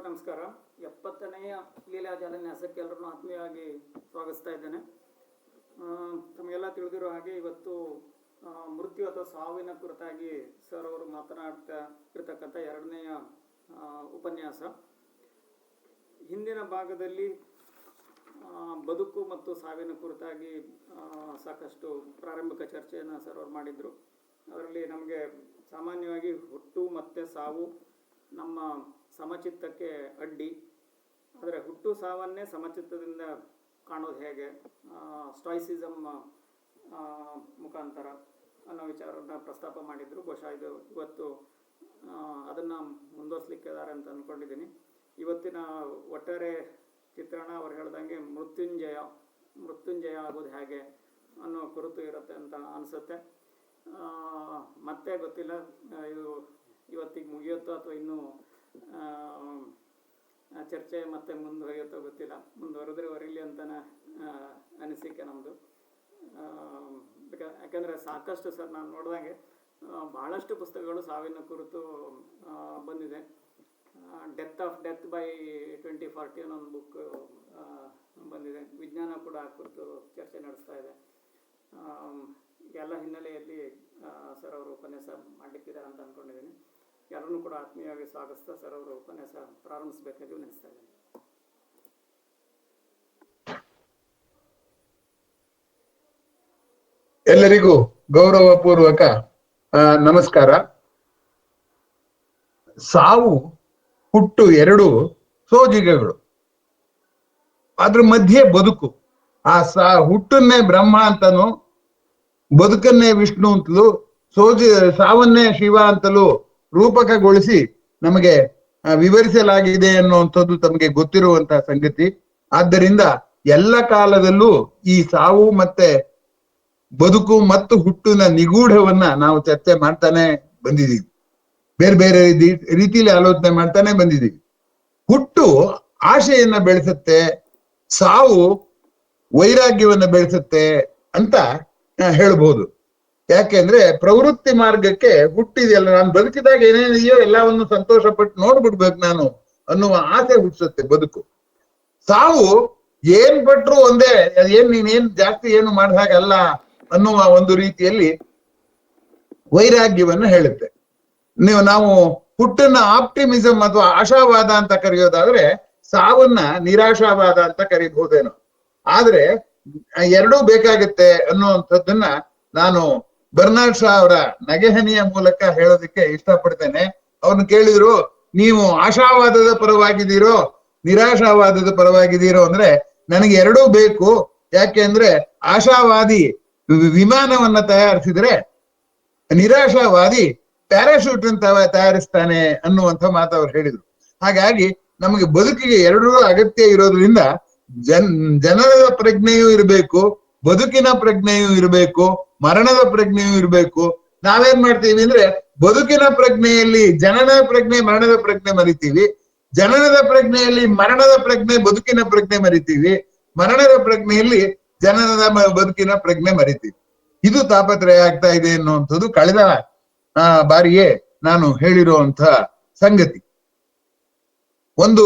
ನಮಸ್ಕಾರ. 70ನೇಯ ಲೀಲಾ ಜಾಲನ್ಯಾಸಕ್ಕೆ ಎಲ್ಲರನ್ನು ಆತ್ಮೀಯವಾಗಿ ಸ್ವಾಗತಿಸ್ತಾ ಇದ್ದೇನೆ. ತಮಗೆಲ್ಲ ತಿಳಿದಿರೋ ಹಾಗೆ ಇವತ್ತು ಮೃತ್ಯು ಅಥವಾ ಸಾವಿನ ಕುರಿತಾಗಿ ಸರ್ ಅವರು ಮಾತನಾಡ್ತಾ ಇರತಕ್ಕಂಥ ಎರಡನೆಯ ಉಪನ್ಯಾಸ. ಹಿಂದಿನ ಭಾಗದಲ್ಲಿ ಬದುಕು ಮತ್ತು ಸಾವಿನ ಕುರಿತಾಗಿ ಸಾಕಷ್ಟು ಪ್ರಾರಂಭಿಕ ಚರ್ಚೆಯನ್ನು ಸರ್ ಅವರು ಮಾಡಿದರು. ಅದರಲ್ಲಿ ನಮಗೆ ಸಾಮಾನ್ಯವಾಗಿ ಹುಟ್ಟು ಮತ್ತು ಸಾವು ನಮ್ಮ ಸಮಚಿತ್ತಕ್ಕೆ ಅಡ್ಡಿ, ಆದರೆ ಹುಟ್ಟು ಸಾವನ್ನೇ ಸಮಚಿತ್ತದಿಂದ ಕಾಣೋದು ಹೇಗೆ, ಸ್ಟಾಯ್ಸಿಸಮ್ ಮುಖಾಂತರ ಅನ್ನೋ ವಿಚಾರವನ್ನು ಪ್ರಸ್ತಾಪ ಮಾಡಿದರು. ಬಹುಶಃ ಇದು ಇವತ್ತು ಅದನ್ನು ಮುಂದುವರಿಸಲಿಕ್ಕಿದ್ದಾರೆ ಅಂತ ಅಂದ್ಕೊಂಡಿದ್ದೀನಿ. ಇವತ್ತಿನ ಒಟ್ಟಾರೆ ಚಿತ್ರಣ ಅವ್ರು ಹೇಳ್ದಂಗೆ ಮೃತ್ಯುಂಜಯ ಆಗೋದು ಹೇಗೆ ಅನ್ನೋ ಕುರಿತು ಇರುತ್ತೆ ಅಂತ ಅನಿಸುತ್ತೆ. ಮತ್ತೆ ಗೊತ್ತಿಲ್ಲ ಇದು ಇವತ್ತಿಗೆ ಮುಗಿಯುತ್ತೋ ಅಥವಾ ಇನ್ನೂ ಚರ್ಚೆ ಮತ್ತೆ ಮುಂದುವರಿಯುತ್ತೋ ಗೊತ್ತಿಲ್ಲ. ಮುಂದುವರೆದ್ರೆ ಹೊರಲಿ ಅಂತಲೇ ಅನಿಸಿಕೆ ನಮ್ಮದು. ಯಾಕೆಂದರೆ ಸಾಕಷ್ಟು ಸರ್ ನಾನು ನೋಡಿದಾಗೆ ಭಾಳಷ್ಟು ಪುಸ್ತಕಗಳು ಸಾವಿನ ಕುರಿತು ಬಂದಿದೆ. ಡೆತ್ ಬೈ 2040 ಅನ್ನೋ ಒಂದು ಬುಕ್ ಬಂದಿದೆ. ವಿಜ್ಞಾನ ಕೂಡ ಆ ಕುರಿತು ಚರ್ಚೆ ನಡೆಸ್ತಾ ಇದೆ. ಎಲ್ಲ ಹಿನ್ನೆಲೆಯಲ್ಲಿ ಸರ್ ಅವರು ಉಪನ್ಯಾಸ ಮಾಡಲಿಕ್ಕಿದ್ದಾರೆ ಅಂತ ಅಂದ್ಕೊಂಡಿದ್ದೀನಿ. ಎಲ್ಲರನ್ನೂ ಕೂಡ ಆತ್ಮೀಯವಾಗಿ ಸ್ವಾಗತಿಸ್ತಾ ಸರ್ ಅವರು ಉಪನ್ಯಾಸ ಪ್ರಾರಂಭಿಸಬೇಕಾಗಿ ವಿನಂತಿಸ್ತಾ ಇದ್ದೀನಿ. ಎಲ್ಲರಿಗೂ ಗೌರವಪೂರ್ವಕ ನಮಸ್ಕಾರ. ಸಾವು ಹುಟ್ಟು ಎರಡು ಸೋಜಿಗಗಳು, ಅದ್ರ ಮಧ್ಯೆ ಬದುಕು. ಆ ಹುಟ್ಟನ್ನೇ ಬ್ರಹ್ಮ ಅಂತಲೂ ಬದುಕನ್ನೇ ವಿಷ್ಣು ಅಂತಲೂ ಸಾವನ್ನೇ ಶಿವ ಅಂತಲೂ ರೂಪಕಗೊಳಿಸಿ ನಮಗೆ ವಿವರಿಸಲಾಗಿದೆ ಅನ್ನುವಂಥದ್ದು ತಮಗೆ ಗೊತ್ತಿರುವಂತಹ ಸಂಗತಿ. ಆದ್ದರಿಂದ ಎಲ್ಲ ಕಾಲದಲ್ಲೂ ಈ ಸಾವು ಮತ್ತೆ ಬದುಕು ಮತ್ತು ಹುಟ್ಟಿನ ನಿಗೂಢವನ್ನ ನಾವು ಚರ್ಚೆ ಮಾಡ್ತಾನೆ ಬಂದಿದ್ದೀವಿ. ಬೇರೆ ಬೇರೆ ರೀತಿಯಲ್ಲಿ ಆಲೋಚನೆ ಮಾಡ್ತಾನೆ ಬಂದಿದ್ದೀವಿ. ಹುಟ್ಟು ಆಶೆಯನ್ನ ಬೆಳೆಸುತ್ತೆ, ಸಾವು ವೈರಾಗ್ಯವನ್ನ ಬೆಳೆಸುತ್ತೆ ಅಂತ ಹೇಳ್ಬೋದು. ಯಾಕೆಂದ್ರೆ ಪ್ರವೃತ್ತಿ ಮಾರ್ಗಕ್ಕೆ ಹುಟ್ಟಿದೆಯಲ್ಲ, ನಾನು ಬದುಕಿದಾಗ ಏನೇನಿದೆಯೋ ಎಲ್ಲವನ್ನು ಸಂತೋಷ ಪಟ್ಟು ನೋಡ್ಬಿಡ್ಬೇಕು ನಾನು ಅನ್ನುವ ಆಸೆ ಹುಟ್ಟಿಸುತ್ತೆ ಬದುಕು. ಸಾವು ಏನ್ ಪಟ್ರು ಒಂದೇ, ನೀನೇನ್ ಜಾಸ್ತಿ ಏನು ಮಾಡಿದಾಗಲ್ಲ ಅನ್ನುವ ಒಂದು ರೀತಿಯಲ್ಲಿ ವೈರಾಗ್ಯವನ್ನ ಹೇಳುತ್ತೆ. ನಾವು ಹುಟ್ಟನ್ನ ಆಪ್ಟಿಮಿಸಮ್ ಅಥವಾ ಆಶಾವಾದ ಅಂತ ಕರೆಯೋದಾದ್ರೆ ಸಾವನ್ನ ನಿರಾಶಾವಾದ ಅಂತ ಕರೀಬಹುದೇನೋ. ಆದ್ರೆ ಎರಡೂ ಬೇಕಾಗುತ್ತೆ ಅನ್ನುವಂಥದ್ದನ್ನ ನಾನು ಬರ್ನಾರ್ಡ್ ಶಾ ಅವರ ನಗೆಹನಿಯ ಮೂಲಕ ಹೇಳೋದಕ್ಕೆ ಇಷ್ಟಪಡ್ತೇನೆ. ಅವ್ರನ್ನ ಕೇಳಿದ್ರು, ನೀವು ಆಶಾವಾದದ ಪರವಾಗಿದ್ದೀರೋ ನಿರಾಶಾವಾದದ ಪರವಾಗಿದ್ದೀರೋ ಅಂದ್ರೆ ನನಗೆ ಎರಡೂ ಬೇಕು. ಯಾಕೆ ಅಂದ್ರೆ ಆಶಾವಾದಿ ವಿಮಾನವನ್ನ ತಯಾರಿಸಿದ್ರೆ ನಿರಾಶಾವಾದಿ ಪ್ಯಾರಾಶೂಟ್ ಅಂತ ತಯಾರಿಸ್ತಾನೆ ಅನ್ನುವಂಥ ಮಾತು ಅವ್ರು ಹೇಳಿದ್ರು. ಹಾಗಾಗಿ ನಮಗೆ ಬದುಕಿಗೆ ಎರಡೂ ಅಗತ್ಯ ಇರೋದ್ರಿಂದ ಜನರ ಪ್ರಜ್ಞೆಯೂ ಇರಬೇಕು, ಬದುಕಿನ ಪ್ರಜ್ಞೆಯೂ ಇರಬೇಕು, ಮರಣದ ಪ್ರಜ್ಞೆಯೂ ಇರಬೇಕು. ನಾವೇನ್ ಮಾಡ್ತೀವಿ ಅಂದ್ರೆ ಬದುಕಿನ ಪ್ರಜ್ಞೆಯಲ್ಲಿ ಜನನ ಪ್ರಜ್ಞೆ ಮರಣದ ಪ್ರಜ್ಞೆ ಮರಿತೀವಿ, ಜನನದ ಪ್ರಜ್ಞೆಯಲ್ಲಿ ಮರಣದ ಪ್ರಜ್ಞೆ ಬದುಕಿನ ಪ್ರಜ್ಞೆ ಮರಿತೀವಿ, ಮರಣದ ಪ್ರಜ್ಞೆಯಲ್ಲಿ ಜನನದ ಬದುಕಿನ ಪ್ರಜ್ಞೆ ಮರಿತೀವಿ. ಇದು ತಾಪತ್ರಯ ಆಗ್ತಾ ಇದೆ ಅನ್ನುವಂಥದ್ದು ಕಳೆದ ಬಾರಿಯೇ ನಾನು ಹೇಳಿರುವಂತ ಸಂಗತಿ. ಒಂದು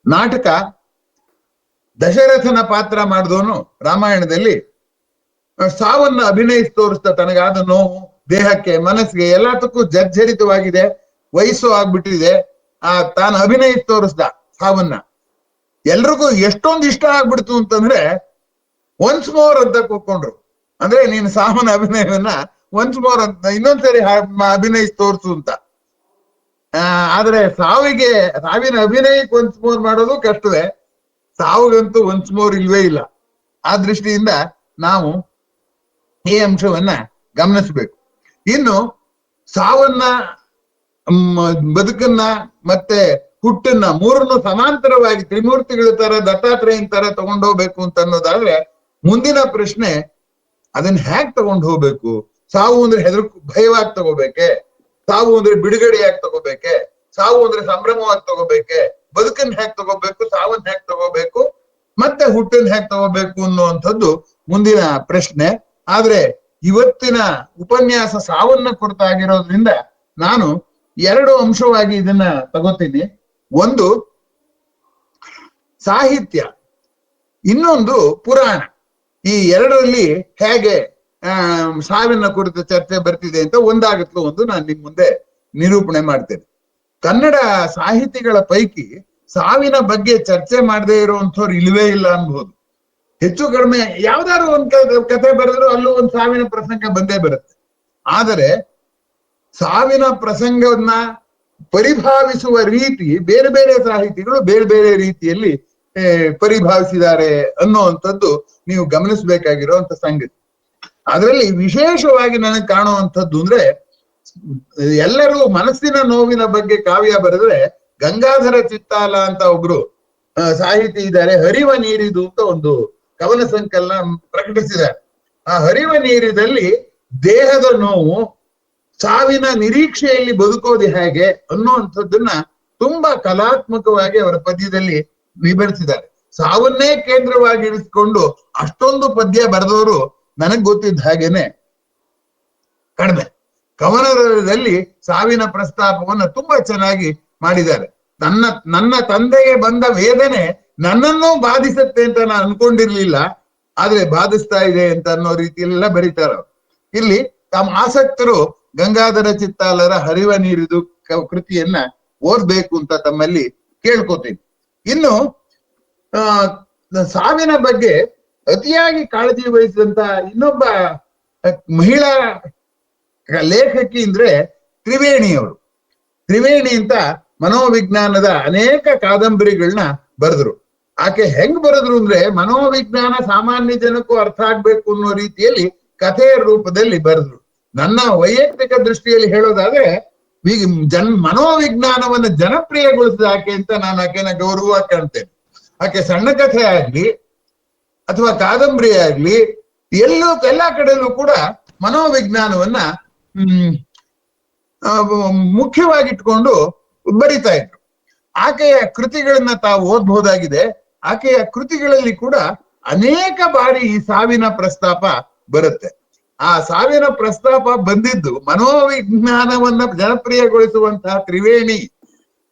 ನಾಟಕ ದಶರಥನ ಪಾತ್ರ ಮಾಡಿದವನು ರಾಮಾಯಣದಲ್ಲಿ ಸಾವನ್ನ ಅಭಿನಯಿಸಿ ತೋರಿಸ್ತಾ, ತನಗಾದ ನೋವು ದೇಹಕ್ಕೆ ಮನಸ್ಸಿಗೆ ಎಲ್ಲದಕ್ಕೂ ಜರ್ಜರಿತವಾಗಿದೆ, ವಯಸ್ಸು ಆಗ್ಬಿಟ್ಟಿದೆ, ತಾನು ಅಭಿನಯಿಸಿ ತೋರಿಸ್ದ ಸಾವನ್ನ. ಎಲ್ರಿಗೂ ಎಷ್ಟೊಂದು ಇಷ್ಟ ಆಗ್ಬಿಡ್ತು ಅಂತಂದ್ರೆ ಒನ್ಸ್ ಮೋರ್ ಅಂತ ಕೂತ್ಕೊಂಡ್ರು. ಅಂದ್ರೆ ನೀನು ಸಾವನ್ನ ಅಭಿನಯವನ್ನ ಒನ್ಸ್ ಮೋರ್ ಅಂತ ಇನ್ನೊಂದ್ಸರಿ ಅಭಿನಯಿಸಿ ತೋರಿಸು ಅಂತ. ಆದ್ರೆ ಸಾವಿನ ಅಭಿನಯಕ್ಕೆ ಒನ್ಸ್ ಮೋರ್ ಮಾಡೋದು ಕಷ್ಟವೇ, ಸಾವುಗಂತೂ ಒನ್ಸ್ ಮೋರ್ ಇಲ್ವೇ ಇಲ್ಲ. ಆ ದೃಷ್ಟಿಯಿಂದ ನಾವು ಈ ಅಂಶವನ್ನ ಗಮನಿಸ್ಬೇಕು. ಇನ್ನು ಸಾವನ್ನ ಬದುಕನ್ನ ಮತ್ತೆ ಹುಟ್ಟನ್ನ ಮೂರನ್ನು ಸಮಾಂತರವಾಗಿ ತ್ರಿಮೂರ್ತಿಗಳ ತರ ದತ್ತಾತ್ರೇಯನ್ ತರ ತಗೊಂಡೋಗ್ಬೇಕು ಅಂತ ಅನ್ನೋದಾದ್ರೆ ಮುಂದಿನ ಪ್ರಶ್ನೆ, ಅದನ್ನ ಹ್ಯಾಕ್ ತಗೊಂಡು ಹೋಗ್ಬೇಕು? ಸಾವು ಅಂದ್ರೆ ಭಯವಾಗಿ ತಗೋಬೇಕೆ? ಸಾವು ಅಂದ್ರೆ ಬಿಡುಗಡೆಯಾಗಿ ತಗೋಬೇಕೆ? ಸಾವು ಅಂದ್ರೆ ಸಂಭ್ರಮವಾಗಿ ತಗೋಬೇಕೆ? ಬದುಕನ್ನ ಹ್ಯಾಕ್ ತಗೋಬೇಕು? ಸಾವನ್ನ ಹ್ಯಾಕ್ ತಗೋಬೇಕು? ಮತ್ತೆ ಹುಟ್ಟನ್ನ ಹ್ಯಾಕ್ ತಗೋಬೇಕು ಅನ್ನುವಂಥದ್ದು ಮುಂದಿನ ಪ್ರಶ್ನೆ. ಆದ್ರೆ ಇವತ್ತಿನ ಉಪನ್ಯಾಸ ಸಾವನ್ನ ಕುರಿತಾಗಿರೋದ್ರಿಂದ ನಾನು ಎರಡು ಅಂಶವಾಗಿ ಇದನ್ನ ತಗೋತೀನಿ. ಒಂದು ಸಾಹಿತ್ಯ, ಇನ್ನೊಂದು ಪುರಾಣ. ಈ ಎರಡರಲ್ಲಿ ಹೇಗೆ ಸಾವಿನ ಕುರಿತ ಚರ್ಚೆ ಬರ್ತಿದೆ ಅಂತ ಒಂದಾಗತ್ಲು ಒಂದು ನಾನು ನಿಮ್ ಮುಂದೆ ನಿರೂಪಣೆ ಮಾಡ್ತೇನೆ. ಕನ್ನಡ ಸಾಹಿತಿಗಳ ಪೈಕಿ ಸಾವಿನ ಬಗ್ಗೆ ಚರ್ಚೆ ಮಾಡದೇ ಇರುವಂಥವ್ರು ಇಲ್ವೇ ಇಲ್ಲ ಅನ್ಬೋದು. ಹೆಚ್ಚು ಕಡಿಮೆ ಯಾವ್ದಾದ್ರು ಒಂದ್ ಕಥೆ ಬರೆದ್ರು ಅಲ್ಲೂ ಒಂದು ಸಾವಿನ ಪ್ರಸಂಗ ಬಂದೇ ಬರುತ್ತೆ. ಆದರೆ ಸಾವಿನ ಪ್ರಸಂಗವನ್ನ ಪರಿಭಾವಿಸುವ ರೀತಿ ಬೇರೆ ಬೇರೆ ಸಾಹಿತಿಗಳು ಬೇರೆ ಬೇರೆ ರೀತಿಯಲ್ಲಿ ಪರಿಭಾವಿಸಿದ್ದಾರೆ ಅನ್ನುವಂಥದ್ದು ನೀವು ಗಮನಿಸಬೇಕಾಗಿರುವಂತ ಸಂಗತಿ. ಅದರಲ್ಲಿ ವಿಶೇಷವಾಗಿ ನನಗೆ ಕಾಣುವಂಥದ್ದು ಅಂದ್ರೆ, ಎಲ್ಲರೂ ಮನಸ್ಸಿನ ನೋವಿನ ಬಗ್ಗೆ ಕಾವ್ಯ ಬರೆದ್ರೆ ಗಂಗಾಧರ ಚಿತ್ತಾಲ ಅಂತ ಒಬ್ರು ಸಾಹಿತಿ ಇದ್ದಾರೆ. ಹರಿವ ನೀರಿದು ಅಂತ ಒಂದು ಕವನ ಸಂಕಲನ ಪ್ರಕಟಿಸಿದ್ದಾರೆ. ಆ ಹರಿವ ನೀರಿದಲ್ಲಿ ದೇಹದ ನೋವು, ಸಾವಿನ ನಿರೀಕ್ಷೆಯಲ್ಲಿ ಬದುಕೋದು ಹೇಗೆ ಅನ್ನುವಂಥದ್ದನ್ನ ತುಂಬಾ ಕಲಾತ್ಮಕವಾಗಿ ಅವರ ಪದ್ಯದಲ್ಲಿ ವಿವರಿಸಿದ್ದಾರೆ. ಸಾವನ್ನೇ ಕೇಂದ್ರವಾಗಿರಿಸಿಕೊಂಡು ಅಷ್ಟೊಂದು ಪದ್ಯ ಬರೆದವರು ನನಗ್ ಗೊತ್ತಿದ್ದ ಹಾಗೇನೆ ಕಡಿಮೆ. ಕವನದಲ್ಲಿ ಸಾವಿನ ಪ್ರಸ್ತಾಪವನ್ನ ತುಂಬಾ ಚೆನ್ನಾಗಿ ಮಾಡಿದ್ದಾರೆ. ನನ್ನ ತಂದೆಗೆ ಬಂದ ವೇದನೆ ನನ್ನನ್ನೂ ಬಾಧಿಸುತ್ತೆ ಅಂತ ನಾನು ಅನ್ಕೊಂಡಿರ್ಲಿಲ್ಲ, ಆದ್ರೆ ಬಾಧಿಸ್ತಾ ಇದೆ ಅಂತ ಅನ್ನೋ ರೀತಿಯಲ್ಲೆಲ್ಲ ಬರೀತಾರ. ಇಲ್ಲಿ ತಮ್ಮ ಆಸಕ್ತರು ಗಂಗಾಧರ ಚಿತ್ತಾಲರ ಹರಿವ ನೀರಿದು ಕೃತಿಯನ್ನ ಓದ್ಬೇಕು ಅಂತ ತಮ್ಮಲ್ಲಿ ಕೇಳ್ಕೊತೀನಿ. ಇನ್ನು ಸಾವಿನ ಬಗ್ಗೆ ಅತಿಯಾಗಿ ಕಾಳಜಿ ವಹಿಸಿದಂತ ಇನ್ನೊಬ್ಬ ಮಹಿಳಾ ಲೇಖಕಿ ಅಂದ್ರೆ ತ್ರಿವೇಣಿಯವರು. ತ್ರಿವೇಣಿ ಅಂತ ಮನೋವಿಜ್ಞಾನದ ಅನೇಕ ಕಾದಂಬರಿಗಳನ್ನ ಬರೆದ್ರು. ಆಕೆ ಹೆಂಗ್ ಬರೆದ್ರು ಅಂದ್ರೆ, ಮನೋವಿಜ್ಞಾನ ಸಾಮಾನ್ಯ ಜನಕ್ಕೂ ಅರ್ಥ ಆಗ್ಬೇಕು ಅನ್ನೋ ರೀತಿಯಲ್ಲಿ ಕಥೆಯ ರೂಪದಲ್ಲಿ ಬರೆದ್ರು. ನನ್ನ ವೈಯಕ್ತಿಕ ದೃಷ್ಟಿಯಲ್ಲಿ ಹೇಳೋದಾದ್ರೆ, ಮನೋವಿಜ್ಞಾನವನ್ನ ಜನಪ್ರಿಯಗೊಳಿಸಿದ ಆಕೆ ಅಂತ ನಾನು ಆಕೆನ ಗೌರವ ಕಾಣ್ತೇನೆ. ಆಕೆ ಸಣ್ಣ ಕಥೆ ಆಗ್ಲಿ ಅಥವಾ ಕಾದಂಬರಿ ಆಗ್ಲಿ ಎಲ್ಲಾ ಕಡೆಯಲ್ಲೂ ಕೂಡ ಮನೋವಿಜ್ಞಾನವನ್ನ ಮುಖ್ಯವಾಗಿಟ್ಕೊಂಡು ಬರಿತಾ ಇದ್ರು. ಆಕೆಯ ಕೃತಿಗಳನ್ನ ತಾವು ಓದ್ಬಹುದಾಗಿದೆ. ಆಕೆಯ ಕೃತಿಗಳಲ್ಲಿ ಕೂಡ ಅನೇಕ ಬಾರಿ ಈ ಸಾವಿನ ಪ್ರಸ್ತಾಪ ಬರುತ್ತೆ. ಆ ಸಾವಿನ ಪ್ರಸ್ತಾಪ ಬಂದಿದ್ದು ಮನೋವಿಜ್ಞಾನವನ್ನ ಜನಪ್ರಿಯಗೊಳಿಸುವಂತಹ ತ್ರಿವೇಣಿ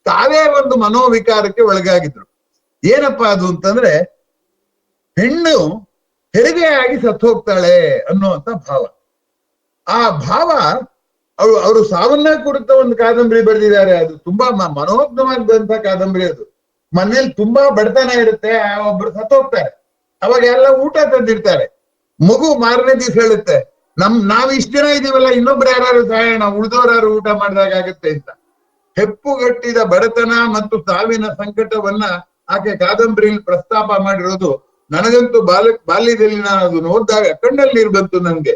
ತಾವೇ ಒಂದು ಮನೋವಿಕಾರಕ್ಕೆ ಒಳಗಾಗಿದ್ರು. ಏನಪ್ಪಾ ಅದು ಅಂತಂದ್ರೆ, ಹೆಣ್ಣು ಹೆರಿಗೆಯಾಗಿ ಸತ್ತು ಹೋಗ್ತಾಳೆ ಅನ್ನುವಂತ ಭಾವ. ಆ ಭಾವ ಅವರು ಸಾವನ್ನ ಕುರಿತ ಒಂದು ಕಾದಂಬರಿ ಬರೆದಿದ್ದಾರೆ. ಅದು ತುಂಬಾ ಮನೋಜ್ಞವಾಗಿ ಬಂದಂತ ಕಾದಂಬರಿ. ಅದು ಮನೇಲಿ ತುಂಬಾ ಬಡತನ ಇರುತ್ತೆ, ಒಬ್ರು ಸತ್ತು ಹೋಗ್ತಾರೆ, ಅವಾಗ ಎಲ್ಲ ಊಟ ತಂದಿರ್ತಾರೆ. ಮಗು ಮಾರನೇ ದಿವಸ ಹೇಳುತ್ತೆ, ನಾವ್ ಇಷ್ಟ ಜನ ಇದೀವಲ್ಲ, ಇನ್ನೊಬ್ರು ಯಾರು ಸಹಾಯಣ, ಉಳಿದವರಾರು ಊಟ ಮಾಡಿದಾಗತ್ತೆ ಅಂತ. ಹೆಪ್ಪುಗಟ್ಟಿದ ಬಡತನ ಮತ್ತು ಸಾವಿನ ಸಂಕಟವನ್ನ ಆಕೆ ಕಾದಂಬರಿಯಲ್ಲಿ ಪ್ರಸ್ತಾಪ ಮಾಡಿರೋದು ನನಗಂತೂ ಬಾಲ್ಯದಲ್ಲಿ ನಾನು ಅದು ನೋಡಿದಾಗ ಕಣ್ಣಲ್ಲಿ ನೀರು ಬಂತು ನನ್ಗೆ.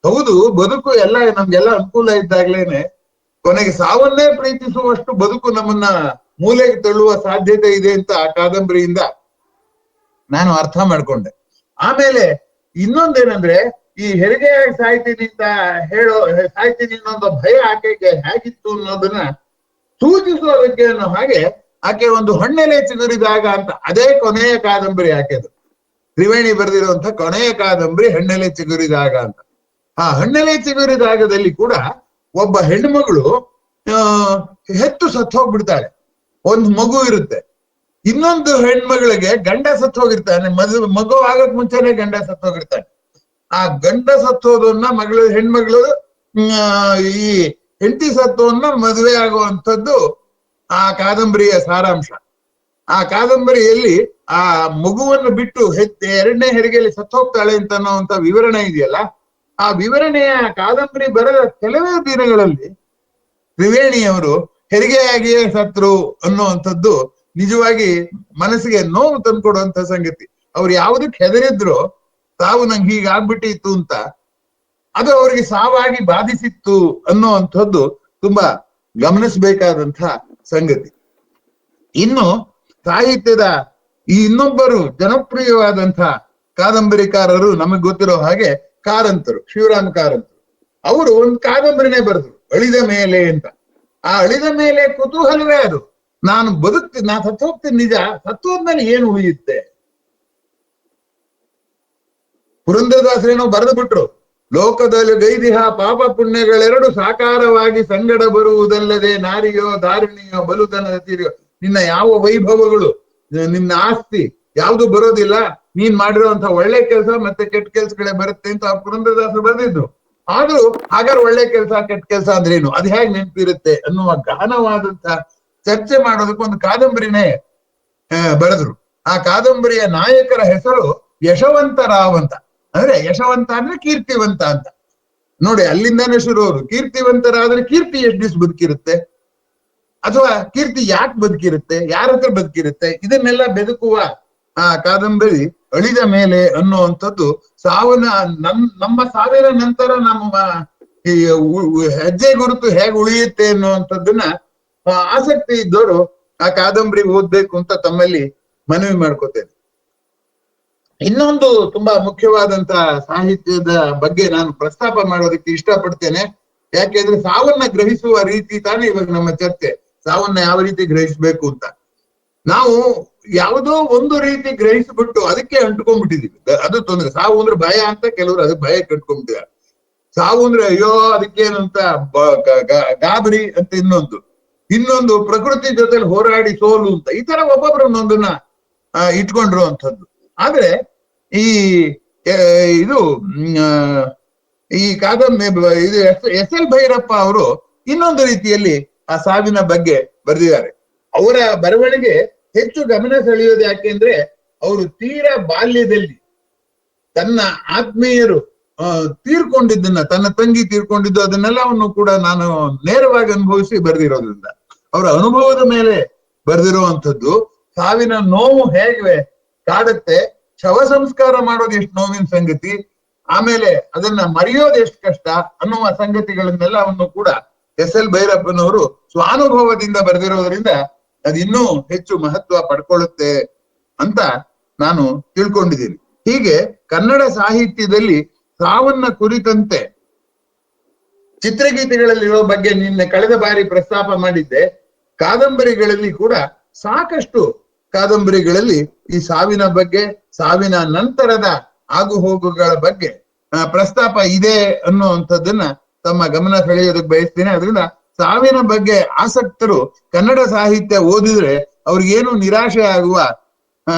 ಹೌದು, ಬದುಕು ನಮ್ಗೆಲ್ಲ ಅನುಕೂಲ ಇದ್ದಾಗ್ಲೇನೆ ಕೊನೆಗೆ ಸಾವನ್ನೇ ಪ್ರೀತಿಸುವಷ್ಟು ಬದುಕು ನಮ್ಮನ್ನ ಮೂಲೆಗೆ ತಳ್ಳುವ ಸಾಧ್ಯತೆ ಇದೆ ಅಂತ ಆ ಕಾದಂಬರಿಯಿಂದ ನಾನು ಅರ್ಥ ಮಾಡ್ಕೊಂಡೆ. ಆಮೇಲೆ ಇನ್ನೊಂದೇನಂದ್ರೆ, ಈ ಹೆರಿಗೆ ಸಾಯ್ತೀನಿ ಅಂತ ಸಾಯ್ತೀನಿ ಅನ್ನೋ ಭಯ ಆಕೆಗೆ ಹೇಗಿತ್ತು ಅನ್ನೋದನ್ನ ಸೂಚಿಸುವುದಕ್ಕೆ ಅನ್ನೋ ಹಾಗೆ ಆಕೆ ಒಂದು ಹಣ್ಣೆಲೆ ಚಿಗುರಿದಾಗ ಅಂತ, ಅದೇ ಕೊನೆಯ ಕಾದಂಬರಿ ಆಕೆದು. ತ್ರಿವೇಣಿ ಬರೆದಿರುವಂತ ಕೊನೆಯ ಕಾದಂಬರಿ ಹಣ್ಣೆಲೆ ಚಿಗುರಿದಾಗ ಅಂತ. ಆ ಹಣ್ಣೆಲೆ ಚಿಗುರಿದಾಗದಲ್ಲಿ ಕೂಡ ಒಬ್ಬ ಹೆಣ್ಮಗಳು ಹೆತ್ತು ಸತ್ತು ಹೋಗ್ಬಿಡ್ತಾಳೆ. ಒಂದು ಮಗು ಇರುತ್ತೆ. ಇನ್ನೊಂದು ಹೆಣ್ಮಗಳಿಗೆ ಗಂಡ ಸತ್ತು ಹೋಗಿರ್ತಾನೆ. ಮಗು ಆಗಕ್ ಮುಂಚೆನೆ ಗಂಡ ಸತ್ತು ಹೋಗಿರ್ತಾನೆ. ಆ ಗಂಡ ಸತ್ತೋದನ್ನ ಹೆಣ್ಮಗಳು ಈ ಹೆಂಡತಿ ಸತ್ತೋನ್ನ ಮದುವೆ ಆಗುವಂಥದ್ದು ಆ ಕಾದಂಬರಿಯ ಸಾರಾಂಶ. ಆ ಕಾದಂಬರಿಯಲ್ಲಿ ಆ ಮಗುವನ್ನು ಬಿಟ್ಟು ಎರಡನೇ ಹೆರಿಗೆಯಲ್ಲಿ ಸತ್ತು ಹೋಗ್ತಾಳೆ ಅಂತ ಅನ್ನೋಂಥ ವಿವರಣೆ ಇದೆಯಲ್ಲ, ಆ ವಿವರಣೆಯ ಕಾದಂಬರಿ ಬರೆದ ಕೆಲವೇ ದಿನಗಳಲ್ಲಿ ತ್ರಿವೇಣಿಯವರು ಹೆರಿಗೆಯಾಗಿಯೇ ಸತ್ರು ಅನ್ನುವಂಥದ್ದು ನಿಜವಾಗಿ ಮನಸ್ಸಿಗೆ ನೋವು ತಂದ್ಕೊಡುವಂತ ಸಂಗತಿ. ಅವ್ರು ಯಾವುದಕ್ಕೆ ಹೆದರಿದ್ರು, ತಾವು ನಂಗೆ ಹೀಗಾಗ್ಬಿಟ್ಟಿತ್ತು ಅಂತ, ಅದು ಅವ್ರಿಗೆ ಸಾವಾಗಿ ಬಾಧಿಸಿತ್ತು ಅನ್ನುವಂಥದ್ದು ತುಂಬಾ ಗಮನಿಸಬೇಕಾದಂಥ ಸಂಗತಿ. ಇನ್ನು ಸಾಹಿತ್ಯದ ಈ ಇನ್ನೊಬ್ಬರು ಜನಪ್ರಿಯವಾದಂಥ ಕಾದಂಬರಿಕಾರರು ನಮಗ್ ಗೊತ್ತಿರೋ ಹಾಗೆ ಕಾರಂತರು, ಶಿವರಾಮ ಕಾರಂತರು. ಅವರು ಒಂದು ಕಾದಂಬರಿನೇ ಬರೆದ್ರು, ಅಳಿದ ಮೇಲೆ ಅಂತ. ಆ ಅಳಿದ ಮೇಲೆ ಕುತೂಹಲವೇ ಅದು. ನಾನು ಸತ್ತು ಹೋಗ್ತೀನಿ ನಿಜ, ಸತ್ತು ಹೋದ್ಮೇಲೆ ಏನು ಉಳಿಯುತ್ತೆ? ಪುರಂದರದಾಸರೇನೋ ಬರೆದು ಬಿಟ್ರು, ಲೋಕದಲ್ಲಿ ಗೈದಿಹ ಪಾಪ ಪುಣ್ಯಗಳೆರಡು ಸಾಕಾರವಾಗಿ ಸಂಗಡ ಬರುವುದಲ್ಲದೆ ನಾರಿಯೋ ದಾರಿಣಿಯೋ ಬಲುದನದ ತೀರಿಯೋ. ನಿನ್ನ ಯಾವ ವೈಭವಗಳು, ನಿನ್ನ ಆಸ್ತಿ ಯಾವುದು ಬರೋದಿಲ್ಲ, ನೀನ್ ಮಾಡಿರುವಂತ ಒಳ್ಳೆ ಕೆಲಸ ಮತ್ತೆ ಕೆಟ್ಟ ಕೆಲ್ಸಗಳೇ ಬರುತ್ತೆ ಅಂತ ಪುರಂದರದಾಸರು ಬರೆದಿದ್ರು. ಆದ್ರೂ ಹಾಗಾದ್ರೆ ಒಳ್ಳೆ ಕೆಲಸ ಕೆಟ್ಟ ಕೆಲಸ ಅಂದ್ರೇನು, ಅದು ಹೇಗೆ ನೆನಪಿರುತ್ತೆ ಅನ್ನುವ ಗಹನವಾದಂತ ಚರ್ಚೆ ಮಾಡೋದಕ್ಕೆ ಒಂದು ಕಾದಂಬರಿನೇ ಬರೆದ್ರು. ಆ ಕಾದಂಬರಿಯ ನಾಯಕರ ಹೆಸರು ಯಶವಂತ ರಾವ್ ಅಂತ. ಅಂದ್ರೆ ಯಶವಂತ ಅಂದ್ರೆ ಕೀರ್ತಿವಂತ ಅಂತ. ನೋಡಿ, ಅಲ್ಲಿಂದಾನೇ ಶುರು ಅವರು. ಕೀರ್ತಿವಂತರಾದ್ರೆ ಕೀರ್ತಿ ಎಷ್ಟು ದಿವಸ ಬದುಕಿರುತ್ತೆ, ಅಥವಾ ಕೀರ್ತಿ ಯಾಕೆ ಬದುಕಿರುತ್ತೆ, ಯಾರ ಹತ್ರ ಬದುಕಿರುತ್ತೆ, ಇದನ್ನೆಲ್ಲ ಬೆದಕುವ ಆ ಕಾದಂಬರಿ ಅಳಿದ ಮೇಲೆ ಅನ್ನುವಂಥದ್ದು ನಮ್ಮ ಸಾವಿನ ನಂತರ ನಮ್ಮ ಈ ಹೆಜ್ಜೆ ಗುರುತು ಹೇಗೆ ಉಳಿಯುತ್ತೆ ಅನ್ನುವಂಥದ್ದನ್ನ ಆಸಕ್ತಿ ಇದ್ದವರು ಆ ಕಾದಂಬರಿ ಓದ್ಬೇಕು ಅಂತ ತಮ್ಮಲ್ಲಿ ಮನವಿ ಮಾಡ್ಕೋತೇನೆ. ಇನ್ನೊಂದು ತುಂಬಾ ಮುಖ್ಯವಾದಂತ ಸಾಹಿತ್ಯದ ಬಗ್ಗೆ ನಾನು ಪ್ರಸ್ತಾಪ ಮಾಡೋದಕ್ಕೆ ಇಷ್ಟಪಡ್ತೇನೆ. ಯಾಕೆಂದ್ರೆ ಸಾವನ್ನ ಗ್ರಹಿಸುವ ರೀತಿ ತಾನೇ ಇವಾಗ ನಮ್ಮ ಚರ್ಚೆ. ಸಾವನ್ನ ಯಾವ ರೀತಿ ಗ್ರಹಿಸ್ಬೇಕು ಅಂತ ನಾವು ಯಾವುದೋ ಒಂದು ರೀತಿ ಗ್ರಹಿಸ್ಬಿಟ್ಟು ಅದಕ್ಕೆ ಅಂಟ್ಕೊಂಡ್ಬಿಟ್ಟಿದೀವಿ. ಅದು ತೊಂದ್ರೆ. ಸಾವು ಅಂದ್ರೆ ಭಯ ಅಂತ ಕೆಲವರು ಅದಕ್ಕೆ ಭಯ ಕಟ್ಕೊಂಡ್ಬಿಟ್ಟಿದ್ದಾರೆ. ಸಾವು ಅಂದ್ರೆ ಅಯ್ಯೋ ಅದಕ್ಕೇನಂತ ಗಾಬರಿ ಅಂತ ಇನ್ನೊಂದು ಪ್ರಕೃತಿ ಜೊತೆಲಿ ಹೋರಾಡಿ ಸೋಲು ಅಂತ, ಈ ತರ ಒಬ್ಬೊಬ್ರು ಒಂದೊಂದನ್ನ ಇಟ್ಕೊಂಡ್ರು ಅಂತದ್ದು. ಆದ್ರೆ ಈ ಕಾದಂಬರಿ ಇದು ಎಸ್ ಎಲ್ ಭೈರಪ್ಪ ಅವರು ಇನ್ನೊಂದು ರೀತಿಯಲ್ಲಿ ಆ ಸಾವಿನ ಬಗ್ಗೆ ಬರೆದಿದ್ದಾರೆ. ಅವರ ಬರವಣಿಗೆ ಹೆಚ್ಚು ಗಮನ ಸೆಳೆಯೋದು ಯಾಕೆಂದ್ರೆ ಅವರು ತೀರಾ ಬಾಲ್ಯದಲ್ಲಿ ತನ್ನ ಆತ್ಮೀಯರು ತೀರ್ಕೊಂಡಿದ್ದನ್ನ, ತನ್ನ ತಂಗಿ ತೀರ್ಕೊಂಡಿದ್ದು, ಅದನ್ನೆಲ್ಲವನ್ನು ಕೂಡ ನಾನು ನೇರವಾಗಿ ಅನುಭವಿಸಿ ಬರೆದಿರೋದ್ರಿಂದ ಅವರ ಅನುಭವದ ಮೇಲೆ ಬರೆದಿರುವಂಥದ್ದು. ಸಾವಿನ ನೋವು ಹೇಗೆ ಕಾಡುತ್ತೆ, ಶವ ಸಂಸ್ಕಾರ ಮಾಡೋದು ಎಷ್ಟು ನೋವಿನ ಸಂಗತಿ, ಆಮೇಲೆ ಅದನ್ನ ಮರೆಯೋದು ಎಷ್ಟು ಕಷ್ಟ ಅನ್ನುವ ಸಂಗತಿಗಳನ್ನೆಲ್ಲವನ್ನು ಕೂಡ ಎಸ್ ಎಲ್ ಭೈರಪ್ಪನವರು ಸ್ವಾನುಭವದಿಂದ ಬರೆದಿರೋದ್ರಿಂದ ಅದು ಇನ್ನೂ ಹೆಚ್ಚು ಮಹತ್ವ ಪಡ್ಕೊಳ್ಳುತ್ತೆ ಅಂತ ನಾನು ತಿಳ್ಕೊಂಡಿದ್ದೀನಿ. ಹೀಗೆ ಕನ್ನಡ ಸಾಹಿತ್ಯದಲ್ಲಿ ಸಾವನ್ನ ಕುರಿತಂತೆ ಚಿತ್ರಗೀತೆಗಳಲ್ಲಿರೋ ಬಗ್ಗೆ ನಿನ್ನೆ ಕಳೆದ ಬಾರಿ ಪ್ರಸ್ತಾಪ ಮಾಡಿದ್ದೆ. ಕಾದಂಬರಿಗಳಲ್ಲಿ ಕೂಡ ಸಾಕಷ್ಟು ಕಾದಂಬರಿಗಳಲ್ಲಿ ಈ ಸಾವಿನ ಬಗ್ಗೆ, ಸಾವಿನ ನಂತರದ ಆಗುಹೋಗುಗಳ ಬಗ್ಗೆ ಪ್ರಸ್ತಾಪ ಇದೆ ಅನ್ನುವಂಥದ್ದನ್ನ ತಮ್ಮ ಗಮನ ಸೆಳೆಯೋದಕ್ಕೆ ಬಯಸ್ತೀನಿ. ಅದರಿಂದ ಸಾವಿನ ಬಗ್ಗೆ ಆಸಕ್ತರು ಕನ್ನಡ ಸಾಹಿತ್ಯ ಓದಿದ್ರೆ ಅವ್ರಿಗೇನು ನಿರಾಶೆ ಆಗುವ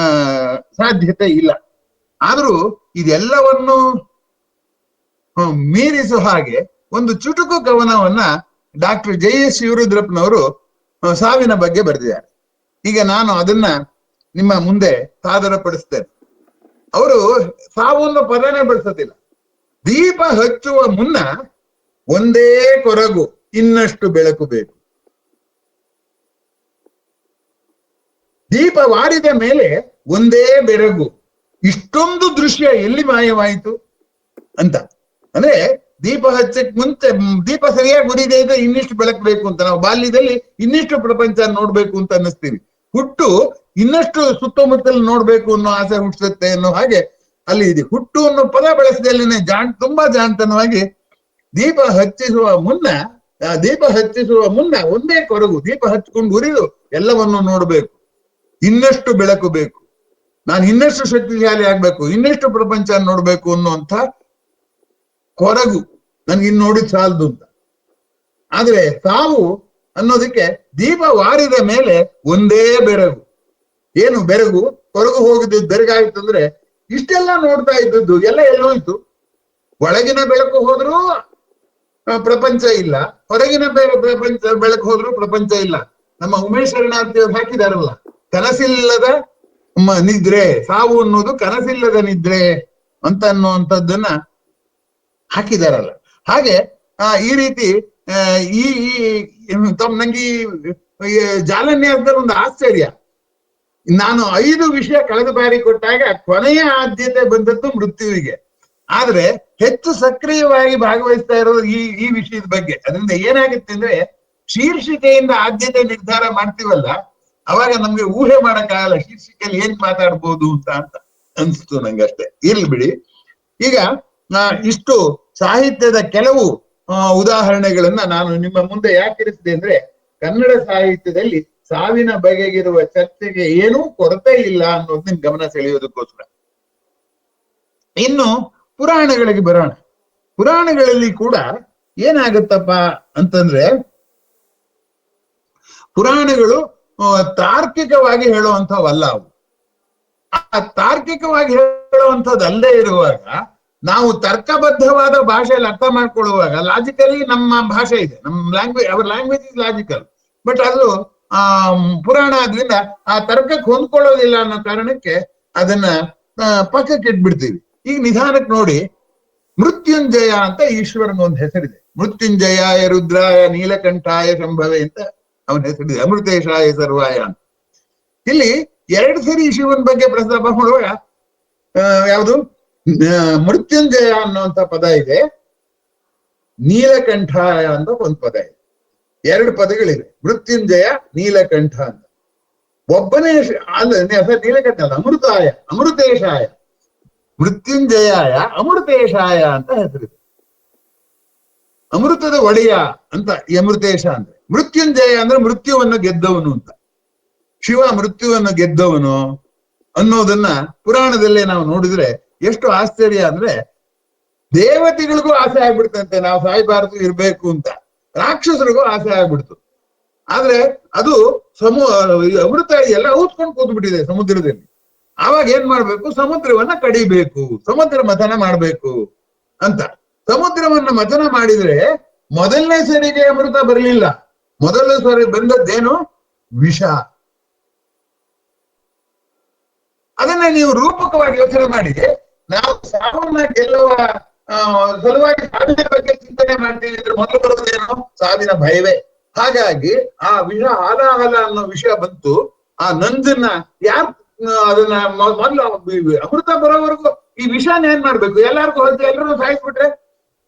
ಸಾಧ್ಯತೆ ಇಲ್ಲ. ಆದ್ರೂ ಇದೆಲ್ಲವನ್ನು ಮೀರಿಸುವ ಹಾಗೆ ಒಂದು ಚುಟುಕು ಕವನವನ್ನ ಡಾಕ್ಟರ್ ಜೆ.ಎಸ್. ಶಿವರುದ್ರಪ್ಪನವರು ಸಾವಿನ ಬಗ್ಗೆ ಬರೆದಿದ್ದಾರೆ. ಈಗ ನಾನು ಅದನ್ನ ನಿಮ್ಮ ಮುಂದೆ ಸಾದರಪಡಿಸ್ತೇನೆ. ಅವರು ಸಾವನ್ನು ಪದನೇ ಬಳಸೋದಿಲ್ಲ. ದೀಪ ಹಚ್ಚುವ ಮುನ್ನ ಒಂದೇ ಕೊರಗು, ಇನ್ನಷ್ಟು ಬೆಳಕು ಬೇಕು. ದೀಪ ವಾರಿದ ಮೇಲೆ ಒಂದೇ ಬೆರಗು, ಇಷ್ಟೊಂದು ದೃಶ್ಯ ಎಲ್ಲಿ ಮಾಯವಾಯಿತು ಅಂತ. ಅಂದ್ರೆ ದೀಪ ಹಚ್ಚಕ್ ಮುಂಚೆ ದೀಪ ಸರಿಯಾಗಿ ಉರಿದೇ ಇದ್ರೆ ಇನ್ನಿಷ್ಟು ಬೆಳಕು ಬೇಕು ಅಂತ ನಾವು ಬಾಲ್ಯದಲ್ಲಿ ಇನ್ನಿಷ್ಟು ಪ್ರಪಂಚ ನೋಡ್ಬೇಕು ಅಂತ ಅನ್ನಿಸ್ತೀವಿ. ಹುಟ್ಟು ಇನ್ನಷ್ಟು ಸುತ್ತಮುತ್ತಲು ನೋಡ್ಬೇಕು ಅನ್ನೋ ಆಸೆ ಹುಟ್ಟಿಸುತ್ತೆ ಅನ್ನೋ ಹಾಗೆ ಅಲ್ಲಿ ಇದೆ. ಹುಟ್ಟು ಅನ್ನೋ ಪದ ಬಳಸಿದಲ್ಲಿನೇ ತುಂಬಾ ಜಾಣತನವಾಗಿ ದೀಪ ಹಚ್ಚಿಸುವ ಮುನ್ನ ಒಂದೇ ಕೊರಗು, ದೀಪ ಹಚ್ಕೊಂಡು ಉರಿದು ಎಲ್ಲವನ್ನು ನೋಡ್ಬೇಕು, ಇನ್ನಷ್ಟು ಬೆಳಕು ಬೇಕು, ನಾನು ಇನ್ನಷ್ಟು ಶಕ್ತಿಶಾಲಿ ಆಗ್ಬೇಕು, ಇನ್ನಷ್ಟು ಪ್ರಪಂಚ ನೋಡ್ಬೇಕು ಅನ್ನುವಂಥ ಕೊರಗು ನನ್ಗೆ ಇನ್ನು ನೋಡಿ ಸಾಲದು ಅಂತ. ಆದ್ರೆ ಸಾವು ಅನ್ನೋದಕ್ಕೆ ದೀಪ ವಾರಿದ ಮೇಲೆ ಒಂದೇ ಬೆರಗು. ಏನು ಬೆರಗು? ಕೊರಗು ಹೋಗಿದ್ದು ಬೆರಗಾಯ್ತು ಅಂದ್ರೆ ಇಷ್ಟೆಲ್ಲ ನೋಡ್ತಾ ಇದ್ದದ್ದು ಎಲ್ಲ ಎಲ್ಲೋಯ್ತು. ಒಳಗಿನ ಬೆಳಕು ಹೋದ್ರೂ ಪ್ರಪಂಚ ಇಲ್ಲ, ಹೊರಗಿನ ಬೆಳಕು ಹೋದ್ರೂ ಪ್ರಪಂಚ ಇಲ್ಲ. ನಮ್ಮ ಉಮೇಶ್ ಶರಣಾರ್ಥಿ ಹಾಕಿದಾರಲ್ಲ, ಕನಸಿಲ್ಲದ ನಿದ್ರೆ, ಸಾವು ಅನ್ನೋದು ಕನಸಿಲ್ಲದ ನಿದ್ರೆ ಅಂತ ಅನ್ನುವಂಥದ್ದನ್ನ ಹಾಕಿದಾರಲ್ಲ. ಹಾಗೆ ಈ ರೀತಿ ನಂಗೆ ಈ ಜಾಲನ್ಯಾಸದಲ್ಲಿ ಒಂದು ಆಶ್ಚರ್ಯ. ನಾನು 5 ವಿಷಯ ಕಳೆದ ಬಾರಿ ಕೊಟ್ಟಾಗ ಕೊನೆಯ ಆದ್ಯತೆ ಬಂದದ್ದು ಮೃತ್ಯುವಿಗೆ. ಆದ್ರೆ ಹೆಚ್ಚು ಸಕ್ರಿಯವಾಗಿ ಭಾಗವಹಿಸ್ತಾ ಇರೋದು ಈ ವಿಷಯದ ಬಗ್ಗೆ. ಅದರಿಂದ ಏನಾಗುತ್ತೆ ಅಂದ್ರೆ ಶೀರ್ಷಿಕೆಯಿಂದ ಆದ್ಯತೆ ನಿರ್ಧಾರ ಮಾಡ್ತೀವಲ್ಲ, ಅವಾಗ ನಮ್ಗೆ ಊಹೆ ಮಾಡಕ್ಕಾಗಲ್ಲ ಶೀರ್ಷಿಕೆಯಲ್ಲಿ ಏನ್ ಮಾತಾಡ್ಬೋದು ಅಂತ ಅನ್ಸ್ತು ನಂಗೆ. ಅಷ್ಟೇ ಇರ್ಲಿ ಬಿಡಿ. ಈಗ ಇಷ್ಟು ಸಾಹಿತ್ಯದ ಕೆಲವು ಉದಾಹರಣೆಗಳನ್ನ ನಾನು ನಿಮ್ಮ ಮುಂದೆ ಯಾಕಿರಿಸಿದೆ ಅಂದ್ರೆ ಕನ್ನಡ ಸಾಹಿತ್ಯದಲ್ಲಿ ಸಾವಿನ ಬಗೆಗಿರುವ ಚರ್ಚೆಗೆ ಏನೂ ಕೊರತೆ ಇಲ್ಲ ಅನ್ನೋದು ನಿಮ್ ಗಮನ ಸೆಳೆಯೋದಕ್ಕೋಸ್ಕರ. ಇನ್ನು ಪುರಾಣಗಳಿಗೆ ಬರೋಣ. ಪುರಾಣಗಳಲ್ಲಿ ಕೂಡ ಏನಾಗುತ್ತಪ್ಪ ಅಂತಂದ್ರೆ, ಪುರಾಣಗಳು ತಾರ್ಕಿಕವಾಗಿ ಹೇಳುವಂಥವಲ್ಲ ಅವು. ಆ ತಾರ್ಕಿಕವಾಗಿ ಹೇಳುವಂಥದ್ದಲ್ಲದೆ ಇರುವಾಗ ನಾವು ತರ್ಕಬದ್ಧವಾದ ಭಾಷೆಯಲ್ಲಿ ಅರ್ಥ ಮಾಡ್ಕೊಳ್ಳುವಾಗ ಲಾಜಿಕಲಿ ನಮ್ಮ ಭಾಷೆ ಇದೆ, ನಮ್ಮ language, hour language is logical, but ಅದು ಪುರಾಣ ಆದ್ರಿಂದ ಆ ತರ್ಕಕ್ಕೆ ಹೊಂದ್ಕೊಳ್ಳೋದಿಲ್ಲ ಅನ್ನೋ ಕಾರಣಕ್ಕೆ ಅದನ್ನ ಪಕ್ಕಕ್ಕೆ ಇಟ್ಬಿಡ್ತೀವಿ. ಈಗ ನಿಧಾನಕ್ಕೆ ನೋಡಿ, ಮೃತ್ಯುಂಜಯ ಅಂತ ಈಶ್ವರನ ಒಂದು ಹೆಸರಿದೆ. ಮೃತ್ಯುಂಜಯಾಯ ರುದ್ರಾಯ ನೀಲಕಂಠಾಯ ಶಂಭವೆ ಅಂತ ಅವನ ಹೆಸರಿದೆ, ಅಮೃತೇಶಾಯ ಸರ್ವಾಯ ಅಂತ. ಇಲ್ಲಿ 2 ಸರಿ ಶಿವನ ಬಗ್ಗೆ ಪ್ರಸ್ತಾಪ ಮಾಡುವಾಗ ಯಾವುದು ಮೃತ್ಯುಂಜಯ ಅನ್ನುವಂಥ ಪದ ಇದೆ, ನೀಲಕಂಠಾಯ ಅಂತ ಒಂದು ಪದ ಇದೆ. 2 ಪದಗಳಿವೆ, ಮೃತ್ಯುಂಜಯ ನೀಲಕಂಠ ಅಂತ. ಒಬ್ಬನೇ ನೀಲಕಂಠ ಅಲ್ಲ, ಅಮೃತಾಯ ಅಮೃತೇಶಾಯ, ಮೃತ್ಯುಂಜಯಾಯ ಅಮೃತೇಶಾಯ ಅಂತ ಹೆಸರಿದೆ. ಅಮೃತದ ಒಡೆಯ ಅಂತ ಅಮೃತೇಶ ಅಂದ್ರೆ. ಮೃತ್ಯುಂಜಯ ಅಂದ್ರೆ ಮೃತ್ಯುವನ್ನು ಗೆದ್ದವನು ಅಂತ. ಶಿವ ಮೃತ್ಯುವನ್ನು ಗೆದ್ದವನು ಅನ್ನೋದನ್ನ ಪುರಾಣದಲ್ಲೇ ನಾವು ನೋಡಿದ್ರೆ ಎಷ್ಟು ಆಶ್ಚರ್ಯ ಅಂದ್ರೆ, ದೇವತೆಗಳಿಗೂ ಆಸೆ ಆಗ್ಬಿಡ್ತಂತೆ ನಾವು ಸಾಯ್ಬಾರದು ಇರ್ಬೇಕು ಅಂತ, ರಾಕ್ಷಸರಿಗೂ ಆಸೆ ಆಗ್ಬಿಡ್ತು. ಆದ್ರೆ ಅದು ಅಮೃತ ಎಲ್ಲ ಊದ್ಕೊಂಡು ಕೂತ್ಬಿಟ್ಟಿದೆ ಸಮುದ್ರದಲ್ಲಿ. ಆವಾಗ ಏನ್ ಮಾಡ್ಬೇಕು, ಸಮುದ್ರವನ್ನ ಕಡಿಬೇಕು, ಸಮುದ್ರ ಮಥನ ಮಾಡ್ಬೇಕು ಅಂತ. ಸಮುದ್ರವನ್ನ ಮಥನ ಮಾಡಿದ್ರೆ ಮೊದಲನೇ ಸರಿಗೆ ಅಮೃತ ಬರಲಿಲ್ಲ, ಮೊದಲನೇ ಸರಿ ಬಂದದ್ದೇನು, ವಿಷ. ಅದನ್ನ ನೀವು ರೂಪಕವಾಗಿ ಯೋಚನೆ ಮಾಡಿ, ನಾವು ಸಾವನ್ನ ಗೆಲ್ಲುವ ಸಲುವಾಗಿ ಸಾವಿನ ಬಗ್ಗೆ ಚಿಂತನೆ ಮಾಡ್ತೀವಿ ಅಂದ್ರೆ ಮೊದಲು ಬರೋದೇನು, ಸಾವಿನ ಭಯವೇ. ಹಾಗಾಗಿ ಆ ವಿಷ ಹಾಲಾಹಲ ಅನ್ನೋ ವಿಷಯ ಬಂತು. ಆ ನಂದನ್ನ ಯಾರು ಅದನ್ನ ಮೊದಲು ಅಮೃತ ಬರೋವರೆಗೂ ಈ ವಿಷನ ಏನ್ ಮಾಡ್ಬೇಕು, ಎಲ್ಲಾರ್ಗು ಹೋಗಿ ಎಲ್ಲರನ್ನು ಸಾಯಿಸ್ಬಿಟ್ರೆ,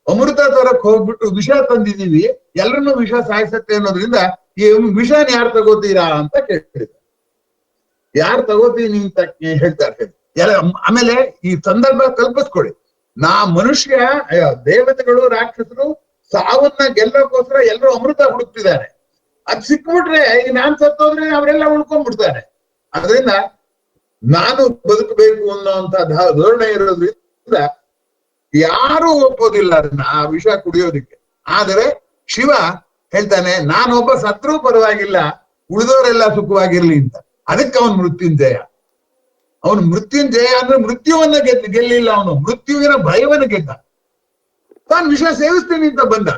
ಅಮೃತ ತರಕ್ ಹೋಗ್ಬಿಟ್ಟು ವಿಷ ತಂದಿದೀವಿ, ಎಲ್ಲರನ್ನೂ ವಿಷ ಸಾಯಿಸತ್ತೆ ಅನ್ನೋದ್ರಿಂದ ಈ ವಿಷನ ಯಾರು ತಗೋತೀರಾ ಅಂತ ಕೇಳಿದ್ರು. ಯಾರು ತಗೋತೀನಿ ಅಂತ ಹೇಳ್ತಾರೆ. ಆಮೇಲೆ ಈ ಸಂದರ್ಭ ಕಲ್ಪಿಸ್ಕೊಳ್ಳಿ, ಮನುಷ್ಯ, ದೇವತೆಗಳು, ರಾಕ್ಷಸರು ಸಾವನ್ನ ಗೆಲ್ಲೋಕೋಸ್ಕರ ಎಲ್ಲರೂ ಅಮೃತ ಹುಡುಕ್ತಿದ್ದಾರೆ. ಅದ್ ಸಿಕ್ಬಿಟ್ರೆ ಈಗ ನಾನ್ ಸತ್ತೋದ್ರೆ ಅವರೆಲ್ಲ ಉಳ್ಕೊಂಡ್ಬಿಡ್ತಾರೆ. ಅದರಿಂದ ನಾನು ಬದುಕಬೇಕು ಅನ್ನೋಂತ ಧೋರಣೆ ಇರೋದ್ರಿಂದ ಯಾರು ಒಪ್ಪೋದಿಲ್ಲ ಅದನ್ನ, ಆ ವಿಷ ಕುಡಿಯೋದಿಕ್ಕೆ. ಆದರೆ ಶಿವ ಹೇಳ್ತಾನೆ, ನಾನೊಬ್ಬ ಸತ್ರೂ ಪರವಾಗಿಲ್ಲ, ಉಳಿದವರೆಲ್ಲ ಸುಖವಾಗಿರ್ಲಿ ಅಂತ. ಅದಕ್ಕೆ ಅವನು ಮೃತ್ಯುಂಜಯ. ಅವನು ಮೃತ್ಯುಂಜಯ ಅಂದ್ರೆ ಮೃತ್ಯುವನ್ನ ಗೆಲ್ಲಿಲ್ಲ, ಅವನು ಮೃತ್ಯುವಿನ ಭಯವನ್ನು ಗೆದ್ದ. ತಾನು ವಿಷ ಸೇವಿಸ್ತೀನಿ ಅಂತ ಬಂದ.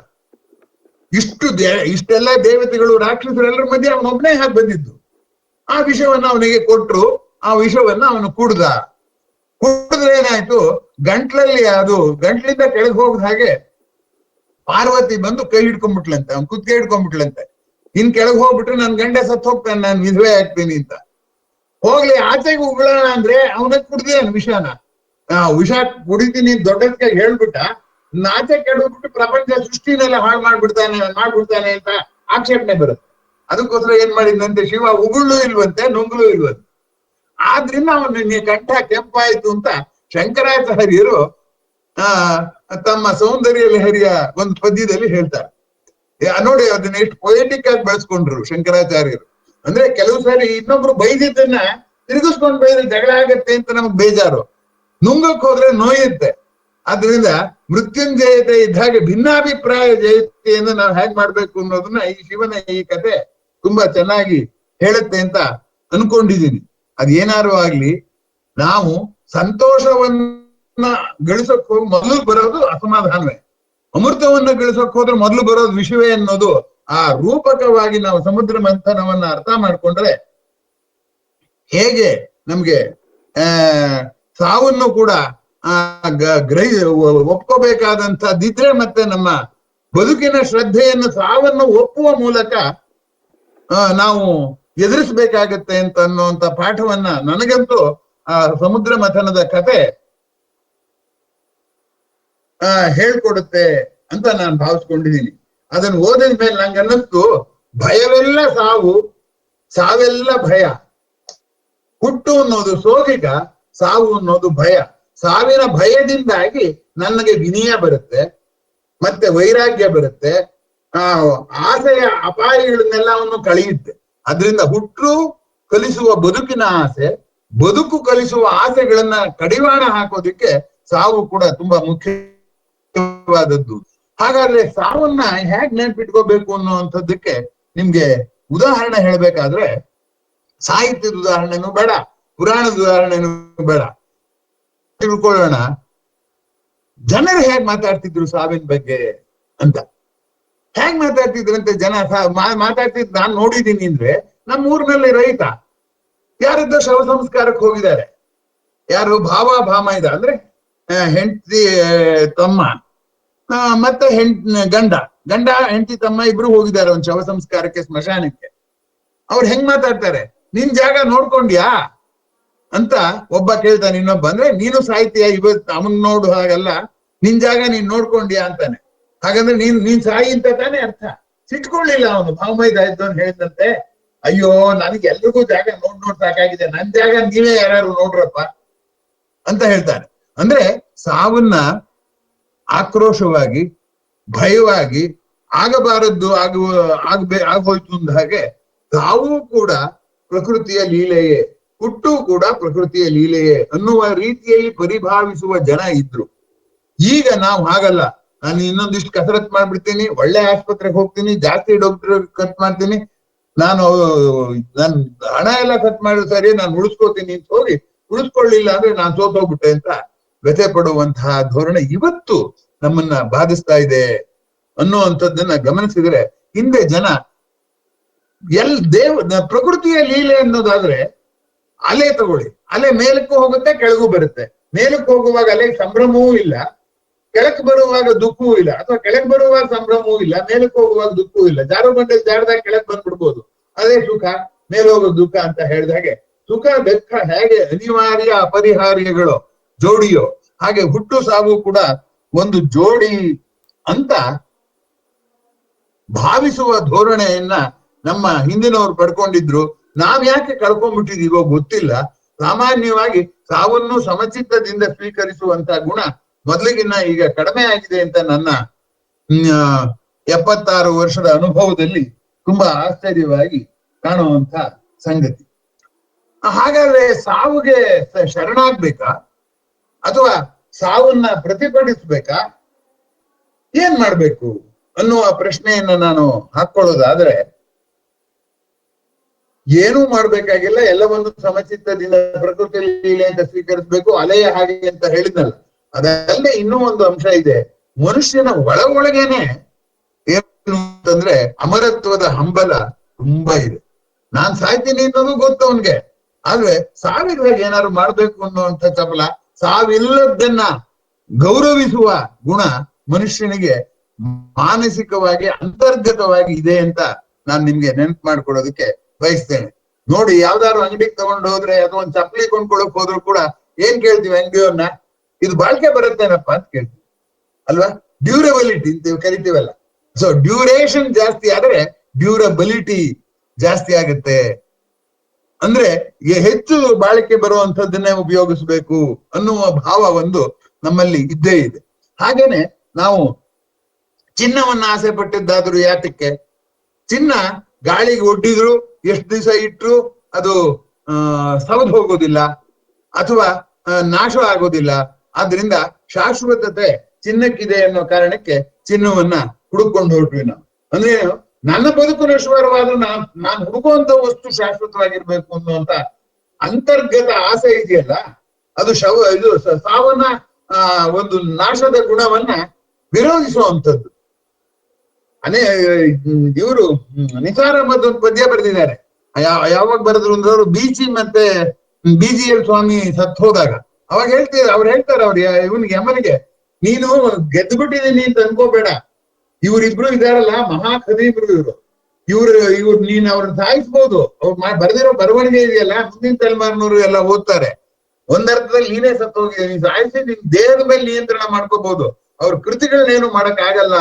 ಇಷ್ಟೆಲ್ಲ ದೇವತೆಗಳು, ರಾಕ್ಷಸರೆಲ್ಲರ ಮಧ್ಯೆ ಅವನೊಬ್ಬನೇ ಹಾಗೆ ಬಂದಿದ್ದು. ಆ ವಿಷವನ್ನ ಅವನಿಗೆ ಕೊಟ್ರು, ಆ ವಿಷವನ್ನ ಅವನು ಕುಡಿದ್ರೆ ಏನಾಯ್ತು, ಗಂಟ್ಲಲ್ಲಿ ಅದು ಗಂಟ್ಲಿಂದ ಕೆಳಗೆ ಹೋಗದ ಹಾಗೆ ಪಾರ್ವತಿ ಬಂದು ಕೈ ಹಿಡ್ಕೊಂಡ್ಬಿಟ್ಲಂತೆ, ಅವ್ನು ಕುತ್ತಿಗೆ ಹಿಡ್ಕೊಂಡ್ಬಿಟ್ಲಂತೆ. ಇನ್ ಕೆಳಗೆ ಹೋಗ್ಬಿಟ್ರೆ ನನ್ ಗಂಡ ಸತ್ ಹೋಗ್ತಾನೆ, ನಾನು ವಿಧವೆ ಆಗ್ತೀನಿ ಅಂತ. ಹೋಗ್ಲಿ ಆಚೆಗೆ ಉಗುಳೋಣ ಅಂದ್ರೆ ಅವನ ಕುಡ್ದಿದ್ದಾನೆ ವಿಷನ. ವಿಷ ಕುಡಿತೀನಿ ದೊಡ್ಡದಕ್ಕೆ ಹೇಳ್ಬಿಟ್ಟ, ಆಚೆ ಕೆಡಬಿಟ್ಟು ಪ್ರಪಂಚ ಸೃಷ್ಟಿನೆಲ್ಲ ಹಾಳು ಮಾಡ್ಬಿಡ್ತಾನೆ ಅಂತ ಆಕ್ಷೇಪಣೆ ಬರುತ್ತೆ. ಅದಕ್ಕೋಸ್ಕರ ಏನ್ ಮಾಡಿದಂತೆ, ಶಿವ ಉಗುಳು ಇಲ್ವಂತೆ, ನುಂಗ್ಲು ಇಲ್ವಂತೆ. ಆದ್ರಿಂದ ಅವನು ಕಂಠ ಕೆಂಪಾಯ್ತು ಅಂತ ಶಂಕರಾಚಾರ್ಯರು ತಮ್ಮ ಸೌಂದರ್ಯ ಲಹರಿಯ ಒಂದು ಪದ್ಯದಲ್ಲಿ ಹೇಳ್ತಾರೆ. ನೋಡಿ ಅದನ್ನ ಎಷ್ಟು ಪೊಯೆಟಿಕ್ ಆಗಿ ಬೆಳೆಸ್ಕೊಂಡ್ರು ಶಂಕರಾಚಾರ್ಯರು. ಅಂದ್ರೆ ಕೆಲವು ಸಾರಿ ಇನ್ನೊಬ್ರು ಬೈದಿದ್ದನ್ನ ತಿರುಗಿಸ್ಕೊಂಡ್ ಬೈದ್ರೆ ಜಗಳ ಆಗತ್ತೆ ಅಂತ ನಮಗ್ ಬೇಜಾರು, ನುಂಗಕ್ ಹೋದ್ರೆ ನೋಯುತ್ತೆ. ಆದ್ರಿಂದ ಮೃತ್ಯುಂಜಯತೆ ಇದ್ದಾಗ ಭಿನ್ನಾಭಿಪ್ರಾಯ ಜಯತೆಯನ್ನು ನಾವು ಹೇಗ್ ಮಾಡ್ಬೇಕು ಅನ್ನೋದನ್ನ ಈ ಶಿವನ ಈ ಕಥೆ ತುಂಬಾ ಚೆನ್ನಾಗಿ ಹೇಳುತ್ತೆ ಅಂತ ಅನ್ಕೊಂಡಿದೀನಿ. ಅದೇನಾರು ಆಗ್ಲಿ, ನಾವು ಸಂತೋಷವನ್ನ ಗಳಿಸಕ್ ಹೋಗಿ ಮೊದಲು ಬರೋದು ಅಸಮಾಧಾನವೇ. ಅಮೃತವನ್ನ ಗಳಿಸಕ್ ಹೋದ್ರೆ ಮೊದಲು ಬರೋದು ವಿಷಯವೇ ಅನ್ನೋದು ಆ ರೂಪಕವಾಗಿ ನಾವು ಸಮುದ್ರ ಮಂಥನವನ್ನ ಅರ್ಥ ಮಾಡ್ಕೊಂಡ್ರೆ ಹೇಗೆ ನಮ್ಗೆ ಸಾವನ್ನು ಕೂಡ ಒಪ್ಕೋಬೇಕಾದಂತದಿದ್ರೆ, ಮತ್ತೆ ನಮ್ಮ ಬದುಕಿನ ಶ್ರದ್ಧೆಯನ್ನು ಸಾವನ್ನು ಒಪ್ಪುವ ಮೂಲಕ ನಾವು ಎದುರಿಸ್ಬೇಕಾಗತ್ತೆ ಅಂತ ಅನ್ನುವಂತ ಪಾಠವನ್ನ ನನಗಂತೂ ಆ ಸಮುದ್ರ ಮಥನದ ಕತೆ ಹೇಳ್ಕೊಡುತ್ತೆ ಅಂತ ನಾನು ಭಾವಿಸ್ಕೊಂಡಿದ್ದೀನಿ. ಅದನ್ನು ಓದಿದ ಮೇಲೆ ನಂಗೆ ಅನ್ನಿಸ್ತು, ಭಯವೆಲ್ಲ ಸಾವು, ಸಾವೆಲ್ಲ ಭಯ. ಹುಟ್ಟು ಅನ್ನೋದು ಸೋಗಿಗ, ಸಾವು ಅನ್ನೋದು ಭಯ. ಸಾವಿನ ಭಯದಿಂದಾಗಿ ನನಗೆ ವಿನಯ ಬರುತ್ತೆ, ಮತ್ತೆ ವೈರಾಗ್ಯ ಬರುತ್ತೆ, ಆಸೆಯ ಅಪಾಯಗಳನ್ನೆಲ್ಲವನ್ನು ಕಳೆಯುತ್ತೆ. ಅದರಿಂದ ಹುಟ್ಟು ಕಲಿಸುವ ಬದುಕಿನ ಆಸೆ, ಬದುಕು ಕಲಿಸುವ ಆಸೆಗಳನ್ನ ಕಡಿವಾಣ ಹಾಕೋದಿಕ್ಕೆ ಸಾವು ಕೂಡ ತುಂಬಾ ಮುಖ್ಯವಾದದ್ದು. ಹಾಗಾದ್ರೆ ಸಾವನ್ನ ಹೇಗ್ ನೆನ್ಪಿಟ್ಕೋಬೇಕು ಅನ್ನುವಂಥದ್ದಕ್ಕೆ ನಿಮ್ಗೆ ಉದಾಹರಣೆ ಹೇಳ್ಬೇಕಾದ್ರೆ, ಸಾಹಿತ್ಯದ ಉದಾಹರಣೆನೂ ಬೇಡ, ಪುರಾಣದ ಉದಾಹರಣೆನೂ ಬೇಡ. ತಿಳ್ಕೊಳ್ಳೋಣ ಜನರು ಹೇಗ್ ಮಾತಾಡ್ತಿದ್ರು ಸಾವಿನ ಬಗ್ಗೆ ಅಂತ. ಹೇಗ್ ಮಾತಾಡ್ತಿದ್ರಂತೆ ಜನ? ಮಾತಾಡ್ತಿದ್ ನಾನ್ ನೋಡಿದೀನಿ ಅಂದ್ರೆ, ನಮ್ಮ ಊರಿನಲ್ಲಿ ರೈತ ಯಾರದ್ದೋ ಶವ ಸಂಸ್ಕಾರಕ್ಕೆ ಹೋಗಿದ್ದಾರೆ. ಯಾರು? ಭಾವ ಭಾಮೈದ ಅಂದ್ರೆ ಹೆಂಡತಿ ತಮ್ಮ, ಮತ್ತೆ ಗಂಡ ಹೆಂಡತಿ ತಮ್ಮ ಇಬ್ರು ಹೋಗಿದ್ದಾರೆ ಒಂದ್ ಶವ ಸಂಸ್ಕಾರಕ್ಕೆ, ಸ್ಮಶಾನಕ್ಕೆ. ಅವ್ರು ಹೆಂಗ್ ಮಾತಾಡ್ತಾರೆ? ನಿನ್ ಜಾಗ ನೋಡ್ಕೊಂಡ್ಯಾ ಅಂತ ಒಬ್ಬ ಕೇಳ್ತಾನೆ ಇನ್ನೊಬ್ಬ. ಅಂದ್ರೆ ನೀನು ಸಾಹಿತ್ಯ ಇವತ್ತು ಅವನ್ ನೋಡು ಹಾಗಲ್ಲ, ನಿನ್ ಜಾಗ ನೀನ್ ನೋಡ್ಕೊಂಡ್ಯಾ ಅಂತಾನೆ. ಹಾಗಂದ್ರೆ ನೀನ್ ಸಾಯಿ ಅಂತ ತಾನೇ ಅರ್ಥ. ಸಿಟ್ಕೊಳ್ಳಿಲ್ಲ ಅವನು. ಭಾವಮೈದ ಆಯ್ತು ಅಂತ ಹೇಳಿದಂತೆ, ಅಯ್ಯೋ ನನಗೆ ಎಲ್ರಿಗೂ ಜಾಗ ನೋಡ್ ಸಾಕಾಗಿದೆ, ನನ್ ಜಾಗ ನೀವೇ ಯಾರು ನೋಡ್ರಪ್ಪ ಅಂತ ಹೇಳ್ತಾನೆ. ಅಂದ್ರೆ ಸಾವನ್ನ ಆಕ್ರೋಶವಾಗಿ, ಭಯವಾಗಿ, ಆಗಬಾರದ್ದು ಆಗೋಯ್ತು ಅಂದ ಹಾಗೆ ತಾವೂ ಕೂಡ ಪ್ರಕೃತಿಯ ಲೀಲೆಯೇ, ಹುಟ್ಟು ಕೂಡ ಪ್ರಕೃತಿಯ ಲೀಲೆಯೇ ಅನ್ನುವ ರೀತಿಯಲ್ಲಿ ಪರಿಭಾವಿಸುವ ಜನ ಇದ್ರು. ಈಗ ನಾವು ಹಾಗಲ್ಲ. ನಾನು ಇನ್ನೊಂದಿಷ್ಟು ಕಸರತ್ ಮಾಡ್ಬಿಡ್ತೀನಿ, ಒಳ್ಳೆ ಆಸ್ಪತ್ರೆಗೆ ಹೋಗ್ತೀನಿ, ಜಾಸ್ತಿ ಡಾಕ್ಟರ್ ಖರ್ಚು ಮಾಡ್ತೀನಿ, ನಾನು ಹಣ ಎಲ್ಲ ಖರ್ಚು ಮಾಡಿದ್ರು ಸರಿ, ನಾನು ಉಳಿಸ್ಕೋತೀನಿ ಅಂತ ಹೋಗಿ ಉಳಿಸ್ಕೊಳ್ಳಿಲ್ಲ ಅಂದ್ರೆ ನಾನು ಸೋತೋಗ್ಬಿಟ್ಟೆ ಅಂತ ವ್ಯಥೆ ಪಡುವಂತಹ ಧೋರಣೆ ಇವತ್ತು ನಮ್ಮನ್ನ ಬಾಧಿಸ್ತಾ ಇದೆ ಅನ್ನುವಂಥದ್ದನ್ನ ಗಮನಿಸಿದ್ರೆ, ಹಿಂದೆ ಜನ ಪ್ರಕೃತಿಯ ಲೀಲೆ ಅನ್ನೋದಾದ್ರೆ ಅಲೆ ತಗೊಳ್ಳಿ, ಅಲೆ ಮೇಲಕ್ಕೂ ಹೋಗುತ್ತೆ ಕೆಳಗೂ ಬರುತ್ತೆ. ಮೇಲಕ್ಕೆ ಹೋಗುವಾಗ ಅಲೆ ಸಂಭ್ರಮವೂ ಇಲ್ಲ, ಕೆಳಕ್ ಬರುವಾಗ ದುಃಖವೂ ಇಲ್ಲ, ಅಥವಾ ಕೆಳಕ್ ಬರುವಾಗ ಸಂಭ್ರಮವೂ ಇಲ್ಲ, ಮೇಲಕ್ಕೆ ಹೋಗುವಾಗ ದುಃಖವೂ ಇಲ್ಲ. ಜಾರು ಬಂಡೆ ಜಾರದಾಗ ಕೆಳಕ್ ಬಂದ್ಬಿಡ್ಬೋದು, ಅದೇ ಸುಖ. ಮೇಲೆ ಹೋಗೋ ದುಃಖ ಅಂತ ಹೇಳಿದಾಗೆ ಸುಖ ದುಃಖ ಹೇಗೆ ಅನಿವಾರ್ಯ ಅಪರಿಹಾರ್ಯಗಳು ಜೋಡಿಯೋ ಹಾಗೆ ಹುಟ್ಟು ಸಾವು ಕೂಡ ಒಂದು ಜೋಡಿ ಅಂತ ಭಾವಿಸುವ ಧೋರಣೆಯನ್ನ ನಮ್ಮ ಹಿಂದಿನವರು ಪಡ್ಕೊಂಡಿದ್ರು. ನಾವ್ ಯಾಕೆ ಕಳ್ಕೊಂಡ್ಬಿಟ್ಟಿದೀವೋ ಗೊತ್ತಿಲ್ಲ. ಸಾಮಾನ್ಯವಾಗಿ ಸಾವನ್ನು ಸಮಚಿತ್ತದಿಂದ ಸ್ವೀಕರಿಸುವಂತ ಗುಣ ಮೊದಲಿಗಿನ್ನ ಈಗ ಕಡಿಮೆ ಆಗಿದೆ ಅಂತ ನನ್ನ 76 ವರ್ಷದ ಅನುಭವದಲ್ಲಿ ತುಂಬಾ ಆಶ್ಚರ್ಯವಾಗಿ ಕಾಣುವಂತ ಸಂಗತಿ. ಹಾಗಾದ್ರೆ ಸಾವುಗೆ ಶರಣಾಗ್ಬೇಕಾ ಅಥವಾ ಸಾವನ್ನ ಪ್ರತಿಭಟಿಸ್ಬೇಕಾ? ಏನ್ ಮಾಡ್ಬೇಕು ಅನ್ನುವ ಪ್ರಶ್ನೆಯನ್ನ ನಾನು ಹಾಕೊಳ್ಳೋದಾದ್ರೆ, ಏನೂ ಮಾಡ್ಬೇಕಾಗಿಲ್ಲ, ಎಲ್ಲವೊಂದು ಸಮಚಿತ್ತದಿಂದ ಪ್ರಕೃತಿ ಲೀಲೆ ಅಂತ ಸ್ವೀಕರಿಸ್ಬೇಕು. ಅಲೆಯ ಹಾಗೆ ಅಂತ ಹೇಳಿದ್ನಲ್ಲ, ಅದಲ್ಲದೆ ಇನ್ನೂ ಒಂದು ಅಂಶ ಇದೆ. ಮನುಷ್ಯನ ಒಳಗೇನೆ ಏನು ಅಂತಂದ್ರೆ ಅಮರತ್ವದ ಹಂಬಲ ತುಂಬಾ ಇದೆ. ನಾನ್ ಸಾಯ್ತೀನಿ ಅನ್ನೋದು ಗೊತ್ತು ಅವನ್ಗೆ, ಆದ್ರೆ ಸಾವಿರ ಏನಾದ್ರು ಮಾಡ್ಬೇಕು ಅನ್ನುವಂಥ ಚಪಲ, ಸಾವಿಲ್ಲದನ್ನ ಗೌರವಿಸುವ ಗುಣ ಮನುಷ್ಯನಿಗೆ ಮಾನಸಿಕವಾಗಿ ಅಂತರ್ಗತವಾಗಿ ಇದೆ ಅಂತ ನಾನ್ ನಿಮ್ಗೆ ನೆನಪು ಮಾಡ್ಕೊಡೋದಕ್ಕೆ ಬಯಸ್ತೇನೆ. ನೋಡಿ, ಯಾವ್ದಾದ್ರು ಅಂಗಡಿಗೆ ತಗೊಂಡು ಹೋದ್ರೆ ಅಥವಾ ಒಂದ್ ಚಪ್ಪಲಿ ಕೊಂಡ್ಕೊಳಕ್ ಹೋದ್ರು ಕೂಡ ಏನ್ ಕೇಳ್ತೀವಿ ಅಂಗಡಿಯವ್ರನ್ನ? ಇದು ಬಾಳ್ಕೆ ಬರುತ್ತೇನಪ್ಪ ಅಂತ ಕೇಳ್ತೀವಿ ಅಲ್ವಾ? ಡ್ಯೂರಬಿಲಿಟಿ ಅಂತ ಕರಿತೀವಲ್ಲ. ಸೊ ಡ್ಯೂರೇಷನ್ ಜಾಸ್ತಿ ಆದ್ರೆ ಡ್ಯೂರಬಿಲಿಟಿ ಜಾಸ್ತಿ ಆಗುತ್ತೆ. ಅಂದ್ರೆ ಹೆಚ್ಚು ಬಾಳಿಕೆ ಬರುವಂತದ್ದನ್ನೇ ಉಪಯೋಗಿಸ್ಬೇಕು ಅನ್ನುವ ಭಾವ ಒಂದು ನಮ್ಮಲ್ಲಿ ಇದ್ದೇ ಇದೆ. ಹಾಗೇನೆ ನಾವು ಚಿನ್ನವನ್ನ ಆಸೆ ಪಟ್ಟಿದ್ದಾದ್ರೂ ಯಾತಕ್ಕೆ? ಚಿನ್ನ ಗಾಳಿಗೆ ಒಡ್ಡಿದ್ರು ಎಷ್ಟು ದಿವಸ ಇಟ್ರು ಅದು ಸವದು ಹೋಗೋದಿಲ್ಲ ಅಥವಾ ನಾಶ ಆಗೋದಿಲ್ಲ. ಆದ್ರಿಂದ ಶಾಶ್ವತತೆ ಚಿನ್ನಕ್ಕಿದೆ ಅನ್ನೋ ಕಾರಣಕ್ಕೆ ಚಿನ್ನವನ್ನ ಹುಡುಕೊಂಡು ಹೊರಟ್ವಿ ನಾವು. ಅಂದ್ರೆ ನನ್ನ ಬದುಕು ನಶ್ವರವಾದ್ರೂ ನಾನು ಹುಡುಕುವಂತ ವಸ್ತು ಶಾಶ್ವತವಾಗಿರ್ಬೇಕು ಅನ್ನುವಂತ ಅಂತರ್ಗತ ಆಸೆ ಇದೆಯಲ್ಲ, ಅದು ಇದು ಸಾವನ್ನ ಒಂದು ನಾಶದ ಗುಣವನ್ನ ವಿರೋಧಿಸುವಂಥದ್ದು. ಇವರು ನಿಸಾರ್ ಅಹಮದ್ ಒಂದು ಪದ್ಯ ಬರೆದಿದ್ದಾರೆ. ಯಾವಾಗ ಬರೆದ್ರು ಅಂದ್ರೆ ಅವರು ಬಿಸಿ ಮತ್ತೆ BGL ಸ್ವಾಮಿ ಸತ್ ಹೋದಾಗ ಅವಾಗ ಅವ್ರು ಹೇಳ್ತಾರೆ ಇವನಿಗೆ ಯಮನಿಗೆ, ನೀನು ಗೆದ್ದು ಬಿಟ್ಟಿದೀನಿ ಅಂತ ಅನ್ಕೋಬೇಡ, ಇವ್ರಿಬ್ರು ಇದಾರಲ್ಲ ಮಹಾ ಖದೀಬ್ರು ಇವ್ರು ನೀನ್ ಅವ್ರನ್ನ ಸಾಯಿಸ್ಬೋದು. ಅವ್ರು ಬರೆದಿರೋ ಬರವಣಿಗೆ ಇದೆಯಲ್ಲ, ಮುಂದಿನ ತಲೆಮಾರಿನವರು ಎಲ್ಲ ಓದ್ತಾರೆ. ಒಂದರ್ಥದಲ್ಲಿ ನೀನೇ ಸತ್ತು ಹೋಗಿದೆ, ನೀನ್ ಸಾಯಿಸಿ ನಿನ್ ದೇಹದ ಮೇಲೆ ನಿಯಂತ್ರಣ ಮಾಡ್ಕೋಬಹುದು, ಅವ್ರ ಕೃತಿಗಳನ್ನೇನು ಮಾಡಕ್ ಆಗಲ್ಲ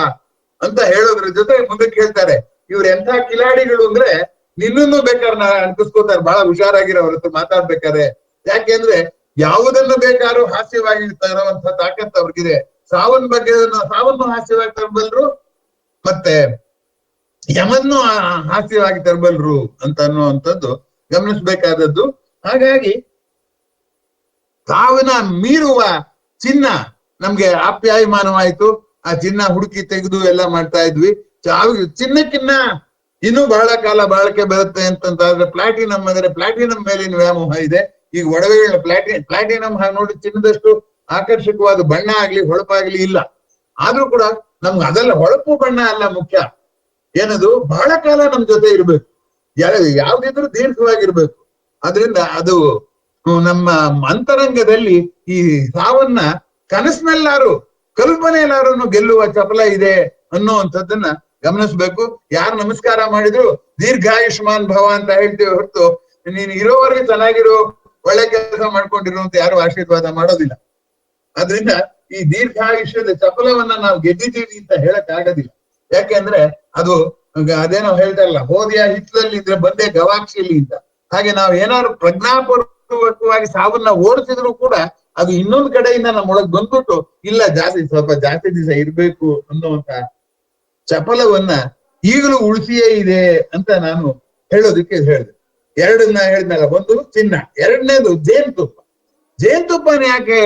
ಅಂತ ಹೇಳೋದ್ರ ಜೊತೆ ಮುಂದಕ್ಕೆ ಹೇಳ್ತಾರೆ, ಇವ್ರು ಎಂಥ ಕಿಲಾಡಿಗಳು ಅಂದ್ರೆ ನಿನ್ನನ್ನು ಬೇಕಾದ್ರೆ ಅನ್ಕಿಸ್ಕೋತಾರೆ. ಬಹಳ ಹುಷಾರಾಗಿರೋ ಅವ್ರ ಹತ್ರ ಮಾತಾಡ್ಬೇಕಾರೆ. ಯಾಕೆಂದ್ರೆ ಯಾವುದನ್ನು ಬೇಕಾದ್ರೂ ಹಾಸ್ಯವಾಗಿ ತರುವಂತ ತಾಕತ್ ಅವ್ರಿಗಿದೆ. ಸಾವನ್ನು ಹಾಸ್ಯವಾಗಿ ತರಬಲ್ರು, ಮತ್ತೆ ಯಮನ್ನು ಹಾಸ್ಯವಾಗಿ ತರಬಲ್ರು ಅಂತ ಅನ್ನುವಂಥದ್ದು ಗಮನಿಸ್ಬೇಕಾದದ್ದು. ಹಾಗಾಗಿ ಸಾವನ್ನ ಮೀರುವ ಚಿನ್ನ ನಮ್ಗೆ ಆಪ್ಯಾಯಮಾನವಾಯ್ತು. ಆ ಚಿನ್ನ ಹುಡುಕಿ ತೆಗೆದು ಎಲ್ಲ ಮಾಡ್ತಾ ಇದ್ವಿ. ಚಿನ್ನಕ್ಕಿನ್ನ ಇನ್ನೂ ಬಹಳ ಕಾಲ ಬಾಳಕೆ ಬರುತ್ತೆ ಅಂತಂದ್ರೆ ಪ್ಲಾಟಿನಂ ಅಂದ್ರೆ ಪ್ಲಾಟಿನಂ ಮೇಲಿನ ವ್ಯಾಮೋಹ ಇದೆ. ಈಗ ಒಡವೆಗಳ ಪ್ಲಾಟಿನಂ ನೋಡಿ ಚಿನ್ನದಷ್ಟು ಆಕರ್ಷಕವಾದ ಬಣ್ಣ ಆಗ್ಲಿ ಹೊಳಪಾಗ್ಲಿ ಇಲ್ಲ. ಆದ್ರೂ ಕೂಡ ನಮ್ಗೆ ಅದೆಲ್ಲ ಹೊಳಪು ಬಣ್ಣ ಅಲ್ಲ ಮುಖ್ಯ, ಏನದು ಬಹಳ ಕಾಲ ನಮ್ ಜೊತೆ ಇರ್ಬೇಕು, ಯಾವ್ದಿದ್ರು ದೀರ್ಘವಾಗಿರ್ಬೇಕು. ಅದರಿಂದ ಅದು ನಮ್ಮ ಅಂತರಂಗದಲ್ಲಿ ಈ ಸಾವನ್ನ ಕನಸಿನಲ್ಲಾರು ಕಲ್ಪನೆಯಲ್ಲಾರು ಗೆಲ್ಲುವ ಚಪಲ ಇದೆ ಅನ್ನುವಂಥದ್ದನ್ನ ಗಮನಿಸ್ಬೇಕು. ಯಾರು ನಮಸ್ಕಾರ ಮಾಡಿದ್ರು ದೀರ್ಘಾಯುಷ್ಮಾನ್ ಭವ ಅಂತ ಹೇಳ್ತೀವಿ ಹೊರತು ನೀನು ಇರೋವರೆಗೆ ಚೆನ್ನಾಗಿರೋ ಒಳ್ಳೆ ಕೆಲಸ ಮಾಡ್ಕೊಂಡಿರು ಅಂತ ಯಾರು ಆಶೀರ್ವಾದ ಮಾಡೋದಿಲ್ಲ. ಆದ್ರಿಂದ ಈ ದೀರ್ಘಾಯುಷ್ಯದ ಚಪಲವನ್ನ ನಾವು ಗೆದ್ದಿದ್ದೀವಿ ಅಂತ ಹೇಳಕ್ ಆಗೋದಿಲ್ಲ. ಯಾಕೆಂದ್ರೆ ಅದು ಅದೇನೋ ಹೇಳ್ತಾರಲ್ಲ, ಹೋದಿಯ ಹಿತ್ತಲಲ್ಲಿ ಇದ್ರೆ ಬಂದೆ ಗವಾಕ್ಷಿಲಿ ಅಂತ. ಹಾಗೆ ನಾವು ಏನಾದ್ರು ಪ್ರಜ್ಞಾಪೂರ್ವಕವಾಗಿ ಸಾವನ್ನ ಓಡಿಸಿದ್ರು ಕೂಡ ಅದು ಇನ್ನೊಂದು ಕಡೆಯಿಂದ ನಮ್ಮೊಳಗ್ ಬಂದ್ಬಿಟ್ಟು ಇಲ್ಲ ಸ್ವಲ್ಪ ಜಾಸ್ತಿ ದಿವಸ ಇರ್ಬೇಕು ಅನ್ನುವಂತ ಚಪಲವನ್ನ ಈಗಲೂ ಉಳಿಸಿಯೇ ಇದೆ ಅಂತ ನಾನು ಹೇಳೋದಕ್ಕೆ ಹೇಳಿದೆ. ಎರಡನ್ನ ಹೇಳಿದ್ನಲ್ಲ, ಒಂದು ಚಿನ್ನ, ಎರಡನೇದು ಜೇನುತುಪ್ಪ. ಜೇನುತುಪ್ಪನ ಯಾಕೆ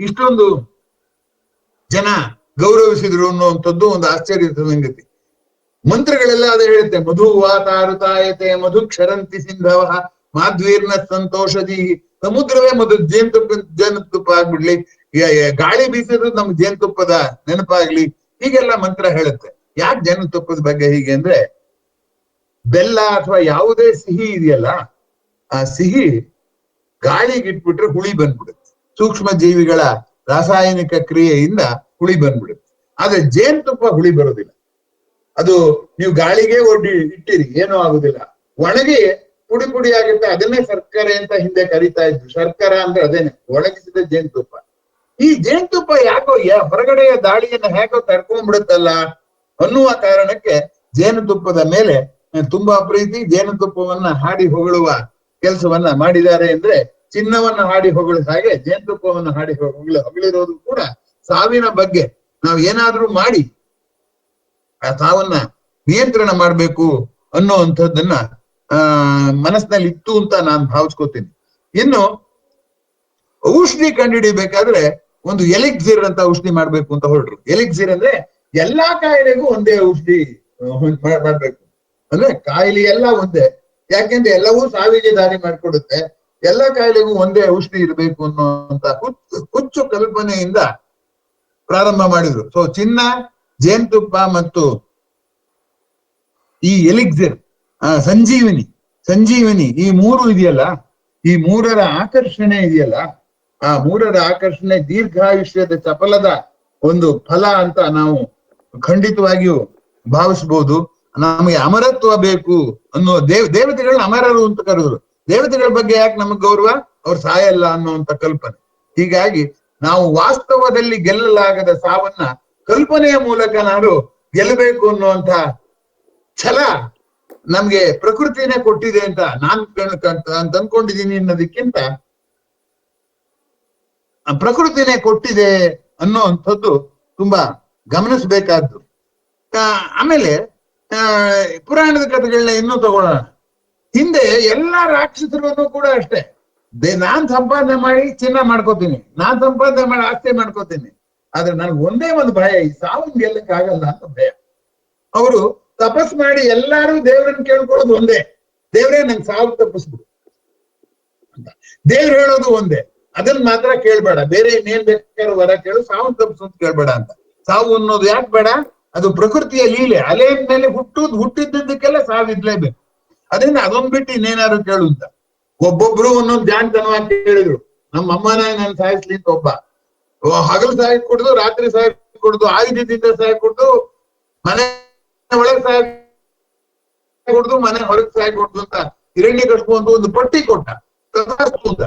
ಇಷ್ಟೊಂದು ಜನ ಗೌರವಿಸಿದ್ರು ಅನ್ನುವಂಥದ್ದು ಒಂದು ಆಶ್ಚರ್ಯದ ಸಂಗತಿ. ಮಂತ್ರಗಳೆಲ್ಲ ಅದೇ ಹೇಳುತ್ತೆ, ಮಧು ವಾತಾರುತಾಯತೆ ಮಧು ಕ್ಷರಂತಿ ಸಿಂಧವ ಮಾಧ್ವೀರ್ನ ಸಂತೋಷದಿ. ಸಮುದ್ರವೇ ಜೇನುತುಪ್ಪ ಆಗ್ಬಿಡ್ಲಿ, ಗಾಳಿ ಬೀಸಿದ್ರು ನಮ್ಗೆ ಜೇನುತುಪ್ಪದ ನೆನಪಾಗ್ಲಿ, ಹೀಗೆಲ್ಲ ಮಂತ್ರ ಹೇಳುತ್ತೆ. ಯಾಕೆ ಜೇನುತುಪ್ಪದ ಬಗ್ಗೆ ಹೀಗೆ ಅಂದ್ರೆ, ಬೆಲ್ಲ ಅಥವಾ ಯಾವುದೇ ಸಿಹಿ ಇದೆಯಲ್ಲ, ಆ ಸಿಹಿ ಗಾಳಿಗಿಟ್ಬಿಟ್ರೆ ಹುಳಿ ಬಂದ್ಬಿಡುತ್ತೆ. ಸೂಕ್ಷ್ಮ ಜೀವಿಗಳ ರಾಸಾಯನಿಕ ಕ್ರಿಯೆಯಿಂದ ಹುಳಿ ಬಂದ್ಬಿಡುತ್ತೆ. ಆದ್ರೆ ಜೇನುತುಪ್ಪ ಹುಳಿ ಬರೋದಿಲ್ಲ. ಅದು ನೀವು ಗಾಳಿಗೆ ಇಟ್ಟಿರಿ ಏನೂ ಆಗುದಿಲ್ಲ, ಒಣಗಿ ಪುಡಿ ಪುಡಿ ಆಗುತ್ತೆ. ಅದನ್ನೇ ಸರ್ಕರೆ ಅಂತ ಹಿಂದೆ ಕರಿತಾ ಇದ್ರು. ಶರ್ಕರ ಅಂದ್ರೆ ಅದೇನೆ, ಒಣಗಿಸಿದ ಜೇನುತುಪ್ಪ. ಈ ಜೇನುತುಪ್ಪ ಯಾಕೋ ಹೊರಗಡೆಯ ದಾಳಿಯನ್ನ ಹೇಗೋ ತಡ್ಕೊಂಡ್ಬಿಡುತ್ತಲ್ಲ ಅನ್ನುವ ಕಾರಣಕ್ಕೆ ಜೇನುತುಪ್ಪದ ಮೇಲೆ ತುಂಬಾ ಪ್ರೀತಿ. ಜೇನುತುಪ್ಪವನ್ನ ಹಾಡಿ ಹೊಗಳುವ ಕೆಲಸವನ್ನ ಮಾಡಿದ್ದಾರೆ. ಅಂದ್ರೆ ಚಿನ್ನವನ್ನ ಹಾಡಿ ಹೊಗಳಿದ ಹಾಗೆ ಜೇನುತುಪ್ಪವನ್ನ ಹಾಡಿ ಹೊಗಳಿರೋದು ಕೂಡ ಸಾವಿನ ಬಗ್ಗೆ ನಾವು ಏನಾದ್ರೂ ಮಾಡಿ ಆ ಸಾವನ್ನ ನಿಯಂತ್ರಣ ಮಾಡ್ಬೇಕು ಅನ್ನುವಂಥದ್ದನ್ನ ಮನಸ್ಸಿನಲ್ಲಿ ಇತ್ತು ಅಂತ ನಾನು ಭಾವಿಸ್ಕೋತೀನಿ. ಇನ್ನು ಔಷಧಿ ಕಂಡುಹಿಡಿಬೇಕಾದ್ರೆ ಒಂದು ಎಲಿಕ್ಸಿರ್ ಅಂತ ಔಷಧಿ ಮಾಡ್ಬೇಕು ಅಂತ ಹೊರಟ್ರು. ಎಲಿಕ್ಸಿರ್ ಅಂದ್ರೆ ಎಲ್ಲಾ ಕಾಯಿಲೆಗೂ ಒಂದೇ ಔಷಧಿ ಮಾಡ್ಬೇಕು ಅಂದ್ರೆ ಕಾಯಿಲೆ ಎಲ್ಲ ಒಂದೇ, ಯಾಕೆಂದ್ರೆ ಎಲ್ಲವೂ ಸಾವಿಗೆ ದಾರಿ ಮಾಡ್ಕೊಡುತ್ತೆ. ಎಲ್ಲಾ ಕಾಯಿಲೆಗೂ ಒಂದೇ ಔಷಧಿ ಇರಬೇಕು ಅನ್ನುವಂತ ಹುಚ್ಚು ಕಲ್ಪನೆಯಿಂದ ಪ್ರಾರಂಭ ಮಾಡಿದ್ರು. ಸೊ ಚಿನ್ನ, ಜೇನುತುಪ್ಪ ಮತ್ತು ಈ ಎಲಿಕ್ಸಿರ್, ಸಂಜೀವಿನಿ ಈ ಮೂರು ಇದೆಯಲ್ಲ, ಈ ಮೂರರ ಆಕರ್ಷಣೆ ಇದೆಯಲ್ಲ, ಆ ಮೂರರ ಆಕರ್ಷಣೆ ದೀರ್ಘಾಯುಷ್ಯದ ಚಪಲದ ಒಂದು ಫಲ ಅಂತ ನಾವು ಖಂಡಿತವಾಗಿಯೂ ಭಾವಿಸ್ಬೋದು. ನಮಗೆ ಅಮರತ್ವ ಬೇಕು ಅನ್ನೋ ದೇವತೆಗಳನ್ನ ಅಮರರು ಅಂತ ಕರೆದ್ರು. ದೇವತೆಗಳ ಬಗ್ಗೆ ಯಾಕೆ ನಮಗ್ ಗೌರವ? ಅವ್ರು ಸಾಯಲ್ಲ ಅನ್ನುವಂತ ಕಲ್ಪನೆ. ಹೀಗಾಗಿ ನಾವು ವಾಸ್ತವದಲ್ಲಿ ಗೆಲ್ಲಲಾಗದ ಸಾವನ್ನ ಕಲ್ಪನೆಯ ಮೂಲಕ ನಾವು ಗೆಲ್ಲಬೇಕು ಅನ್ನುವಂತ ಛಲ ನಮ್ಗೆ ಪ್ರಕೃತಿನೇ ಕೊಟ್ಟಿದೆ ಅಂತ ನಾನ್ ಅಂದ್ಕೊಂಡಿದ್ದೀನಿ ಅನ್ನೋದಕ್ಕಿಂತ ಪ್ರಕೃತಿನೇ ಕೊಟ್ಟಿದೆ ಅನ್ನೋವಂಥದ್ದು ತುಂಬಾ ಗಮನಿಸ್ಬೇಕಾದ್ದು. ಆಮೇಲೆ ಪುರಾಣದ ಕಥೆಗಳನ್ನ ಇನ್ನೂ ತಗೊಳ್ಳೋಣ. ಹಿಂದೆ ಎಲ್ಲಾ ರಾಕ್ಷಸರನ್ನು ಕೂಡ ಅಷ್ಟೇ, ನಾನ್ ಸಂಪಾದನೆ ಮಾಡಿ ಚಿನ್ನ ಮಾಡ್ಕೋತೀನಿ, ನಾನ್ ಸಂಪಾದನೆ ಮಾಡಿ ಆಸ್ತಿ ಮಾಡ್ಕೋತೀನಿ, ಆದ್ರೆ ನನ್ಗೆ ಒಂದೇ ಒಂದು ಭಯ, ಈ ಸಾವನ್ ಗೆಲ್ಲಕ್ಕೆ ಆಗಲ್ಲ ಅಂತ ಭಯ. ಅವರು ತಪಸ್ ಮಾಡಿ ಎಲ್ಲಾರು ದೇವ್ರನ್ನ ಕೇಳ್ಕೊಳ್ಳೋದು ಒಂದೇ, ದೇವ್ರೇ ನಂಗೆ ಸಾವು ತಪ್ಪಿಸ್ಬಿಡು ಅಂತ. ದೇವ್ರು ಹೇಳೋದು ಒಂದೇ, ಅದನ್ನ ಮಾತ್ರ ಕೇಳ್ಬೇಡ, ಬೇರೆ ಇನ್ನೇನ್ ಬೇಕಾದ್ರೂ ವರ ಕೇಳು, ಸಾವನ್ ತಪ್ಪಿಸು ಅಂತ ಕೇಳ್ಬೇಡ ಅಂತ. ಸಾವು ಅನ್ನೋದು ಯಾಕೆ ಬೇಡ? ಅದು ಪ್ರಕೃತಿಯ ಲೀಲೆ. ಅಲೆ ಮೇಲೆ ಹುಟ್ಟಿದ್ದಕ್ಕೆಲ್ಲ ಸಾವಿರ್ಲೇಬೇಕು. ಅದರಿಂದ ಅದೊಂದ್ ಬಿಟ್ಟು ಇನ್ನೇನಾದ್ರು ಕೇಳು ಅಂತ. ಒಬ್ಬೊಬ್ರು ಒಂದೊಂದು ಜಾಣತನವಾಗಿ ಕೇಳಿದ್ರು. ನಮ್ಮ ಅಮ್ಮನ ನಾನು ಸಾಯಿಸ್ಲಿ ಅಂತ ಒಬ್ಬ, ಹಗಲು ಸಾಯಿ ಕೊಡುದು, ರಾತ್ರಿ ಸಾಯಿ ಕೊಡುದು, ಆಯುಧದಿಂದ ಸಾಯಿ ಕೊಡುದು, ಮನೆ ಒಳಗೆ ಸಾಯಿ ಕೊಡುದು, ಮನೆ ಹೊರಗೆ ಸಾಯಿ ಕೊಡುದು ಅಂತ ಹಿರಣ್ಯ ಕಟ್ಕೊಂಡು ಒಂದು ಪಟ್ಟಿ ಕೊಟ್ಟ. ಅಂತ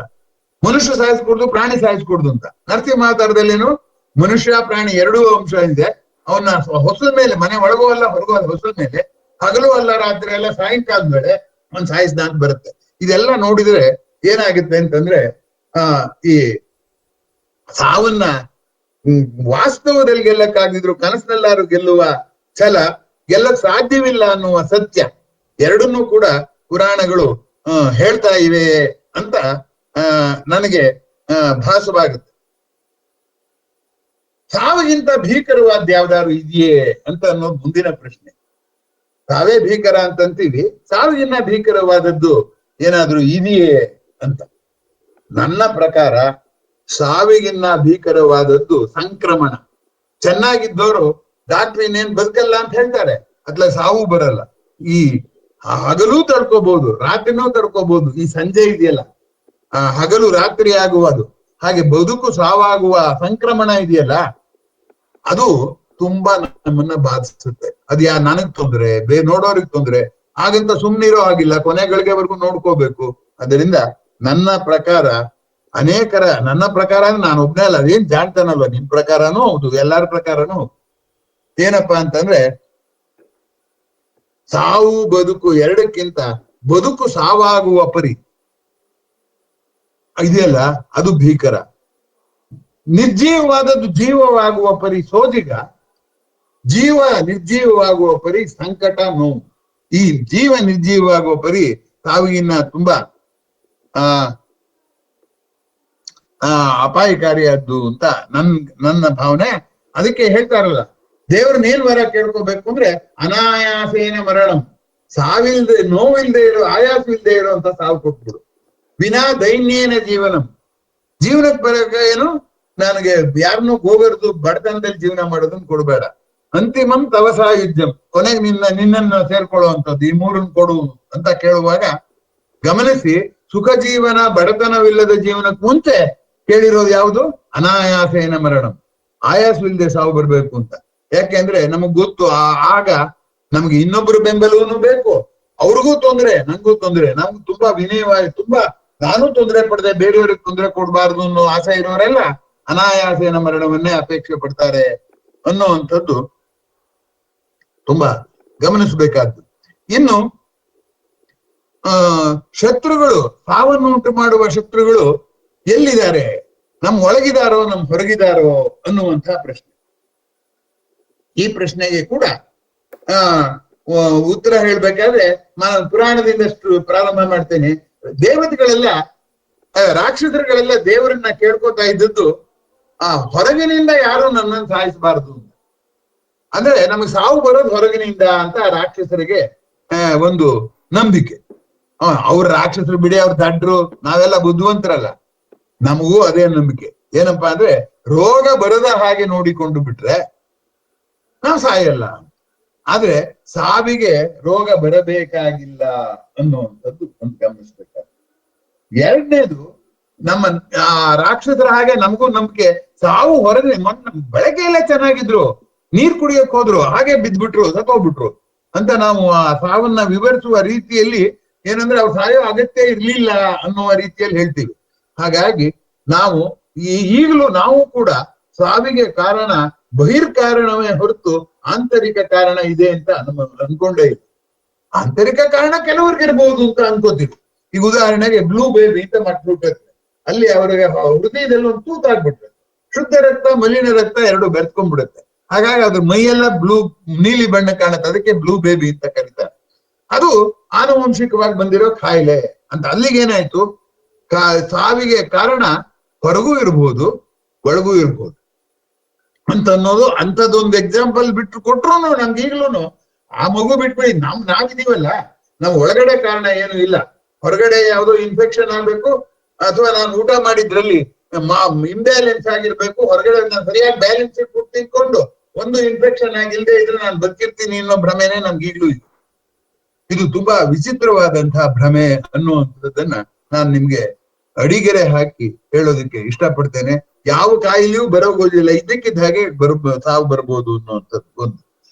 ಮನುಷ್ಯ ಸಾಯಿಸ್ಕೊಡುದು, ಪ್ರಾಣಿ ಸಾಯಿಸ್ಕೊಡುದು ಅಂತ. ನರಸಿಂಹಾವತಾರದಲ್ಲೇನು ಮನುಷ್ಯ ಪ್ರಾಣಿ ಎರಡೂ ಅಂಶ ಇದೆ. ಅವನ್ನ ಹೊಸದ ಮೇಲೆ, ಮನೆ ಒಳಗೂ ಅಲ್ಲ ಹೊರಗೂ ಅಲ್ಲ, ಹೊಸದ ಮೇಲೆ ಹಗಲು ಅಲ್ಲ ರಾತ್ರಿ ಅಲ್ಲ ಸಾಯಂಕಾಲದ ವೇಳೆ ಒಂದ್ ಸಾಯಿಸ್ದ ಅಂತ ಬರುತ್ತೆ. ಇದೆಲ್ಲ ನೋಡಿದ್ರೆ ಏನಾಗುತ್ತೆ ಅಂತಂದ್ರೆ ಈ ಸಾವನ್ನ ವಾಸ್ತವದಲ್ಲಿ ಗೆಲ್ಲಕ್ಕಾಗಿದ್ರು ಕನಸಿನಲ್ಲಾರು ಗೆಲ್ಲುವ ಛಲ ಗೆಲ್ಲಕ್ ಸಾಧ್ಯವಿಲ್ಲ ಅನ್ನುವ ಸತ್ಯ ಎರಡನ್ನೂ ಕೂಡ ಪುರಾಣಗಳು ಹೇಳ್ತಾ ಇವೆ ಅಂತ ನನಗೆ ಭಾಸವಾಗುತ್ತೆ. ಸಾವಿಗಿಂತ ಭೀಕರವಾದ ಯಾವ್ದಾದ್ರು ಇದೆಯೇ ಅಂತ ಅನ್ನೋದು ಮುಂದಿನ ಪ್ರಶ್ನೆ. ಸಾವೇ ಭೀಕರ ಅಂತಂತೀವಿ, ಸಾವಿಗಿನ್ನ ಭೀಕರವಾದದ್ದು ಏನಾದ್ರೂ ಇದೆಯೇ ಅಂತ. ನನ್ನ ಪ್ರಕಾರ ಸಾವಿಗಿನ್ನ ಭೀಕರವಾದದ್ದು ಸಂಕ್ರಮಣ. ಚೆನ್ನಾಗಿದ್ದವರು ಡಾಕ್ಟ್ರ್ ಇನ್ನೇನ್ ಬದುಕಲ್ಲ ಅಂತ ಹೇಳ್ತಾರೆ, ಅತ್ಲ ಸಾವು ಬರಲ್ಲ. ಈ ಹಗಲೂ ತಡ್ಕೋಬಹುದು, ರಾತ್ರಿನೂ ತಡ್ಕೋಬಹುದು. ಈ ಸಂಜೆ ಇದೆಯಲ್ಲ, ಹಗಲು ರಾತ್ರಿ ಆಗುವುದು, ಹಾಗೆ ಬದುಕು ಸಾವಾಗುವ ಸಂಕ್ರಮಣ ಇದೆಯಲ್ಲ, ಅದು ತುಂಬಾ ನಮ್ಮನ್ನ ಬಾಧಿಸುತ್ತೆ. ಅದು ನನಗ್ ತೊಂದ್ರೆ, ನೋಡೋರಿಗೆ ತೊಂದ್ರೆ, ಹಾಗಂತ ಸುಮ್ನಿರೋ ಆಗಿಲ್ಲ, ಕೊನೆಗಳಿಗೆವರೆಗೂ ನೋಡ್ಕೋಬೇಕು. ಅದರಿಂದ ನನ್ನ ಪ್ರಕಾರ ನನ್ನ ಪ್ರಕಾರ ನಾನು ಒಬ್ನೇ ಅಲ್ಲ, ಅದೇನ್ ಜಾಣ್ತಾನಲ್ವ, ನಿಮ್ ಪ್ರಕಾರನೂ ಹೌದು, ಎಲ್ಲಾರ ಪ್ರಕಾರನೂ ಏನಪ್ಪಾ ಅಂತಂದ್ರೆ, ಸಾವು ಬದುಕು ಎರಡಕ್ಕಿಂತ ಬದುಕು ಸಾವಾಗುವ ಪರಿ ಇದೆಯಲ್ಲ, ಅದು ಭೀಕರ. ನಿರ್ಜೀವವಾದದ್ದು ಜೀವವಾಗುವ ಪರಿ ಸೋಜಿಗ, ಜೀವ ನಿರ್ಜೀವವಾಗುವ ಪರಿ ಸಂಕಟ, ನೋವು. ಈ ಜೀವ ನಿರ್ಜೀವವಾಗುವ ಪರಿ ಸಾವಿಗಿನ್ನ ತುಂಬಾ ಅಪಾಯಕಾರಿಯಾದ್ದು ಅಂತ ನನ್ನ ಭಾವನೆ. ಅದಕ್ಕೆ ಹೇಳ್ತಾರಲ್ಲ, ದೇವ್ರನ್ನೇನ್ ವರ ಕೇಳ್ಕೋಬೇಕು ಅಂದ್ರೆ ಅನಾಯಾಸೇನ ಮರಣಂ, ಸಾವಿಲ್ದೆ, ನೋವಿಲ್ದೆ ಇರೋ, ಆಯಾಸವಿಲ್ದೆ ಇರೋ ಅಂತ ಸಾವು ಕೊಟ್ಬಿಡು. ವಿನಾ ದೈನ್ಯೇನ ಜೀವನಂ, ಜೀವನಕ್ಕೆ ಬರಕ ಏನು, ನನಗೆ ಯಾರನ್ನೂ ಗೋಗರ್ದು ಬಡತನದಲ್ಲಿ ಜೀವನ ಮಾಡೋದನ್ನ ಕೊಡ್ಬೇಡ. ಅಂತಿಮಂ ತವಸಾಯುಜ್ಯಂ, ಕೊನೆಗೆ ನಿನ್ನನ್ನು ಸೇರ್ಕೊಳ್ಳೋ ಅಂತದ್ದು, ಈ ಮೂರನ್ನು ಕೊಡು ಅಂತ ಕೇಳುವಾಗ ಗಮನಿಸಿ, ಸುಖ ಜೀವನ, ಬಡತನವಿಲ್ಲದ ಜೀವನಕ್ಕೆ ಮುಂಚೆ ಕೇಳಿರೋದು ಯಾವುದು? ಅನಾಯಾಸೇನ ಮರಣಂ, ಆಯಾಸವಿಲ್ಲದೆ ಸಾವು ಬರ್ಬೇಕು ಅಂತ. ಯಾಕೆಂದ್ರೆ ನಮಗ್ ಗೊತ್ತು, ಆಗ ನಮ್ಗೆ ಇನ್ನೊಬ್ರು ಬೆಂಬಲವೂ ಬೇಕು, ಅವ್ರಿಗೂ ತೊಂದ್ರೆ, ನಂಗೂ ತೊಂದ್ರೆ, ನಮ್ಗೆ ತುಂಬಾ ವಿನಯವಾಗಿ, ತುಂಬಾ ನಾನು ತೊಂದರೆ ಪಡೆದೆ, ಬೇರೆಯವ್ರಿಗೆ ತೊಂದರೆ ಕೊಡ್ಬಾರ್ದು ಅನ್ನೋ ಆಸೆ ಇರೋರೆಲ್ಲ ಅನಾಯಾಸೇನ ಮರಣವನ್ನೇ ಅಪೇಕ್ಷೆ ಪಡ್ತಾರೆ ಅನ್ನುವಂಥದ್ದು ತುಂಬಾ ಗಮನಿಸಬೇಕಾದ್ದು. ಇನ್ನು ಶತ್ರುಗಳು, ಸಾವನ್ನು ಉಂಟು ಮಾಡುವ ಶತ್ರುಗಳು ಎಲ್ಲಿದ್ದಾರೆ? ನಮ್ ಒಳಗಿದಾರೋ ನಮ್ ಹೊರಗಿದಾರೋ ಅನ್ನುವಂತಹ ಪ್ರಶ್ನೆ. ಈ ಪ್ರಶ್ನೆಗೆ ಕೂಡ ಉತ್ತರ ಹೇಳ್ಬೇಕಾದ್ರೆ ನಾನು ಪುರಾಣದಿಂದಷ್ಟು ಪ್ರಾರಂಭ ಮಾಡ್ತೇನೆ. ದೇವತೆಗಳೆಲ್ಲ, ರಾಕ್ಷಸರುಗಳೆಲ್ಲ ದೇವರನ್ನ ಕೇಳ್ಕೊತಾ ಇದ್ದದ್ದು, ಹೊರಗಿನಿಂದ ಯಾರು ನನ್ನನ್ನು ಸಾಯಿಸಬಾರದು ಅಂತ. ಅಂದ್ರೆ ನಮಗೆ ಸಾವು ಬರೋದು ಹೊರಗಿನಿಂದ ಅಂತ ರಾಕ್ಷಸರಿಗೆ ಒಂದು ನಂಬಿಕೆ. ಅವ್ರ ರಾಕ್ಷಸರು ಬಿಡಿ, ಅವ್ರ ದಡ್ರು, ನಾವೆಲ್ಲ ಬುದ್ಧಿವಂತರಲ್ಲ. ನಮಗೂ ಅದೇ ನಂಬಿಕೆ. ಏನಪ್ಪಾ ಅಂದ್ರೆ, ರೋಗ ಬರದ ಹಾಗೆ ನೋಡಿಕೊಂಡು ಬಿಟ್ರೆ ನಾವು ಸಾಯಲ್ಲ. ಆದ್ರೆ ಸಾವಿಗೆ ರೋಗ ಬರಬೇಕಾಗಿಲ್ಲ ಅನ್ನುವಂಥದ್ದು ಒಂದು ಗಮನಿಸ್ಬೇಕಾದ್ರೆ. ಎರಡನೇದು, ನಮ್ಮ ರಾಕ್ಷಸರ ಹಾಗೆ ನಮಗೂ ನಂಬಿಕೆ, ಸಾವು ಹೊರಗೆ. ಬೆಳಗ್ಗೆ ಎಲ್ಲ ಚೆನ್ನಾಗಿದ್ರು, ನೀರ್ ಕುಡಿಯಕ್ ಹೋದ್ರು, ಹಾಗೆ ಬಿದ್ಬಿಟ್ರು, ಸತ್ತೋಗ್ಬಿಟ್ರು ಅಂತ ನಾವು ಆ ಸಾವನ್ನ ವಿವರಿಸುವ ರೀತಿಯಲ್ಲಿ ಏನಂದ್ರೆ ಅವ್ರು ಸಾಯೋ ಅಗತ್ಯ ಇರ್ಲಿಲ್ಲ ಅನ್ನುವ ರೀತಿಯಲ್ಲಿ ಹೇಳ್ತೀವಿ. ಹಾಗಾಗಿ ನಾವು ಈಗಲೂ ನಾವು ಕೂಡ ಸಾವಿಗೆ ಕಾರಣ ಬಹಿರ್ಕಾರಣವೇ ಹೊರತು ಆಂತರಿಕ ಕಾರಣ ಇದೆ ಅಂತ ಅನ್ಕೊಂಡೇ ಇಲ್ಲ. ಆಂತರಿಕ ಕಾರಣ ಕೆಲವ್ರಿಗೆ ಇರ್ಬಹುದು ಅಂತ ಅನ್ಕೋತೀವಿ. ಈಗ ಉದಾಹರಣೆಗೆ ಬ್ಲೂ ಬೇಬಿ ಅಂತ ಮಟ್ಬಿಟ್ಟಿರುತ್ತೆ, ಅಲ್ಲಿ ಅವರಿಗೆ ಹೃದಯದಲ್ಲಿ ಒಂದು ತೂತಾಗ್ಬಿಟ್ರೆ, ಶುದ್ಧ ರಕ್ತ ಮಲಿನ ರಕ್ತ ಎರಡು ಬೆರ್ತ್ಕೊಂಡ್ಬಿಡುತ್ತೆ. ಹಾಗಾಗಿ ಅದ್ರ ಮೈಯೆಲ್ಲ ನೀಲಿ ಬಣ್ಣ ಕಾಣುತ್ತೆ, ಅದಕ್ಕೆ ಬ್ಲೂ ಬೇಬಿ ಅಂತ ಕರೀತಾರೆ. ಅದು ಆನುವಂಶಿಕವಾಗಿ ಬಂದಿರೋ ಕಾಯಿಲೆ ಅಂತ. ಅಲ್ಲಿಗೇನಾಯ್ತು, ಸಾವಿಗೆ ಕಾರಣ ಹೊರಗೂ ಇರ್ಬೋದು, ಒಳಗೂ ಇರ್ಬೋದು ಅಂತ ಅನ್ನೋದು. ಅಂಥದ್ದೊಂದು ಎಕ್ಸಾಂಪಲ್ ಬಿಟ್ಟು ಕೊಟ್ರು ನಮ್ಗೆ ಈಗ್ಲೂ ಆ ಮಗು ಬಿಟ್ಬಿಡಿ, ನಾವಿದೀವಲ್ಲ, ನಾವ್ ಒಳಗಡೆ ಕಾರಣ ಏನು ಇಲ್ಲ. ಹೊರಗಡೆ ಯಾವ್ದೋ ಇನ್ಫೆಕ್ಷನ್ ಆಗ್ಬೇಕು, ಅಥವಾ ನಾನು ಊಟ ಮಾಡಿದ್ರಲ್ಲಿ ಇಂಬ್ಯಾಲೆನ್ಸ್ ಆಗಿರ್ಬೇಕು, ಹೊರಗಡೆ ನಾನು ಸರಿಯಾಗಿ ಬ್ಯಾಲೆನ್ಸ್ ತಿಳ್ಕೊಂಡು ಒಂದು ಇನ್ಫೆಕ್ಷನ್ ಆಗಿಲ್ದೆ ಇದ್ರೆ ನಾನು ಬದುಕಿರ್ತೀನಿ ಅನ್ನೋ ಭ್ರಮೆನೆ ನಮ್ಗೆ ಈಗ್ಲೂ ಇದೆ. ಇದು ತುಂಬಾ ವಿಚಿತ್ರವಾದಂತಹ ಭ್ರಮೆ ಅನ್ನುವಂಥದ್ದನ್ನ ನಾನು ನಿಮ್ಗೆ ಅಡಿಗೆರೆ ಹಾಕಿ ಹೇಳೋದಕ್ಕೆ ಇಷ್ಟಪಡ್ತೇನೆ. ಯಾವ ಕಾಯಿಲೆಯೂ ಬರೋಗೋದಿಲ್ಲ, ಇದ್ದಕ್ಕಿದ್ದ ಹಾಗೆ ಸಾವು ಬರ್ಬೋದು ಅನ್ನುವಂಥದ್ದು ಒಂದು.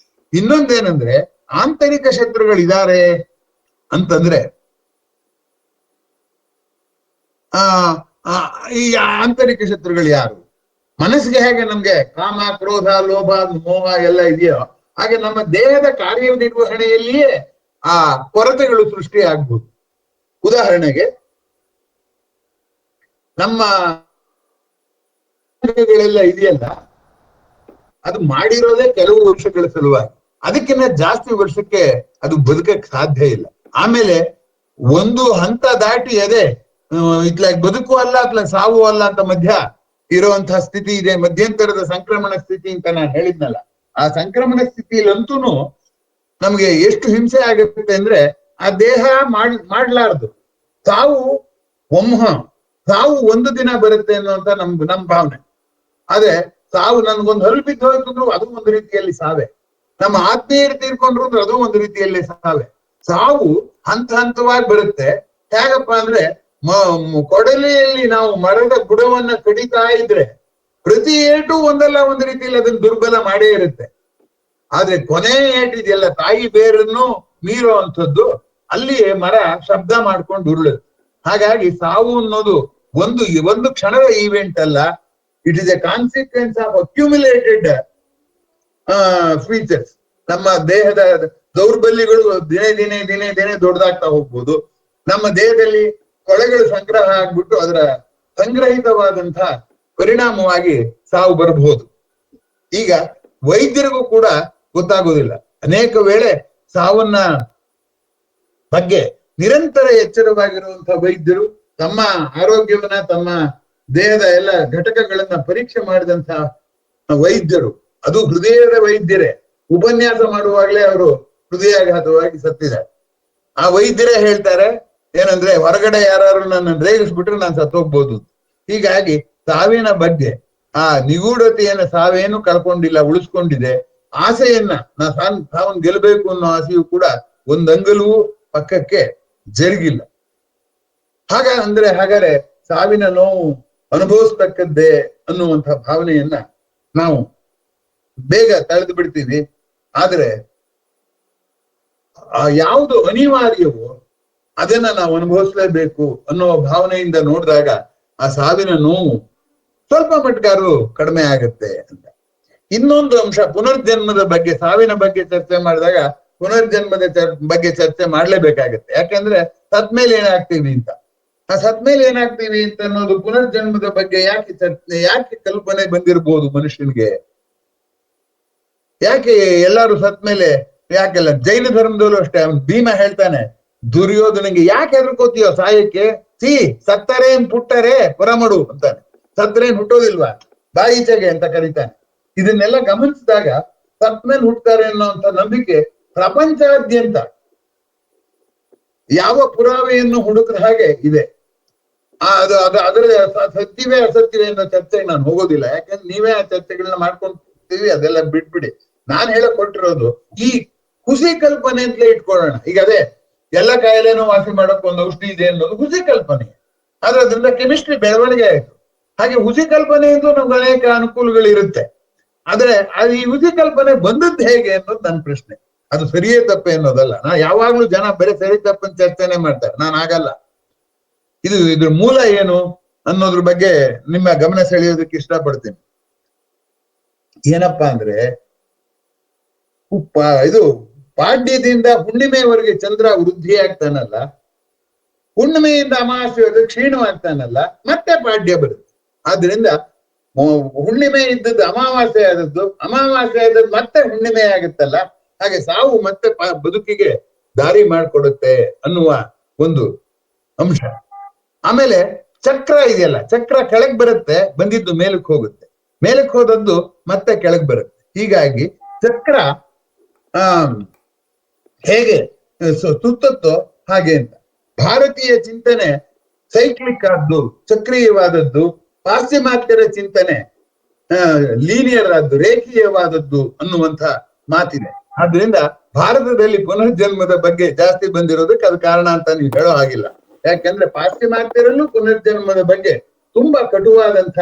ಇನ್ನೊಂದೇನಂದ್ರೆ, ಆಂತರಿಕ ಶತ್ರುಗಳಿದ್ದಾರೆ ಅಂತಂದ್ರೆ, ಈ ಆಂತರಿಕ ಶತ್ರುಗಳು ಯಾರು? ಮನಸ್ಸಿಗೆ ಹೇಗೆ ನಮ್ಗೆ ಕಾಮ, ಕ್ರೋಧ, ಲೋಭ, ಮೋಹ ಎಲ್ಲ ಇದೆಯೋ, ಹಾಗೆ ನಮ್ಮ ದೇಹದ ಕಾರ್ಯನಿರ್ವಹಣೆಯಲ್ಲಿಯೇ ಆ ಕೊರತೆಗಳು ಸೃಷ್ಟಿ ಆಗ್ಬೋದು. ಉದಾಹರಣೆಗೆ, ನಮ್ಮ ಗಳೆಲ್ಲ ಇದೆಯಲ್ಲ, ಅದು ಮಾಡಿರೋದೇ ಕೆಲವು ವರ್ಷಗಳ ಸಲುವಾಗಿ, ಅದಕ್ಕಿಂತ ಜಾಸ್ತಿ ವರ್ಷಕ್ಕೆ ಅದು ಬದುಕಕ್ಕೆ ಸಾಧ್ಯ ಇಲ್ಲ. ಆಮೇಲೆ ಒಂದು ಹಂತ ದಾಟಿ ಅದೇ ಇತ್ಲಾಗ ಬದುಕು ಅಲ್ಲ, ಅತ್ಲಾಗ ಸಾವು ಅಲ್ಲ ಅಂತ ಮಧ್ಯ ಇರುವಂತಹ ಸ್ಥಿತಿ ಇದೆ, ಮಧ್ಯಂತರದ ಸಂಕ್ರಮಣ ಸ್ಥಿತಿ ಅಂತ ನಾನು ಹೇಳಿದ್ನಲ್ಲ. ಆ ಸಂಕ್ರಮಣ ಸ್ಥಿತಿಯಲ್ಲಂತೂ ನಮ್ಗೆ ಎಷ್ಟು ಹಿಂಸೆ ಆಗುತ್ತೆ ಅಂದ್ರೆ ಆ ದೇಹ ಮಾಡ್ಲಾರ್ದು. ಸಾವು ಸಾವು ಒಂದು ದಿನ ಬರುತ್ತೆ ಅನ್ನುವಂತ ನಮ್ ಭಾವನೆ. ಆದ್ರೆ ಸಾವು ನನ್ಗೊಂದು ಹಲ್ಲು ಬಿದ್ದು ಹೋಯ್ತು ಅಂದ್ರು ಅದು ಒಂದು ರೀತಿಯಲ್ಲಿ ಸಾವೇ. ನಮ್ಮ ಆತ್ಮೀಯರು ತೀರ್ಕೊಂಡ್ರು ಅಂದ್ರೆ ಅದು ಒಂದು ರೀತಿಯಲ್ಲಿ ಸಾವೇ. ಸಾವು ಹಂತವಾಗಿ ಬರುತ್ತೆ. ಹೇಗಪ್ಪ ಅಂದ್ರೆ ಕೊಡಲಿಯಲ್ಲಿ ನಾವು ಮರದ ಬುಡವನ್ನ ಕಡಿತಾ ಇದ್ರೆ ಪ್ರತಿ ಏಟು ಒಂದಲ್ಲ ಒಂದು ರೀತಿಯಲ್ಲಿ ಅದನ್ನ ದುರ್ಬಲ ಮಾಡೇ ಇರುತ್ತೆ. ಆದ್ರೆ ಕೊನೆ ಏಟಿದೆಯಲ್ಲ, ತಾಯಿ ಬೇರನ್ನು ಮೀರೋ ಅಂಥದ್ದು, ಅಲ್ಲಿಯೇ ಮರ ಶಬ್ದ ಮಾಡ್ಕೊಂಡು ಉರುಳುತ್ತೆ. ಹಾಗಾಗಿ ಸಾವು ಅನ್ನೋದು ಒಂದು ಕ್ಷಣದ ಈವೆಂಟ್ ಅಲ್ಲ. It is A consequence of accumulated features. ನಮ್ಮ ದೇಹದ ದೌರ್ಬಲ್ಯಗಳು ದಿನೇ ದೊಡ್ಡದಾಗ್ತಾ ಹೋಗ್ಬೋದು. ನಮ್ಮ ದೇಹದಲ್ಲಿ ಕೊಳೆಗಳು ಸಂಗ್ರಹ ಆಗ್ಬಿಟ್ಟು ಅದರ ಸಂಗ್ರಹಿತವಾದಂತಹ ಪರಿಣಾಮವಾಗಿ ಸಾವು ಬರಬಹುದು. ಈಗ ವೈದ್ಯರಿಗೂ ಕೂಡ ಗೊತ್ತಾಗೋದಿಲ್ಲ. ಅನೇಕ ವೇಳೆ ಸಾವನ್ನ ಬಗ್ಗೆ ನಿರಂತರ ಎಚ್ಚರವಾಗಿರುವಂತಹ ವೈದ್ಯರು ತಮ್ಮ ಆರೋಗ್ಯವನ್ನ, ತಮ್ಮ ದೇಹದ ಎಲ್ಲ ಘಟಕಗಳನ್ನ ಪರೀಕ್ಷೆ ಮಾಡಿದಂತಹ ವೈದ್ಯರು, ಅದು ಹೃದಯದ ವೈದ್ಯರೇ, ಉಪನ್ಯಾಸ ಮಾಡುವಾಗಲೇ ಅವರು ಹೃದಯಾಘಾತವಾಗಿ ಸತ್ತಿದ್ದಾರೆ. ಆ ವೈದ್ಯರೇ ಹೇಳ್ತಾರೆ ಏನಂದ್ರೆ, ಹೊರಗಡೆ ಯಾರು ನನ್ನ ರೇಗಿಸ್ಬಿಟ್ರೆ ನಾನು ಸತ್ತೋಗ್ಬೋದು. ಹೀಗಾಗಿ ಸಾವಿನ ಬಗ್ಗೆ ಆ ನಿಗೂಢತೆಯನ್ನ ಸಾವೇನು ಕಳ್ಕೊಂಡಿಲ್ಲ, ಉಳಿಸ್ಕೊಂಡಿದೆ. ಆಸೆಯನ್ನ ಸಾವನ್ ಗೆಲ್ಲಬೇಕು ಅನ್ನೋ ಆಸೆಯು ಕೂಡ ಒಂದಂಗಲೂ ಪಕ್ಕಕ್ಕೆ ಜರುಗಿಲ್ಲ. ಹಾಗಾದ್ರೆ ಸಾವಿನ ನೋವು ಅನುಭವಿಸ್ತಕ್ಕದ್ದೇ ಅನ್ನುವಂಥ ಭಾವನೆಯನ್ನ ನಾವು ಬೇಗ ತಳೆದು ಬಿಡ್ತೀವಿ. ಆದ್ರೆ ಯಾವುದು ಅನಿವಾರ್ಯವೋ ಅದನ್ನ ನಾವು ಅನುಭವಿಸ್ಲೇಬೇಕು ಅನ್ನೋ ಭಾವನೆಯಿಂದ ನೋಡಿದಾಗ ಆ ಸಾವಿನ ನೋವು ಸ್ವಲ್ಪ ಮಟ್ಟಾರು ಕಡಿಮೆ ಆಗತ್ತೆ ಅಂತ. ಇನ್ನೊಂದು ಅಂಶ, ಪುನರ್ಜನ್ಮದ ಬಗ್ಗೆ, ಸಾವಿನ ಬಗ್ಗೆ ಚರ್ಚೆ ಮಾಡಿದಾಗ ಪುನರ್ಜನ್ಮದ ಬಗ್ಗೆ ಚರ್ಚೆ ಮಾಡ್ಲೇಬೇಕಾಗತ್ತೆ. ಯಾಕಂದ್ರೆ ಸತ್ಮೇಲೆ ಏನಾಗ್ತೀವಿ ಅಂತ. ಆ ಸತ್ಮೇಲೆ ಏನಾಗ್ತೀವಿ ಅಂತ ಅನ್ನೋದು, ಪುನರ್ಜನ್ಮದ ಬಗ್ಗೆ ಯಾಕೆ ಕಲ್ಪನೆ ಬಂದಿರ್ಬೋದು ಮನುಷ್ಯನಿಗೆ? ಯಾಕೆ ಎಲ್ಲಾರು ಸತ್ಮೇಲೆ ಯಾಕೆಲ್ಲ? ಜೈನ ಧರ್ಮದಲ್ಲೂ ಅಷ್ಟೇ. ಭೀಮ ಹೇಳ್ತಾನೆ ದುರ್ಯೋಧನಿಗೆ, ಯಾಕೆ ಹೆದರ್ಕೋತೀಯೋ ಸಾಯಕ್ಕೆ? ಸತ್ತರೇನ್ ಪುಟ್ಟರೆ ಪರಮಡು ಅಂತಾನೆ. ಸತ್ರೇನ್ ಹುಟ್ಟೋದಿಲ್ವಾ, ಬಾಯಿಚೆಗೆ ಅಂತ ಕರೀತಾನೆ. ಇದನ್ನೆಲ್ಲ ಗಮನಿಸಿದಾಗ ಸತ್ಮೇಲೆ ಹುಟ್ಟುತ್ತಾರೆ ಅನ್ನೋಂಥ ನಂಬಿಕೆ ಪ್ರಪಂಚಾದ್ಯಂತ ಯಾವ ಪುರಾವೆಯನ್ನು ಹುಡುಕದ ಹಾಗೆ ಇದೆ. ಅದರ ಸತ್ಯವೇ ಅಸತ್ಯವೇ ಅನ್ನೋ ಚರ್ಚೆಗೆ ನಾನು ಹೋಗೋದಿಲ್ಲ. ಯಾಕಂದ್ರೆ ನೀವೇ ಆ ಚರ್ಚೆಗಳನ್ನ ಮಾಡ್ಕೊಂತೀವಿ, ಅದೆಲ್ಲ ಬಿಟ್ಬಿಡಿ. ನಾನ್ ಹೇಳಕ್ ಕೊಟ್ಟಿರೋದು ಈ ಹುಸಿ ಕಲ್ಪನೆ ಅಂತಲೇ ಇಟ್ಕೊಳ್ಳೋಣ. ಈಗ ಅದೇ ಎಲ್ಲ ಕಾಯಿಲೆನೂ ವಾಸಿ ಮಾಡಕ್ ಒಂದು ಔಷಧಿ ಇದೆ ಅನ್ನೋದು ಹುಸಿ ಕಲ್ಪನೆ. ಆದ್ರೆ ಅದರಿಂದ ಕೆಮಿಸ್ಟ್ರಿ ಬೆಳವಣಿಗೆ ಆಯ್ತು. ಹಾಗೆ ಹುಸಿ ಕಲ್ಪನೆಯಿಂದ ನಮ್ಗೆ ಅನೇಕ ಅನುಕೂಲಗಳಿರುತ್ತೆ. ಆದ್ರೆ ಈ ಹುಸಿ ಕಲ್ಪನೆ ಬಂದದ್ದು ಹೇಗೆ ಅನ್ನೋದು ನನ್ನ ಪ್ರಶ್ನೆ. ಅದು ಸರಿಯೇ ತಪ್ಪೆ ಅನ್ನೋದಲ್ಲ. ಯಾವಾಗ್ಲೂ ಜನ ಬರೀ ಸರಿ ತಪ್ಪನ್ ಚರ್ಚೆನೆ ಮಾಡ್ತಾರೆ. ನಾನು ಆಗಲ್ಲ. ಇದ್ರ ಮೂಲ ಏನು ಅನ್ನೋದ್ರ ಬಗ್ಗೆ ನಿಮ್ಮ ಗಮನ ಸೆಳೆಯೋದಕ್ಕೆ ಇಷ್ಟಪಡ್ತೀನಿ. ಏನಪ್ಪಾ ಅಂದ್ರೆ, ಇದು ಪಾಡ್ಯದಿಂದ ಹುಣ್ಣಿಮೆವರೆಗೆ ಚಂದ್ರ ವೃದ್ಧಿ ಆಗ್ತಾನಲ್ಲ, ಹುಣ್ಣಿಮೆಯಿಂದ ಅಮಾವಾಸ್ಯವರೆಗೆ ಕ್ಷೀಣವಾಗ್ತಾನಲ್ಲ, ಮತ್ತೆ ಪಾಡ್ಯ ಬರುತ್ತೆ. ಆದ್ರಿಂದ ಹುಣ್ಣಿಮೆ ಇದ್ದದ್ದು ಅಮಾವಾಸ್ಯೆ ಆದದ್ದು, ಅಮಾವಾಸ್ಯೆ ಆದದ್ದು ಮತ್ತೆ ಹುಣ್ಣಿಮೆ ಆಗುತ್ತಲ್ಲ, ಹಾಗೆ ಸಾವು ಮತ್ತೆ ಬದುಕಿಗೆ ದಾರಿ ಮಾಡಿಕೊಡುತ್ತೆ ಅನ್ನುವ ಒಂದು ಅಂಶ. ಆಮೇಲೆ ಚಕ್ರ ಇದೆಯಲ್ಲ, ಚಕ್ರ ಕೆಳಗ್ ಬರುತ್ತೆ, ಬಂದಿದ್ದು ಮೇಲಕ್ಕೆ ಹೋಗುತ್ತೆ, ಮೇಲಕ್ಕೆ ಹೋದದ್ದು ಮತ್ತೆ ಕೆಳಗ್ ಬರುತ್ತೆ. ಹೀಗಾಗಿ ಚಕ್ರ ಹೇಗೆ ಸುತ್ತತ್ತೋ ಹಾಗೆ ಅಂತ. ಭಾರತೀಯ ಚಿಂತನೆ ಸೈಕ್ಲಿಕ್ ಆದ್ದು, ಚಕ್ರೀಯವಾದದ್ದು. ಪಾಶ್ಚಿಮಾತ್ಯರ ಚಿಂತನೆ ಲೀನಿಯರ್ ಆದ್ದು, ರೇಖೀಯವಾದದ್ದು ಅನ್ನುವಂಥ ಮಾತಿದೆ. ಆದ್ರಿಂದ ಭಾರತದಲ್ಲಿ ಪುನರ್ಜನ್ಮದ ಬಗ್ಗೆ ಜಾಸ್ತಿ ಬಂದಿರೋದಕ್ಕೆ ಅದು ಕಾರಣ ಅಂತ ನೀವು ಹೇಳೋ ಹಾಗಿಲ್ಲ. ಯಾಕಂದ್ರೆ ಪಾಶ್ಚಿಮಾತ್ಯರಲ್ಲೂ ಪುನರ್ಜನ್ಮದ ಬಗ್ಗೆ ತುಂಬಾ ಕಟುವಾದಂಥ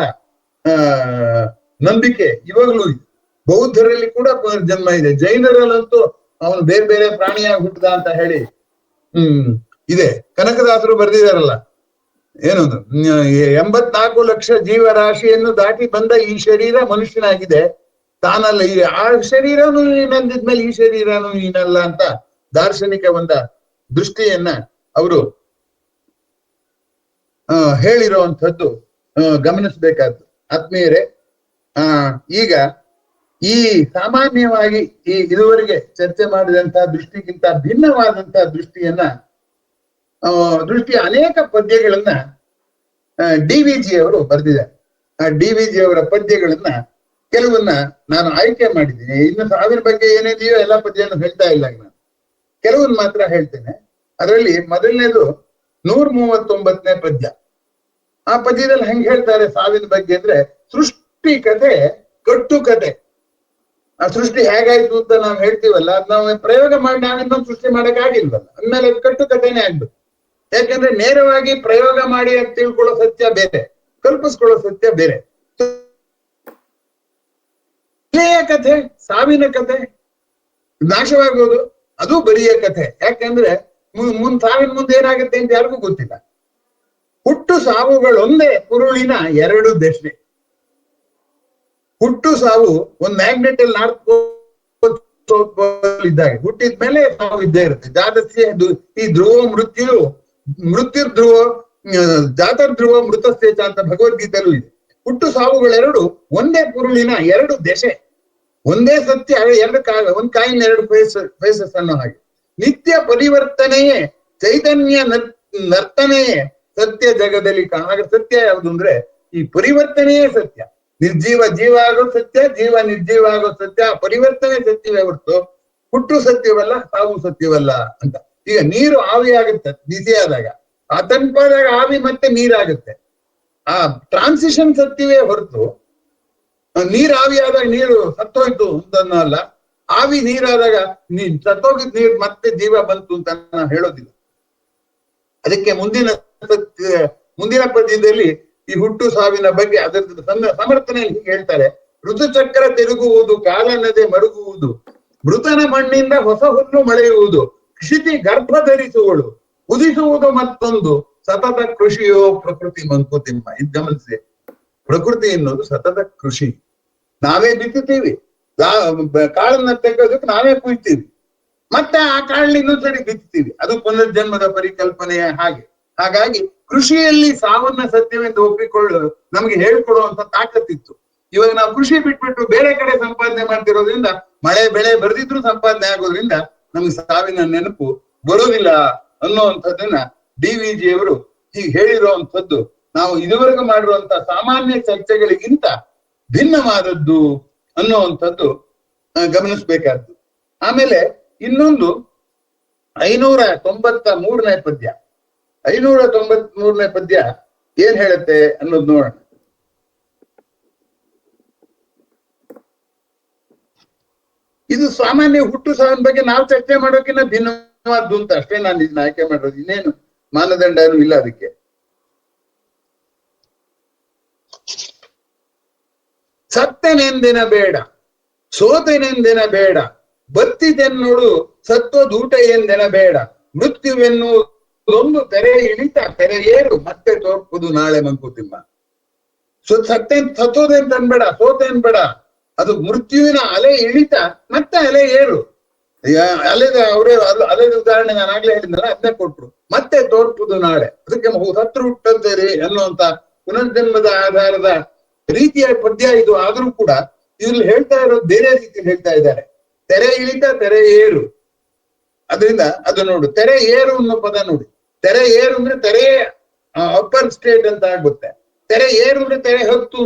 ನಂಬಿಕೆ ಇವಾಗಲೂ ಇದೆ. ಬೌದ್ಧರಲ್ಲಿ ಕೂಡ ಪುನರ್ಜನ್ಮ ಇದೆ. ಜೈನರಲ್ಲಂತೂ ಅವನು ಬೇರೆ ಬೇರೆ ಪ್ರಾಣಿಯಾಗಿ ಹುಟ್ಟದ ಅಂತ ಹೇಳಿ ಇದೆ. ಕನಕದಾಸರು ಬರೆದಿದಾರಲ್ಲ, ಏನೊಂದು 84 ಲಕ್ಷ ಜೀವರಾಶಿಯನ್ನು ದಾಟಿ ಬಂದ ಈ ಶರೀರ ಮನುಷ್ಯನಾಗಿದೆ, ತಾನಲ್ಲ. ಆ ಶರೀರನು ನೀನಂದಿದ್ಮೇಲೆ ಈ ಶರೀರನು ನೀನಲ್ಲ ಅಂತ ದಾರ್ಶನಿಕ ಒಂದ ದೃಷ್ಟಿಯನ್ನ ಅವರು ಹೇಳಿರುವಂಥದ್ದು ಗಮನಿಸ್ಬೇಕಾದ್ದು ಆತ್ಮೀಯರೇ. ಈಗ ಈ ಸಾಮಾನ್ಯವಾಗಿ ಇದುವರೆಗೆ ಚರ್ಚೆ ಮಾಡಿದಂತಹ ದೃಷ್ಟಿಗಿಂತ ಭಿನ್ನವಾದಂತಹ ದೃಷ್ಟಿಯ ಅನೇಕ ಪದ್ಯಗಳನ್ನ ಡಿ ವಿ ಜಿ ಅವರು ಬರೆದಿದ್ದಾರೆ. ಆ ಡಿ ವಿ ಜಿ ಅವರ ಪದ್ಯಗಳನ್ನ ಕೆಲವನ್ನ ನಾನು ಆಯ್ಕೆ ಮಾಡಿದ್ದೀನಿ. ಇನ್ನು ಸಾವಿನ ಬಗ್ಗೆ ಏನಿದೆಯೋ ಎಲ್ಲ ಪದ್ಯವನ್ನು ಹೇಳ್ತಾ ಇಲ್ಲ ನಾನು, ಕೆಲವನ್ನ ಮಾತ್ರ ಹೇಳ್ತೇನೆ. ಅದರಲ್ಲಿ ಮೊದಲನೇದು 139ನೇ ಪದ್ಯ. ಆ ಪದ್ಯದಲ್ಲಿ ಹೆಂಗ್ ಹೇಳ್ತಾರೆ ಸಾವಿನ ಬಗ್ಗೆ ಅಂದ್ರೆ, ಸೃಷ್ಟಿ ಕಥೆ ಕಟ್ಟು ಕತೆ. ಆ ಸೃಷ್ಟಿ ಹೇಗಾಯ್ತು ಅಂತ ನಾವು ಹೇಳ್ತೀವಲ್ಲ, ಅದ್ ನಾವು ಪ್ರಯೋಗ ಮಾಡಿ ನಾವಿನ್ನೊಂದು ಸೃಷ್ಟಿ ಮಾಡಕ್ ಆಗಿಲ್ವಲ್ಲ, ಅಂದ್ಮೇಲೆ ಅದು ಕಟ್ಟು ಕಥೆನೇ ಆಗ್ಬೇಕು. ಯಾಕಂದ್ರೆ ನೇರವಾಗಿ ಪ್ರಯೋಗ ಮಾಡಿ ಅಂತ ತಿಳ್ಕೊಳ್ಳೋ ಸತ್ಯ ಬೇರೆ, ಕಲ್ಪಿಸ್ಕೊಳ್ಳೋ ಸತ್ಯ ಬೇರೆ. ಕಥೆ, ಸಾವಿನ ಕಥೆ, ನಾಶವಾಗೋದು ಅದು ಬರಿಯ ಕಥೆ. ಯಾಕಂದ್ರೆ ಸಾವಿನ ಮುಂದೆ ಏನಾಗುತ್ತೆ ಅಂತ ಯಾರಿಗೂ ಗೊತ್ತಿಲ್ಲ. ಹುಟ್ಟು ಸಾವುಗಳೊಂದೇ ಕುರುಳಿನ ಎರಡು ದಶೆ. ಹುಟ್ಟು ಸಾವು ಒಂದ್ ಮ್ಯಾಗ್ನೆಟ್ ಅಲ್ಲಿ ಇದ್ದಾಗೆ, ಹುಟ್ಟಿದ್ಮೇಲೆ ಸಾವು ಇದ್ದೇ ಇರುತ್ತೆ. ಜಾತಸ್ಯ ಈ ಧ್ರುವ ಮೃತ್ಯು ಧ್ರುವ ಜಾತರ್ಧ್ರುವ ಮೃತಸ್ಥೇಚ ಅಂತ ಭಗವದ್ಗೀತೆಯಲ್ಲೂ ಇದೆ. ಹುಟ್ಟು ಸಾವುಗಳೆರಡು ಒಂದೇ ಕುರುಳಿನ ಎರಡು ದಶೆ, ಒಂದೇ ಸತ್ಯ, ಒಂದ್ ಕಾಯಿನ ಎರಡು ಫೇಸಸ್ ಅನ್ನೋ ಹಾಗೆ. ನಿತ್ಯ ಪರಿವರ್ತನೆಯೇ ಚೈತನ್ಯ ನರ್ತನೆಯೇ ಸತ್ಯ ಜಗದಲ್ಲಿ ಹಾಗೆ. ಸತ್ಯ ಯಾವುದು ಅಂದ್ರೆ ಈ ಪರಿವರ್ತನೆಯೇ ಸತ್ಯ. ನಿರ್ಜೀವ ಜೀವ ಆಗೋ ಸತ್ಯ, ಜೀವ ನಿರ್ಜೀವ ಆಗೋ ಸತ್ಯ. ಪರಿವರ್ತನೆ ಸತ್ಯವೇ ಹೊರತು ಹುಟ್ಟು ಸತ್ಯವಲ್ಲ, ಸಾವು ಸತ್ಯವಲ್ಲ ಅಂತ. ಈಗ ನೀರು ಆವಿ ಆಗುತ್ತೆ ಬಿಸಿಯಾದಾಗ, ಆ ತಂಪಾದಾಗ ಆವಿ ಮತ್ತೆ ನೀರಾಗುತ್ತೆ. ಆ ಟ್ರಾನ್ಸಿಷನ್ ಸತ್ಯವೇ ಹೊರತು ನೀರ್ ಆವಿ ಆದಾಗ ನೀರು ಸತ್ತೋಯ್ತು ಅಂತ ಅಲ್ಲ, ಆವಿ ನೀರಾದಾಗ ಸತ್ತೋಗಿದ್ ನೀರು ಮತ್ತೆ ಜೀವ ಬಂತು ಅಂತ ಹೇಳೋದಿಲ್ಲ. ಅದಕ್ಕೆ ಮುಂದಿನ ಪದ್ಯದಲ್ಲಿ ಈ ಹುಟ್ಟು ಸಾವಿನ ಬಗ್ಗೆ ಅದರ ಸಮರ್ಥನೆಯಲ್ಲಿ ಹೀಗೆ ಹೇಳ್ತಾರೆ. ಋತುಚಕ್ರ ತಿರುಗುವುದು, ಕಾಲನದೆ ಮರುಗುವುದು, ಮೃತನ ಮಣ್ಣಿಂದ ಹೊಸ ಹುಲ್ಲು ಮಳೆಯುವುದು, ಕ್ಷಿತಿ ಗರ್ಭ ಧರಿಸುವಳು, ಉದಿಸುವುದು ಮತ್ತೊಂದು, ಸತತ ಕೃಷಿಯೋ ಪ್ರಕೃತಿ ಮಂಕುತಿಮ್ಮ. ಇದು ಗಮನಿಸಿ, ಪ್ರಕೃತಿ ಎನ್ನುವುದು ಸತತ ಕೃಷಿ. ನಾವೇ ಬಿತ್ತುತ್ತೀವಿ, ಕಾಳನ್ನ ತೆಗೆಯೋದಕ್ಕೆ ನಾವೇ ಕುಯ್ತೀವಿ, ಮತ್ತೆ ಆ ಕಾಳನ್ನ ಇನ್ನೊಂದ್ಸರಿ ಬಿತ್ತೀವಿ. ಅದು ಪುನರ್ಜನ್ಮದ ಪರಿಕಲ್ಪನೆಯ ಹಾಗೆ. ಹಾಗಾಗಿ ಕೃಷಿಯಲ್ಲಿ ಸಾವನ್ನ ಸತ್ಯವೆಂದು ಒಪ್ಪಿಕೊಳ್ಳು ನಮ್ಗೆ ಹೇಳ್ಕೊಡುವಂತ ತಾಕತ್ತಿತ್ತು. ಇವಾಗ ನಾವು ಕೃಷಿ ಬಿಟ್ಬಿಟ್ಟು ಬೇರೆ ಕಡೆ ಸಂಪಾದನೆ ಮಾಡ್ತಿರೋದ್ರಿಂದ, ಮಳೆ ಬೆಳೆ ಬರೆದಿದ್ರು ಸಂಪಾದನೆ ಆಗೋದ್ರಿಂದ ನಮ್ಗೆ ಸಾವಿನ ನೆನಪು ಬರೋದಿಲ್ಲ ಅನ್ನುವಂಥದ್ದನ್ನ DVG ಅವರು ಹೀಗೆ ಹೇಳಿರುವಂಥದ್ದು ನಾವು ಇದುವರೆಗೂ ಮಾಡಿರುವಂತ ಸಾಮಾನ್ಯ ಚರ್ಚೆಗಳಿಗಿಂತ ಭಿನ್ನವಾದದ್ದು ಅನ್ನುವಂಥದ್ದು ಗಮನಿಸ್ಬೇಕಾದ್ದು. ಆಮೇಲೆ ಇನ್ನೊಂದು 593ನೇ ಪದ್ಯ. 593ನೇ ಪದ್ಯ ಏನ್ ಹೇಳುತ್ತೆ ಅನ್ನೋದು ನೋಡೋಣ. ಇದು ಸಾಮಾನ್ಯ ಹುಟ್ಟು ಸಾವಿನ ಬಗ್ಗೆ ನಾವು ಚರ್ಚೆ ಮಾಡೋಕಿನ್ನ ಭಿನ್ನವಾದ್ದು ಅಂತ ಅಷ್ಟೇ ನಾನು ಇದನ್ನ ಆಯ್ಕೆ ಮಾಡಿರೋದು. ಇನ್ನೇನು ಮಾನದಂಡ ಏನು ಇಲ್ಲ ಅದಕ್ಕೆ. ಸತ್ತೆನೆಂದಿನ ಬೇಡ, ಸೋತೆನೆಂದಿನ ಬೇಡ, ಬತ್ತಿದೆನ್ನೋಡು ಸತ್ವದೂಟ ಎಂದೆನ ಬೇಡ, ಮೃತ್ಯುವೆನ್ನುವುದೊಂದು ತೆರೆ ಇಳಿತ ತೆರೆ ಏರು ಮತ್ತೆ ತೋರ್ಪುದು ನಾಳೆ ಮಂಕುತಿಮ್ಮ. ಸತ್ತೋದೇನ್ ಅನ್ಬೇಡ, ಸೋತೇನ್ ಬೇಡ, ಅದು ಮೃತ್ಯುವಿನ ಅಲೆ ಇಳಿತ ಮತ್ತೆ ಅಲೆ ಏರು. ಅಲೆದ ಅಲೆದ ಉದಾಹರಣೆ ನಾನು ಆಗ್ಲೇ ಹೇಳಿದ್ನಲ್ಲ, ಅದನ್ನೇ ಕೊಟ್ರು. ಮತ್ತೆ ತೋರ್ಪುದು ನಾಳೆ, ಅದಕ್ಕೆ ಸತ್ರು ಹುಟ್ಟಂತೇರಿ ಅನ್ನುವಂತ ಪುನರ್ಜನ್ಮದ ಆಧಾರದ ರೀತಿಯ ಪದ್ಯ ಇದು. ಆದ್ರೂ ಕೂಡ ಇದ್ರಲ್ಲಿ ಹೇಳ್ತಾ ಇರೋದು ಬೇರೆ ರೀತಿಯಲ್ಲಿ ಹೇಳ್ತಾ ಇದ್ದಾರೆ. ತೆರೆ ಇಳಿತ ತೆರೆ ಏರು. ಅದರಿಂದ ಅದು ನೋಡು, ತೆರೆ ಏರು ಅನ್ನೋ ಪದ ನೋಡಿ. ತೆರೆ ಏರು ಅಂದ್ರೆ ತೆರೆ ಅಪ್ಪರ್ ಸ್ಟೇಟ್ ಅಂತ ಆಗುತ್ತೆ, ತೆರೆ ಏರು ಅಂದ್ರೆ ತೆರೆ ಹತ್ತು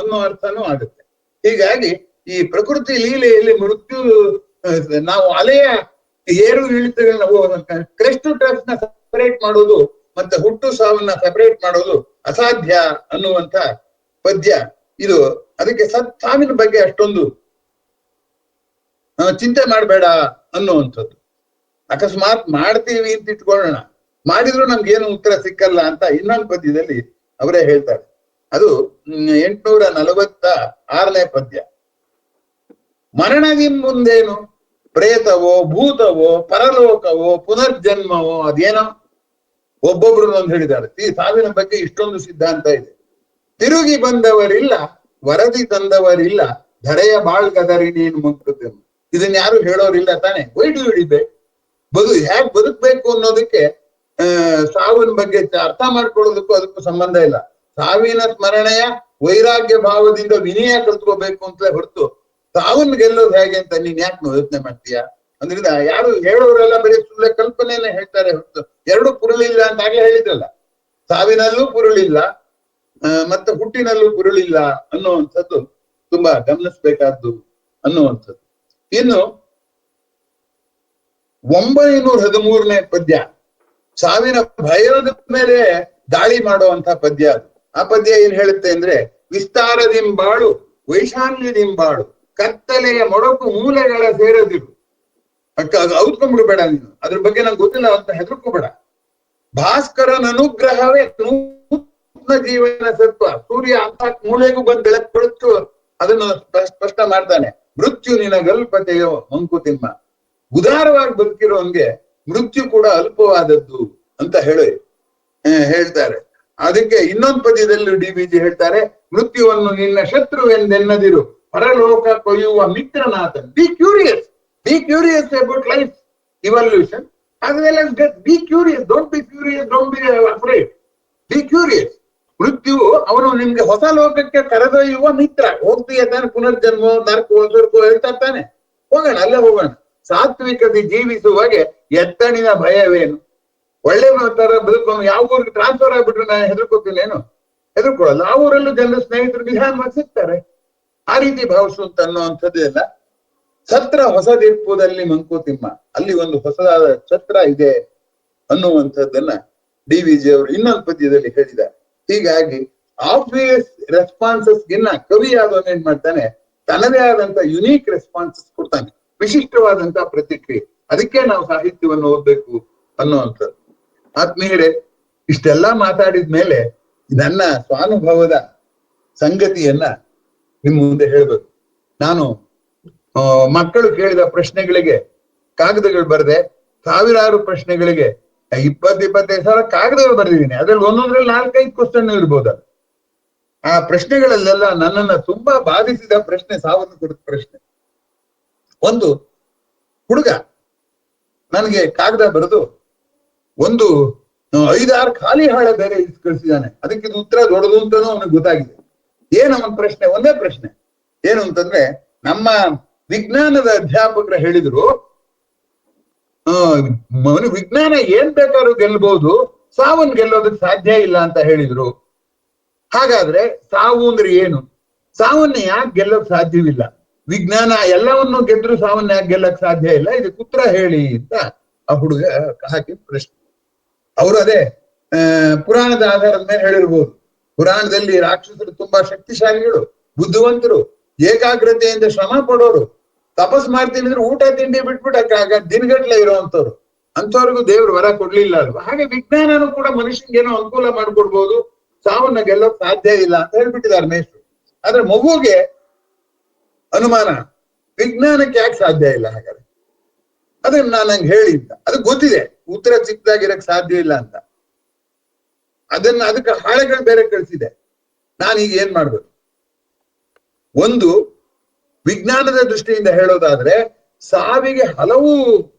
ಅನ್ನೋ ಅರ್ಥನೂ ಆಗುತ್ತೆ. ಹೀಗಾಗಿ ಈ ಪ್ರಕೃತಿ ಲೀಲೆಯಲ್ಲಿ ಮೃತ್ಯು ನಾವು ಅಲೆಯ ಏರು ಇಳಿತಗಳನ್ನ ಕ್ರೆಸ್ಟ್ ಟ್ರಫ್ ನ ಸಪರೇಟ್ ಮಾಡೋದು ಮತ್ತೆ ಹುಟ್ಟು ಸಾವನ್ನ ಸಪರೇಟ್ ಮಾಡೋದು ಅಸಾಧ್ಯ ಅನ್ನುವಂತ ಪದ್ಯ ಇದು. ಅದಕ್ಕೆ ಸಾವಿನ ಬಗ್ಗೆ ಅಷ್ಟೊಂದು ಚಿಂತೆ ಮಾಡಬೇಡ ಅನ್ನುವಂಥದ್ದು. ಅಕಸ್ಮಾತ್ ಮಾಡ್ತೀವಿ ಅಂತ ಇಟ್ಕೊಳ್ಳೋಣ, ಮಾಡಿದ್ರು ನಮ್ಗೇನು ಉತ್ತರ ಸಿಕ್ಕಲ್ಲ ಅಂತ ಇನ್ನೊಂದು ಪದ್ಯದಲ್ಲಿ ಅವರೇ ಹೇಳ್ತಾರೆ. ಅದು 846ನೇ ಪದ್ಯ. ಮರಣದಿನ್ ಮುಂದೇನು, ಪ್ರೇತವೋ ಭೂತವೋ ಪರಲೋಕವೋ ಪುನರ್ಜನ್ಮವೋ ಅದೇನೋ ಒಬ್ಬೊಬ್ರು ಒಂದು ಹೇಳಿದ್ದಾರೆ. ಈ ಸಾವಿನ ಬಗ್ಗೆ ಇಷ್ಟೊಂದು ಸಿದ್ಧಾಂತ ಇದೆ. ತಿರುಗಿ ಬಂದವರಿಲ್ಲ, ವರದಿ ತಂದವರಿಲ್ಲ, ಧರೆಯ ಬಾಳ್ಗದರಿ ನೀನು ಮಂಕುತಿಮ್ಮ. ಇದನ್ನ ಯಾರು ಹೇಳೋರಿಲ್ಲ ತಾನೆ. ವೈಡು ಹಿಡಿಬೇಕು, ಹೇಗ್ ಬದುಕ್ಬೇಕು ಅನ್ನೋದಕ್ಕೆ ಸಾವಿನ ಬಗ್ಗೆ ಅರ್ಥ ಮಾಡ್ಕೊಳ್ಳೋದಕ್ಕೂ ಅದಕ್ಕೂ ಸಂಬಂಧ ಇಲ್ಲ. ಸಾವಿನ ಸ್ಮರಣೆಯ ವೈರಾಗ್ಯ ಭಾವದಿಂದ ವಿನಯ ಕಲ್ತ್ಕೋಬೇಕು ಅಂತಲೇ ಹೊರತು ಸಾವನ್ನ ಗೆಲ್ಲೋದು ಹೇಗೆ ಅಂತ ನೀನ್ ಯಾಕೆ ಯೋಚನೆ ಮಾಡ್ತೀಯಾ? ಅಂದ್ರಿಂದ ಯಾರು ಹೇಳೋರೆಲ್ಲ ಬರೀ ಸುಳ್ಳೆ ಕಲ್ಪನೆಯನ್ನ ಹೇಳ್ತಾರೆ ಹೊರತು ಎರಡು ಪುರುಳಿಲ್ಲ ಅಂತ ಆಗ್ಲೇ ಹೇಳಿದ್ರಲ್ಲ. ಸಾವಿನಲ್ಲೂ ಪುರುಳಿಲ್ಲ ಮತ್ತೆ ಹುಟ್ಟಿನಲ್ಲೂ ಪುರುಳಿಲ್ಲ ಅನ್ನುವಂಥದ್ದು ತುಂಬಾ ಗಮನಿಸ್ಬೇಕಾದ್ದು ಅನ್ನುವಂಥದ್ದು. ಇನ್ನು 913ನೇ ಪದ್ಯ ಸಾವಿನ ಭಯದ ಮೇಲೆ ದಾಳಿ ಮಾಡುವಂತ ಪದ್ಯ ಅದು. ಆ ಪದ್ಯ ಏನ್ ಹೇಳುತ್ತೆ ಅಂದ್ರೆ, ವಿಸ್ತಾರದಿಂಬಾಳು ವೈಶಾಲ್ಯದಿಂಬಾಳು ಕತ್ತಲೆಯ ಮೊಡಕು ಮೂಲೆಗಳ ಸೇರದಿರು. ಔತ್ಕೊಂಡ್ಬಿಡ್ಬೇಡ ನೀನು, ಅದ್ರ ಬಗ್ಗೆ ನಂಗೆ ಗೊತ್ತಿಲ್ಲ ಅಂತ ಹೆದರ್ಕೋಬೇಡ. ಭಾಸ್ಕರನ ಅನುಗ್ರಹವೇ ನೂತನ ಜೀವನ ಸತ್ವ. ಸೂರ್ಯ ಅಂತ ಮೂಲೆಗೂ ಬಂದು ಬೆಳಕು ಕೊಡುತ್ತು, ಅದನ್ನು ಸ್ಪಷ್ಟ ಮಾಡ್ತಾನೆ. ಮೃತ್ಯು ನಿನಗಲ್ಪತೆಯೋ ಮಂಕುತಿಮ್ಮ. ಉದಾರವಾಗಿ ಬದುಕಿರೋನ್ಗೆ ಮೃತ್ಯು ಕೂಡ ಅಲ್ಪವಾದದ್ದು ಅಂತ ಹೇಳ್ತಾರೆ. ಅದಕ್ಕೆ ಇನ್ನೊಂದು ಪದ್ಯದಲ್ಲಿ ಡಿ.ವಿ.ಜಿ ಹೇಳ್ತಾರೆ, ಮೃತ್ಯುವನ್ನು ನಿನ್ನ ಶತ್ರುವೆಂದೆನ್ನದಿರು, ಪರಲೋಕ ಕೊಯ್ಯುವ ಮಿತ್ರನಾಥನ್. Be curious about life evolution as well as death. Be curious, don't be furious, don't be afraid. Be curious. ಮೃತ್ಯು ಅವನು ನಿಮ್ಗೆ ಹೊಸ ಲೋಕಕ್ಕೆ ಕರೆದೊಯ್ಯುವ ಮಿತ್ರ. ಹೋಗ್ತೀಯ ತಾನೆ, ಪುನರ್ಜನ್ಮ ನರಕೋ ಸ್ವರ್ಗೋ ಹೇಳ್ತಾ ತಾನೆ, ಹೋಗೋಣ, ಅಲ್ಲೇ ಹೋಗೋಣ. ಸಾತ್ವಿಕತೆ ಜೀವಿಸುವಾಗೆ ಎತ್ತಣಿನ ಭಯವೇನು. ಒಳ್ಳೆ ತರ ಬದುಕೋನು. ಯಾವ ಊರಿಗೆ ಟ್ರಾನ್ಸ್ಫರ್ ಆಗ್ಬಿಟ್ರೆ ನಾನು ಹೆದರ್ಕೋತೀನಿ ಏನು? ಹೆದರ್ಕೊಳ್ಳಲ್ಲ. ಆ ಊರಲ್ಲೂ ಜನರು ಸ್ನೇಹಿತರು ನಿಧಾನವಾಗಿ ಸಿಗ್ತಾರೆ. ಆ ರೀತಿ ಭಾವಿಸುವಂತ ಅನ್ನುವಂಥದ್ದು ಎಲ್ಲ. ಛತ್ರ ಹೊಸದಿಪ್ಪುದಲ್ಲಿ ಮಂಕುತಿಮ್ಮ, ಅಲ್ಲಿ ಒಂದು ಹೊಸದಾದ ಛತ್ರ ಇದೆ ಅನ್ನುವಂಥದ್ದನ್ನ ಡಿ.ವಿ.ಜಿ ಅವರು ಇನ್ನೊಂದು ಪದ್ಯದಲ್ಲಿ ಹೇಳಿದ್ದಾರೆ. ಹೀಗಾಗಿ ಆಬ್ವಿಯಸ್ ರೆಸ್ಪಾನ್ಸಸ್ ಗಿನ್ನ ಕವಿ ಆದವನ್ ಏನ್ ಮಾಡ್ತಾನೆ, ತನ್ನದೇ ಆದಂತ ಯುನೀಕ್ ರೆಸ್ಪಾನ್ಸಸ್ ಕೊಡ್ತಾನೆ, ವಿಶಿಷ್ಟವಾದಂತಹ ಪ್ರತಿಕ್ರಿಯೆ. ಅದಕ್ಕೆ ನಾವು ಸಾಹಿತ್ಯವನ್ನು ಓದ್ಬೇಕು ಅನ್ನುವಂಥದ್ದು. ಆತ್ಮೀಯರೇ, ಇಷ್ಟೆಲ್ಲಾ ಮಾತಾಡಿದ್ಮೇಲೆ ನನ್ನ ಸ್ವಾನುಭವದ ಸಂಗತಿಯನ್ನ ನಿಮ್ ಮುಂದೆ ಹೇಳ್ಬೇಕು. ನಾನು ಮಕ್ಕಳು ಕೇಳಿದ ಪ್ರಶ್ನೆಗಳಿಗೆ ಕಾಗದಗಳು ಬರೆದೆ. ಸಾವಿರಾರು ಪ್ರಶ್ನೆಗಳಿಗೆ 20-25 ಸಾವಿರ ಕಾಗದಗಳು ಬರೆದಿದ್ದೀನಿ. ಅದ್ರಲ್ಲಿ ಒಂದೊಂದ್ರಲ್ಲಿ 4-5 ಕ್ವಶನ್ ಇರ್ಬೋದಲ್ಲ. ಆ ಪ್ರಶ್ನೆಗಳಲ್ಲೆಲ್ಲ ನನ್ನನ್ನ ತುಂಬಾ ಬಾಧಿಸಿದ ಪ್ರಶ್ನೆ ಸಾವನ್ನು ಕುರಿತ ಪ್ರಶ್ನೆ. ಒಂದು ಹುಡುಗ ನನಗೆ ಕಾಗದ ಬರೆದು ಒಂದು 5-6 ಖಾಲಿ ಹಾಳ ಬೇರೆ ಕಳಿಸಿದ್ದಾನೆ. ಅದಕ್ಕೆ ಇದು ಉತ್ತರ ದೊಡ್ಡದು ಅಂತಾನು ಅವನಿಗೆ ಗೊತ್ತಾಗಿದೆ. ಏನ್ ಅವನ ಪ್ರಶ್ನೆ? ಒಂದೇ ಪ್ರಶ್ನೆ ಏನು ಅಂತಂದ್ರೆ, ನಮ್ಮ ವಿಜ್ಞಾನದ ಅಧ್ಯಾಪಕರು ಹೇಳಿದ್ರು, ವಿಜ್ಞಾನ ಏನ್ ಬೇಕಾದ್ರೂ ಗೆಲ್ಬಹುದು, ಸಾವನ್ ಗೆಲ್ಲೋದಕ್ಕೆ ಸಾಧ್ಯ ಇಲ್ಲ ಅಂತ ಹೇಳಿದ್ರು. ಹಾಗಾದ್ರೆ ಸಾವು ಅಂದ್ರೆ ಏನು? ಸಾವನ್ನ ಯಾಕೆ ಗೆಲ್ಲೋಕ್ ಸಾಧ್ಯವಿಲ್ಲ? ವಿಜ್ಞಾನ ಎಲ್ಲವನ್ನು ಗೆದ್ರು ಸಾವನ್ನ ಯಾಕೆ ಗೆಲ್ಲಕ್ ಸಾಧ್ಯ ಇಲ್ಲ? ಇದಕ್ಕೆ ಉತ್ತರ ಹೇಳಿ ಅಂತ ಆ ಹುಡುಗ ಹಾಕಿದ ಪ್ರಶ್ನೆ. ಅವರು ಅದೇ ಪುರಾಣದ ಆಧಾರದ ಮೇಲೆ ಹೇಳಿರ್ಬೋದು. ಪುರಾಣದಲ್ಲಿ ರಾಕ್ಷಸರು ತುಂಬಾ ಶಕ್ತಿಶಾಲಿಗಳು, ಬುದ್ಧಿವಂತರು, ಏಕಾಗ್ರತೆಯಿಂದ ಶ್ರಮ ಪಡೋರು, ತಪಸ್ ಮಾಡ್ತೀನಿ ಅಂದ್ರೆ ಊಟ ತಿಂಡಿ ಬಿಟ್ಬಿಟ್ಟಾಗ ದಿನಗಟ್ಲೆ ಇರೋವಂಥವ್ರು. ಅಂಥವ್ರಿಗೂ ದೇವ್ರು ವರ ಕೊಡ್ಲಿಲ್ಲ ಅಲ್ವಾ? ಹಾಗೆ ವಿಜ್ಞಾನನೂ ಕೂಡ ಮನುಷ್ಯನ್ಗೇನೋ ಅನುಕೂಲ ಮಾಡ್ಕೊಡ್ಬೋದು, ಸಾವನ್ನ ಗೆಲ್ಲೋಕ್ ಸಾಧ್ಯ ಇಲ್ಲ ಅಂತ ಹೇಳ್ಬಿಟ್ಟಿದ್ದಾರೆ ಮೇಷ್ಟ್ರು. ಆದ್ರೆ ಮಗುಗೆ ಅನುಮಾನ, ವಿಜ್ಞಾನಕ್ಕೆ ಯಾಕೆ ಸಾಧ್ಯ ಇಲ್ಲ ಹಾಗಾದ್ರೆ? ಅದನ್ನ ನಾನು ನಂಗೆ ಹೇಳಿದ್ದ, ಅದು ಗೊತ್ತಿದೆ ಉತ್ತರ ಚಿಕ್ಕದಾಗಿರಕ್ ಸಾಧ್ಯ ಇಲ್ಲ ಅಂತ. ಅದಕ್ಕೆ ಹಾಳೆಗಳು ಬೇರೆ ಕಳಿಸಿದೆ. ನಾನೀಗ ಏನ್ ಮಾಡ್ಬೇಕು? ಒಂದು, ವಿಜ್ಞಾನದ ದೃಷ್ಟಿಯಿಂದ ಹೇಳೋದಾದ್ರೆ ಸಾವಿಗೆ ಹಲವು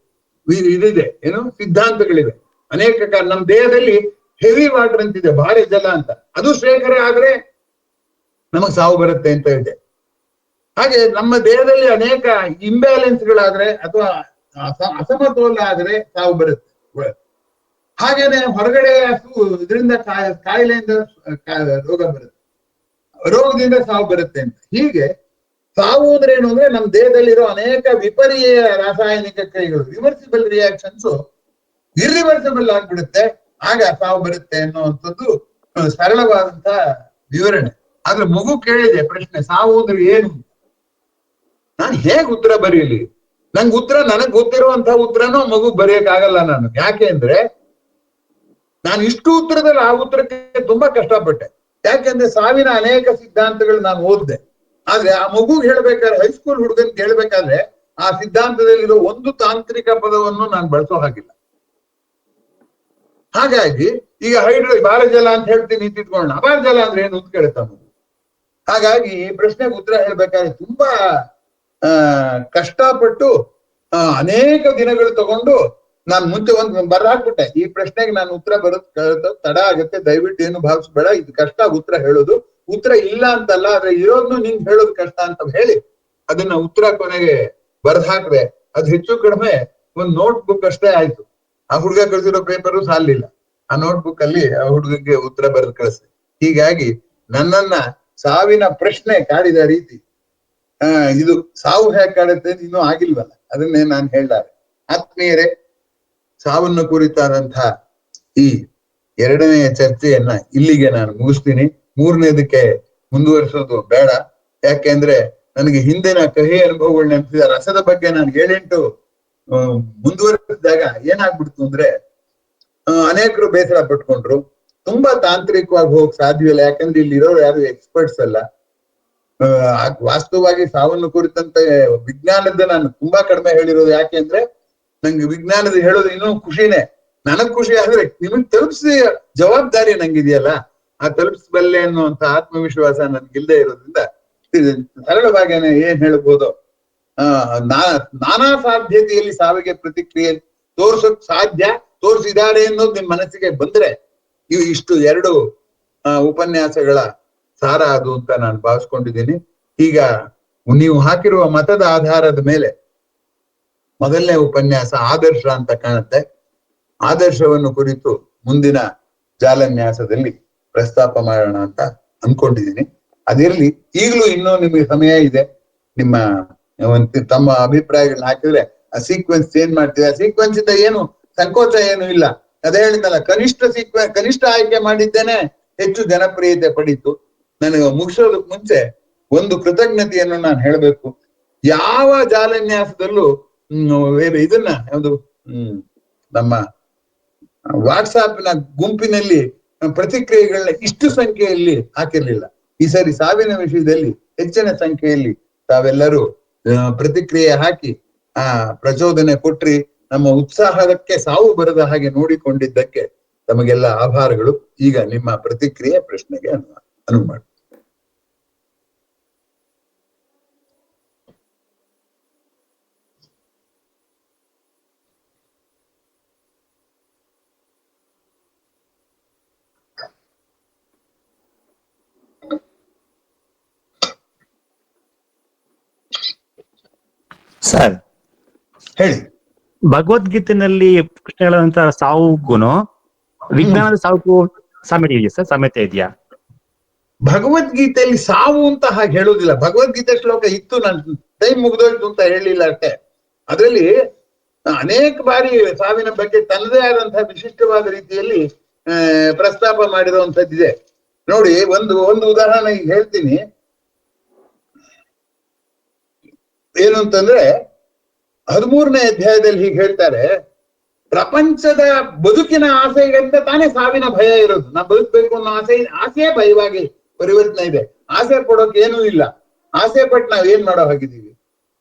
ಇದಿದೆ, ಏನು ಸಿದ್ಧಾಂತಗಳಿವೆ. ಅನೇಕ ನಮ್ಮ ದೇಹದಲ್ಲಿ ಹೆವಿ ವಾಟರ್ ಅಂತಿದೆ, ಭಾರಿ ಜಲ ಅಂತ. ಅದು ಶೇಖರ ಆದ್ರೆ ನಮಗ್ ಸಾವು ಬರುತ್ತೆ ಅಂತ ಇದೆ. ಹಾಗೆ ನಮ್ಮ ದೇಹದಲ್ಲಿ ಅನೇಕ ಇಂಬ್ಯಾಲೆನ್ಸ್ಗಳಾದ್ರೆ ಅಥವಾ ಅಸಮತೋಲ ಆದ್ರೆ ಸಾವು ಬರುತ್ತೆ. ಹಾಗೇನೆ ಹೊರಗಡೆ ಇದರಿಂದ ಕಾಯಿಲೆಯಿಂದ ರೋಗ ಬರುತ್ತೆ, ರೋಗದಿಂದ ಸಾವು ಬರುತ್ತೆ ಅಂತ. ಹೀಗೆ ಸಾವು ಅಂದ್ರೆ ಏನು ಅಂದ್ರೆ ನಮ್ಮ ದೇಹದಲ್ಲಿರೋ ಅನೇಕ ವಿಪರ್ಯ ರಾಸಾಯನಿಕ ಕ್ರಿಯೆಗಳು, ರಿವರ್ಸಿಬಲ್ ರಿಯಾಕ್ಷನ್ಸ್ ಇರ್ರಿವರ್ಸಿಬಲ್ ಆಗ್ಬಿಡುತ್ತೆ, ಆಗ ಸಾವು ಬರುತ್ತೆ ಅನ್ನುವಂಥದ್ದು ಸರಳವಾದಂತ ವಿವರಣೆ. ಆದ್ರೆ ಮಗು ಕೇಳಿದೆ ಪ್ರಶ್ನೆ, ಸಾವು ಅಂದ್ರೆ ಏನು? ನಾನು ಹೇಗ್ ಉತ್ತರ ಬರೀಲಿ? ನಂಗೆ ಉತ್ತರ, ನನಗ್ ಗೊತ್ತಿರುವಂತಹ ಉತ್ತರನೂ ಮಗು ಬರೆಯಕ್ ಆಗಲ್ಲ ನಾನು. ಯಾಕೆ ಅಂದ್ರೆ ನಾನು ಇಷ್ಟು ಉತ್ತರದಲ್ಲಿ ಆ ಉತ್ತರಕ್ಕೆ ತುಂಬಾ ಕಷ್ಟಪಟ್ಟೆ. ಯಾಕೆಂದ್ರೆ ಸಾವಿನ ಅನೇಕ ಸಿದ್ಧಾಂತಗಳು ನಾನು ಓದಿದೆ. ಆದ್ರೆ ಆ ಮಗುಗೆ ಹೇಳ್ಬೇಕಾದ್ರೆ, ಹೈಸ್ಕೂಲ್ ಹುಡುಗನ್ ಹೇಳ್ಬೇಕಾದ್ರೆ ಆ ಸಿದ್ಧಾಂತದಲ್ಲಿರೋ ಒಂದು ತಾಂತ್ರಿಕ ಪದವನ್ನು ನಾನು ಬಳಸೋ ಹಾಗಿಲ್ಲ. ಹಾಗಾಗಿ ಈಗ ಬಾರ ಜಲ ಅಂತ ಹೇಳ್ತೀನಿ ನಿಂತಿಟ್ಕೊಳ್ಳೋಣ, ಅಪಾರ ಜಲ ಅಂದ್ರೆ ಏನು ಅಂತ ಕೇಳ್ತಾ ಮಗು. ಹಾಗಾಗಿ ಈ ಪ್ರಶ್ನೆಗೆ ಉತ್ತರ ಹೇಳ್ಬೇಕಾದ್ರೆ ತುಂಬಾ ಕಷ್ಟಪಟ್ಟು ಅನೇಕ ದಿನಗಳು ತಗೊಂಡು ನಾನು ಮುಂಚೆ ಒಂದು ಬರ್ಹಾಕ್ಬಿಟ್ಟೆ, ಈ ಪ್ರಶ್ನೆಗೆ ನಾನು ಉತ್ತರ ಬರೋದ್ ತಡ ಆಗುತ್ತೆ, ದಯವಿಟ್ಟು ಏನು ಭಾವಿಸ್ಬೇಡ, ಇದು ಕಷ್ಟ ಉತ್ತರ ಹೇಳೋದು. ಉತ್ತರ ಇಲ್ಲ ಅಂತಲ್ಲ, ಆದ್ರೆ ಇರೋದ್ನು ನಿಂಗೆ ಹೇಳೋದು ಕಷ್ಟ ಅಂತ ಹೇಳಿ ಅದನ್ನ ಉತ್ತರ ಕೊನೆಗೆ ಬರ್ದ್ ಹಾಕ್ದೆ. ಅದು ಹೆಚ್ಚು ಕಡಿಮೆ ಒಂದು ನೋಟ್ ಬುಕ್ ಅಷ್ಟೇ ಆಯ್ತು. ಆ ಹುಡುಗ ಕಳ್ಸಿರೋ ಪೇಪರು ಸಾಲಿಲ್ಲ. ಆ ನೋಟ್ ಬುಕ್ ಅಲ್ಲಿ ಆ ಹುಡುಗಕ್ಕೆ ಉತ್ತರ ಬರೆದು ಕಳಿಸ್ದೆ. ಹೀಗಾಗಿ ನನ್ನನ್ನ ಸಾವಿನ ಪ್ರಶ್ನೆ ಕಾಡಿದ ರೀತಿ ಇದು ಸಾವು ಹೇಗೆ ಕಾಡುತ್ತೆ ಇನ್ನೂ ಆಗಿಲ್ವಲ್ಲ, ಅದನ್ನೇ ನಾನು ಹೇಳ್ತಾರೆ. ಆತ್ಮೀಯರೇ, ಸಾವನ್ನು ಕುರಿತಾದಂತಹ ಈ ಎರಡನೆಯ ಚರ್ಚೆಯನ್ನ ಇಲ್ಲಿಗೆ ನಾನು ಮುಗಿಸ್ತೀನಿ. ಮೂರನೇದಕ್ಕೆ ಮುಂದುವರಿಸೋದು ಬೇಡ. ಯಾಕೆಂದ್ರೆ ನನಗೆ ಹಿಂದಿನ ಕಹಿ ಅನುಭವಗಳು ನೆನಪಿದ. ರಸದ ಬಗ್ಗೆ ನಾನು 7-8 ಮುಂದುವರಿಸಿದಾಗ ಏನಾಗ್ಬಿಡ್ತು ಅಂದ್ರೆ, ಅನೇಕರು ಬೇಸರ ಪಟ್ಕೊಂಡ್ರು. ತುಂಬಾ ತಾಂತ್ರಿಕವಾಗಿ ಹೋಗಕ್ ಸಾಧ್ಯವಿಲ್ಲ, ಯಾಕಂದ್ರೆ ಇಲ್ಲಿ ಇರೋರು ಯಾರು ಎಕ್ಸ್ಪರ್ಟ್ಸ್ ಅಲ್ಲ. ವಾಸ್ತವವಾಗಿ ಸಾವನ್ನು ಕುರಿತಂತೆ ವಿಜ್ಞಾನದ ನಾನು ತುಂಬಾ ಕಡಿಮೆ ಹೇಳಿರೋದು. ಯಾಕೆಂದ್ರೆ ನಂಗೆ ವಿಜ್ಞಾನದ ಹೇಳೋದು ಇನ್ನೂ ಖುಷಿನೇ. ನನಗ್ ಖುಷಿ ಆದ್ರೆ ನಿಮಗ್ ತಲುಪಿಸಿ ಜವಾಬ್ದಾರಿ ನಂಗಿದೆಯಲ್ಲ, ಆ ತಲುಪಿಸಬಲ್ಲೆ ಅನ್ನುವಂತ ಆತ್ಮವಿಶ್ವಾಸ ನನ್ಗಿಲ್ದೇ ಇರೋದ್ರಿಂದ ಸರಳವಾಗೇನೆ ಏನ್ ಹೇಳ್ಬೋದು, ನಾನಾ ಸಾಧ್ಯತೆಯಲ್ಲಿ ಸಾವಿಗೆ ಪ್ರತಿಕ್ರಿಯೆ ತೋರ್ಸಕ್ ಸಾಧ್ಯ, ತೋರಿಸಿದ್ದಾರೆ ಅನ್ನೋದು ನಿಮ್ ಮನಸ್ಸಿಗೆ ಬಂದ್ರೆ ಇಷ್ಟು 2 ಉಪನ್ಯಾಸಗಳ ಸಾರ ಅದು ಅಂತ ನಾನು ಭಾವಿಸ್ಕೊಂಡಿದ್ದೀನಿ. ಈಗ ನೀವು ಹಾಕಿರುವ ಮತದ ಆಧಾರದ ಮೇಲೆ ಮೊದಲನೇ ಉಪನ್ಯಾಸ ಆದರ್ಶ ಅಂತ ಕಾಣುತ್ತೆ. ಆದರ್ಶವನ್ನು ಕುರಿತು ಮುಂದಿನ ಜಾಲನ್ಯಾಸದಲ್ಲಿ ಪ್ರಸ್ತಾಪ ಮಾಡೋಣ ಅಂತ ಅನ್ಕೊಂಡಿದ್ದೀನಿ. ಅದಿರ್ಲಿ, ಈಗಲೂ ಇನ್ನೂ ನಿಮಗೆ ಸಮಯ ಇದೆ. ನಿಮ್ಮ ತಮ್ಮ ಅಭಿಪ್ರಾಯಗಳನ್ನ ಹಾಕಿದ್ರೆ ಆ ಸೀಕ್ವೆನ್ಸ್ ಚೇಂಜ್ ಮಾಡ್ತೀವಿ. ಆ ಸೀಕ್ವೆನ್ಸ್ ಇಂದ ಏನು ಸಂಕೋಚ ಏನು ಇಲ್ಲ. ಅದೇ ಹೇಳಿದ್ನಲ್ಲ, ಕನಿಷ್ಠ ಆಯ್ಕೆ ಮಾಡಿದ್ದೇನೆ ಹೆಚ್ಚು ಜನಪ್ರಿಯತೆ ಪಡೀತು. ನನಗೆ ಮುಗಿಸೋದಕ್ ಮುಂಚೆ ಒಂದು ಕೃತಜ್ಞತೆಯನ್ನು ನಾನು ಹೇಳ್ಬೇಕು. ಯಾವ ಜಾಲನ್ಯಾಸದಲ್ಲೂ ಇದನ್ನ ಯಾವುದು ನಮ್ಮ ವಾಟ್ಸಾಪ್ನ ಗುಂಪಿನಲ್ಲಿ ಪ್ರತಿಕ್ರಿಯೆಗಳನ್ನ ಇಷ್ಟು ಸಂಖ್ಯೆಯಲ್ಲಿ ಹಾಕಿರ್ಲಿಲ್ಲ. ಈ ಸರಿ ಸಾವಿನ ವಿಷಯದಲ್ಲಿ ಹೆಚ್ಚಿನ ಸಂಖ್ಯೆಯಲ್ಲಿ ತಾವೆಲ್ಲರೂ ಪ್ರತಿಕ್ರಿಯೆ ಹಾಕಿ ಪ್ರಚೋದನೆ ಕೊಟ್ರಿ. ನಮ್ಮ ಉತ್ಸಾಹಕ್ಕೆ ಸಾವು ಬರದ ಹಾಗೆ ನೋಡಿಕೊಂಡಿದ್ದಕ್ಕೆ ತಮಗೆಲ್ಲ ಆಭಾರಗಳು. ಈಗ ನಿಮ್ಮ ಪ್ರತಿಕ್ರಿಯೆ ಪ್ರಶ್ನೆಗೆ ಅನುವು ಮಾಡಿ. ಸರ್ ಹೇಳಿ. ಭಗವದ್ಗೀತೆನಲ್ಲಿ ಕೃಷ್ಣ ಹೇಳುವಂತ ಸಾವುಗುನು ವಿಜ್ಞಾನದ ಸಾವುಗೂ ಸಾಮ್ಯತೆ ಇದೆಯಾ ಸರ್? ಸಾಮ್ಯತೆ ಇದೆಯಾ? ಭಗವದ್ಗೀತೆಯಲ್ಲಿ ಸಾವು ಅಂತ ಹಾಗೆ ಹೇಳುವುದಿಲ್ಲ. ಭಗವದ್ಗೀತೆ ಶ್ಲೋಕ ಇತ್ತು, ನಾನು ಟೈಮ್ ಮುಗ್ದೋಯ್ತು ಅಂತ ಹೇಳಿಲ್ಲ ಅಷ್ಟೇ. ಅದರಲ್ಲಿ ಅನೇಕ ಬಾರಿ ಸಾವಿನ ಬಗ್ಗೆ ತನ್ನದೇ ಆದಂತಹ ವಿಶಿಷ್ಟವಾದ ರೀತಿಯಲ್ಲಿ ಪ್ರಸ್ತಾಪ ಮಾಡಿರುವಂತದ್ದಿದೆ. ನೋಡಿ, ಒಂದು ಉದಾಹರಣೆ ಈಗ ಹೇಳ್ತೀನಿ. ಏನು ಅಂತಂದ್ರೆ 13ನೇ ಅಧ್ಯಾಯದಲ್ಲಿ ಹೀಗೆ ಹೇಳ್ತಾರೆ, ಪ್ರಪಂಚದ ಬದುಕಿನ ಆಸೆಗಂತ ತಾನೇ ಸಾವಿನ ಭಯ ಇರೋದು. ನಾ ಬದುಕಬೇಕು ಅನ್ನೋ ಆಸೆಯೇ ಭಯವಾಗಿ ಪರಿವರ್ತನೆ ಇದೆ. ಆಸೆ ಪಡೋಕೆ ಏನೂ ಇಲ್ಲ. ಆಸೆ ಪಟ್ಟು ನಾವ್ ಏನ್ ಮಾಡೋ ಹಾಗಿದ್ದೀವಿ?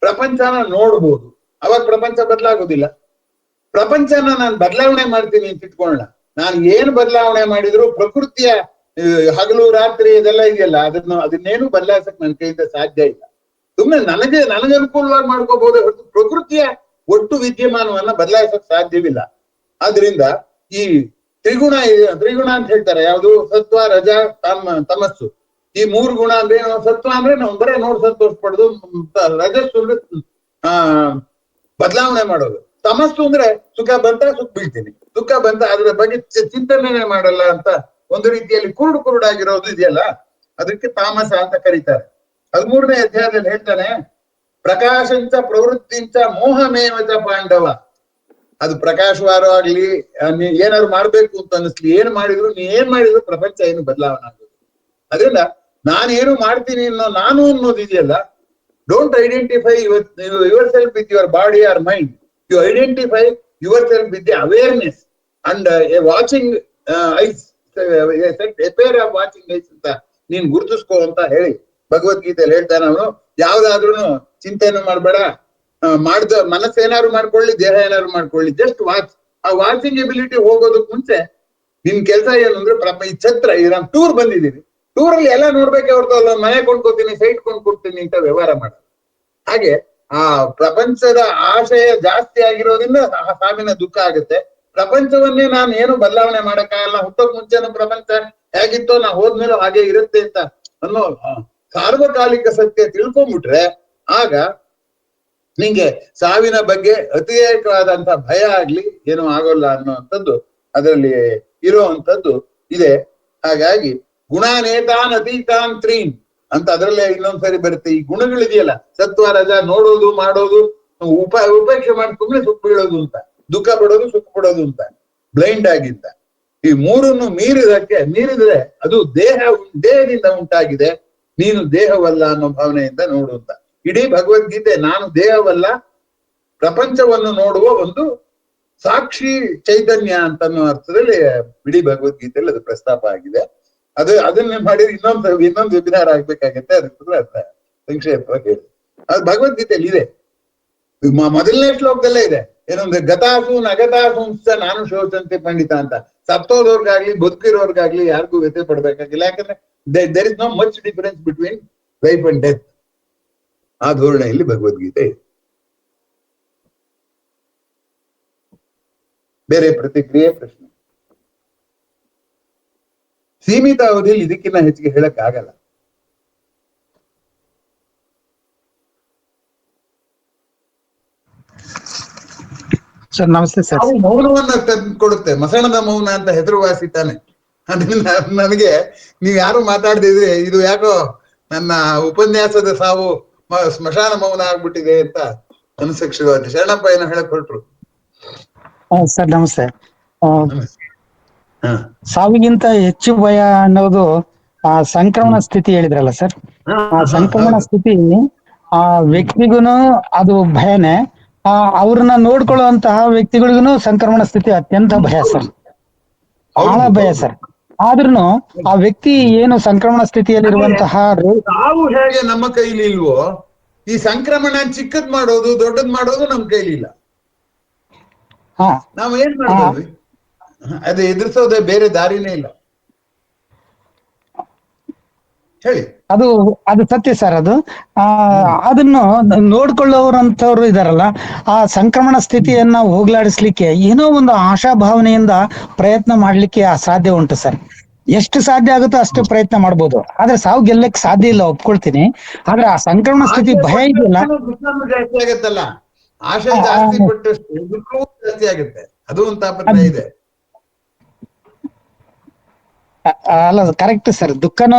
ಪ್ರಪಂಚನ ನೋಡ್ಬೋದು, ಅವಾಗ ಪ್ರಪಂಚ ಬದಲಾಗೋದಿಲ್ಲ. ಪ್ರಪಂಚನ ನಾನು ಬದಲಾವಣೆ ಮಾಡ್ತೀನಿ ಅಂತ ಇಟ್ಕೊಳ್ಳೋಣ. ನಾನು ಏನ್ ಬದಲಾವಣೆ ಮಾಡಿದ್ರು ಪ್ರಕೃತಿಯ ಹಗಲು ರಾತ್ರಿ ಇದೆಲ್ಲ ಇದೆಯಲ್ಲ, ಅದನ್ನೇನು ಬದಲಾಯಿಸಕ್ ನನ್ನ ಕೈಯಿಂದ ಸಾಧ್ಯ ಇಲ್ಲ. ಸುಮ್ಮನೆ ನನಗೆ ಅನುಕೂಲವಾಗಿ ಮಾಡ್ಕೋಬಹುದೇ ಹೊರತು ಪ್ರಕೃತಿಯ ಒಟ್ಟು ವಿದ್ಯಮಾನವನ್ನ ಬದಲಾಯಿಸಕ್ ಸಾಧ್ಯವಿಲ್ಲ. ಆದ್ರಿಂದ ಈ ತ್ರಿಗುಣ ಅಂತ ಹೇಳ್ತಾರೆ, ಯಾವುದು ಸತ್ವ, ರಜ, ತಮಸ್ಸು. ಈ 3 ಗುಣ ಅಂದ್ರೆ ಸತ್ವ ಅಂದ್ರೆ ನಾವು ಬರೇ ನೋಡಿ ಸಂತೋಷ ಪಡೋದು, ರಜಸ್ಸು ಅಂದ್ರೆ ಬದಲಾವಣೆ ಮಾಡೋದು, ತಮಸ್ಸು ಅಂದ್ರೆ ಸುಖ ಬಂತ ಸುಖ ಬೀಳ್ತೀನಿ, ದುಃಖ ಬಂತ ಅದ್ರ ಬಗ್ಗೆ ಚಿಂತನೆ ಮಾಡಲ್ಲ ಅಂತ ಒಂದು ರೀತಿಯಲ್ಲಿ ಕುರುಡಾಗಿರೋದು ಇದೆಯಲ್ಲ, ಅದಕ್ಕೆ ತಾಮಸ ಅಂತ ಕರೀತಾರೆ. 13ನೇ ಅಧ್ಯಾಯದಲ್ಲಿ ಹೇಳ್ತಾನೆ, ಪ್ರಕಾಶಂಚ ಪ್ರವೃತ್ತಿಂಚ ಮೋಹಮೇವಚ ಪಾಂಡವ. ಅದು ಪ್ರಕಾಶವಾರ ಆಗ್ಲಿ, ಏನಾದ್ರು ಮಾಡ್ಬೇಕು ಅಂತ ಅನಿಸ್ಲಿ, ಏನ್ ಮಾಡಿದ್ರು ಪ್ರಪಂಚ ಏನು ಬದಲಾವಣೆ ಆಗೋದು. ಅದರಿಂದ ನಾನೇನು ಮಾಡ್ತೀನಿ ನಾನು ಅನ್ನೋದು ಇದೆಯಲ್ಲ, don't identify yourself with your body or mind. You identify yourself with the awareness and a watching eyes, a pair of watching eyes ಅಂತ ನೀನ್ ಗುರುತಿಸ್ಕೋ ಅಂತ ಹೇಳಿ ಭಗವದ್ಗೀತೆಯಲ್ಲಿ ಹೇಳ್ತಾನೆ ಅವನು. ಯಾವ್ದಾದ್ರೂ ಚಿಂತೆಯನ್ನು ಮಾಡ್ಬೇಡ, ಮನಸ್ಸೇನಾದ್ರು ಮಾಡ್ಕೊಳ್ಳಿ, ದೇಹ ಏನಾದ್ರು ಮಾಡ್ಕೊಳ್ಳಿ, ಜಸ್ಟ್ ವಾಚ್. ಆ ವಾಚಿಂಗ್ ಎಬಿಲಿಟಿ ಹೋಗೋದಕ್ ಮುಂಚೆ ನಿನ್ ಕೆಲಸ ಏನು ಅಂದ್ರೆ, ಈ ಛತ್ರ ನಾನು ಟೂರ್ ಬಂದಿದ್ದೀನಿ, ಟೂರಲ್ಲಿ ಎಲ್ಲ ನೋಡ್ಬೇಕೆ ಹೊರತು ಅಲ್ಲ ಮನೆ ಕೊಂಡ್ಕೋತೀನಿ, ಸೈಟ್ ಕೊಂಡ್ಕೊಡ್ತೀನಿ ಅಂತ ವ್ಯವಹಾರ ಮಾಡೋದು. ಹಾಗೆ ಆ ಪ್ರಪಂಚದ ಆಶಯ ಜಾಸ್ತಿ ಆಗಿರೋದ್ರಿಂದ ಸಾವಿನ ದುಃಖ ಆಗುತ್ತೆ. ಪ್ರಪಂಚವನ್ನೇ ನಾನು ಏನು ಬದಲಾವಣೆ ಮಾಡಕ್ಕಾಗಲ್ಲ, ಹುಟ್ಟೋಕ್ ಮುಂಚೆನೂ ಪ್ರಪಂಚ ಹೇಗಿತ್ತೋ ನಾ ಹೋದ್ಮೇಲೆ ಹಾಗೆ ಇರುತ್ತೆ ಅಂತ ಅನ್ನೋ ಸಾರ್ವಕಾಲಿಕ ಸತ್ಯ ತಿಳ್ಕೊಂಡ್ಬಿಟ್ರೆ ಆಗ ನಿಂಗೆ ಸಾವಿನ ಬಗ್ಗೆ ಅತಿರೇಕವಾದಂತ ಭಯ ಆಗ್ಲಿ ಏನೂ ಆಗೋಲ್ಲ ಅನ್ನೋವಂಥದ್ದು ಅದರಲ್ಲಿ ಇರುವಂತದ್ದು ಇದೆ. ಹಾಗಾಗಿ ಗುಣಾನೇತಾನ್ ಅತೀತಾನ್ ತ್ರೀನ್ ಅಂತ ಅದ್ರಲ್ಲೇ ಇನ್ನೊಂದ್ಸರಿ ಬರುತ್ತೆ. ಈ ಗುಣಗಳಿದೆಯಲ್ಲ, ಸತ್ವ ರಜ, ನೋಡೋದು ಮಾಡೋದು, ಉಪೇಕ್ಷೆ ಮಾಡಿ ಸುಮ್ಮನೆ ಸುಖ ಬೀಳೋದು ಅಂತ, ದುಃಖ ಪಡೋದು ಸುಖ ಪಡೋದು ಅಂತ, ಬ್ಲೈಂಡ್ ಆಗಿಂತ, ಈ ಮೂರನ್ನು ಮೀರಿದ್ರೆ ಅದು ದೇಹದಿಂದ ಉಂಟಾಗಿದೆ, ನೀನು ದೇಹವಲ್ಲ ಅನ್ನೋ ಭಾವನೆಯಿಂದ ನೋಡು ಅಂತ. ಇಡೀ ಭಗವದ್ಗೀತೆ ನಾನು ದೇಹವಲ್ಲ, ಪ್ರಪಂಚವನ್ನು ನೋಡುವ ಒಂದು ಸಾಕ್ಷಿ ಚೈತನ್ಯ ಅಂತನ್ನೋ ಅರ್ಥದಲ್ಲಿ ಇಡೀ ಭಗವದ್ಗೀತೆಯಲ್ಲಿ ಅದು ಪ್ರಸ್ತಾಪ ಆಗಿದೆ. ಅದನ್ನ ಮಾಡಿದ್ರೆ ಇನ್ನೊಂದು ವೆಬಿನಾರ್ ಆಗ್ಬೇಕಾಗತ್ತೆ. ಅದಕ್ಕೆ ಅರ್ಥ ಸಂಕ್ಷೇಪವಾಗಿ ಹೇಳಿ, ಅದು ಭಗವದ್ಗೀತೆಯಲ್ಲಿ ಇದೆ. ಮೊದಲನೇ ಶ್ಲೋಕದಲ್ಲೇ ಇದೆ, ಏನಂದ್ರೆ ಗತಾಸು ನಗತಾಸುಂಸ ನಾನು ಶೋಚಂತೆ ಪಂಡಿತ ಅಂತ. ಸತ್ತೋದವ್ರಿಗಾಗ್ಲಿ ಬದುಕಿರೋರ್ಗಾಗ್ಲಿ ಯಾರಿಗೂ ವ್ಯಥೆ ಪಡ್ಬೇಕಾಗಿಲ್ಲ, ಯಾಕಂದ್ರೆ there is no much difference between life and death. ಆ ಧೋರಣೆಯಲ್ಲಿ ಭಗವದ್ಗೀತೆ ಇದೆ. ಬೇರೆ ಪ್ರತಿಕ್ರಿಯೆ, ಪ್ರಶ್ನೆ? ಸೀಮಿತ ಅವಧಿಯಲ್ಲಿ ಇದಕ್ಕಿಂತ ಹೆಚ್ಚಿಗೆ ಹೇಳಕ್ ಆಗಲ್ಲ. ಸರ್ ನಮಸ್ತೆ ಸರ್. ಮೌನವನ್ನ ತಂದ್ಕೊಡುತ್ತೆ, ಮಸಣದ ಮೌನ ಅಂತ ಹೆಸರುವಾಸಿ ತಾನೆ. ಅದರಿಂದ ನನಗೆ ನೀವ್ ಯಾರು ಮಾತಾಡ್ದಿದ್ರೆ ಇದು ಯಾಕೋ ನನ್ನ ಉಪನ್ಯಾಸದ ಸಾವು ಸ್ಮಶಾನ ಮೌನ ಆಗ್ಬಿಟ್ಟಿದೆ ಅಂತ ಅನ್ಸಕ್ ಶುರುವಾಯ್ತು. ಶರಣಪ್ಪ ಏನೋ ಹೇಳಕ್ ಹೊರಟ್ರು. ಸರ್ ನಮಸ್ತೆ. ಸಾವಿಗಿಂತ ಹೆಚ್ಚು ಭಯ ಅನ್ನೋದು ಆ ಸಂಕ್ರಮಣ ಸ್ಥಿತಿ ಹೇಳಿದ್ರಲ್ಲ ಸರ್. ಆ ಸಂಕ್ರಮಣ ಸ್ಥಿತಿ ಆ ವ್ಯಕ್ತಿಗೂನು ಅದು ಭಯನೇ, ಅವ್ರನ್ನ ನೋಡ್ಕೊಳ್ಳುವಂತಹ ವ್ಯಕ್ತಿಗಳಿಗೂ ಸಂಕ್ರಮಣ ಸ್ಥಿತಿ ಅತ್ಯಂತ ಭಯ ಸರ್, ಬಹಳ ಭಯ ಸರ್. ಆದ್ರೂ ಆ ವ್ಯಕ್ತಿ ಏನು ಸಂಕ್ರಮಣ ಸ್ಥಿತಿಯಲ್ಲಿರುವಂತಹ ನಾವು ಹೇಗೆ ನಮ್ಮ ಕೈಲಿ ಇಲ್ವೋ, ಈ ಸಂಕ್ರಮಣ ಚಿಕ್ಕದ್ ಮಾಡೋದು ದೊಡ್ಡದ್ ಮಾಡೋದು ನಮ್ ಕೈಲಿ ಇಲ್ಲ. ನಾವ್ ಏನ್ ಮಾಡ್ತೀವಿ, ಅದು ಎದುರಿಸೋದೇ ಬೇರೆ ದಾರಿನೇ ಇಲ್ಲ. ಹೇಳಿ. ಅದು ಸತ್ಯ ಸರ್. ಅದನ್ನು ನೋಡ್ಕೊಳ್ಳೋರಂತವ್ರು ಇದಾರಲ್ಲ, ಆ ಸಂಕ್ರಮಣ ಸ್ಥಿತಿಯನ್ನ ಹೋಗ್ಲಾಡಿಸ್ಲಿಕ್ಕೆ ಏನೋ ಒಂದು ಆಶಾಭಾವನೆಯಿಂದ ಪ್ರಯತ್ನ ಮಾಡ್ಲಿಕ್ಕೆ ಸಾಧ್ಯ ಉಂಟು ಸರ್. ಎಷ್ಟು ಸಾಧ್ಯ ಆಗುತ್ತೋ ಅಷ್ಟು ಪ್ರಯತ್ನ ಮಾಡ್ಬೋದು, ಆದ್ರೆ ಸಾವು ಗೆಲ್ಲಕ್ಕೆ ಸಾಧ್ಯ ಇಲ್ಲ, ಒಪ್ಕೊಳ್ತೀನಿ. ಆದ್ರೆ ಆ ಸಂಕ್ರಮಣ ಸ್ಥಿತಿ ಭಯ ಇದೆಯಲ್ಲ, ಜಾಸ್ತಿ ಆಗತ್ತಲ್ಲ, ಆಶೆ ಜಾಸ್ತಿ ಪಟ್ಟಷ್ಟು ದುಃಖವೂ ಜಾಸ್ತಿ ಆಗುತ್ತೆ. ಅದು ಒಂದು ತಾಪತ್ರಯ ಇದೆ. ಅಲ್ಲ ಕರೆಕ್ಟ್ ಸರ್.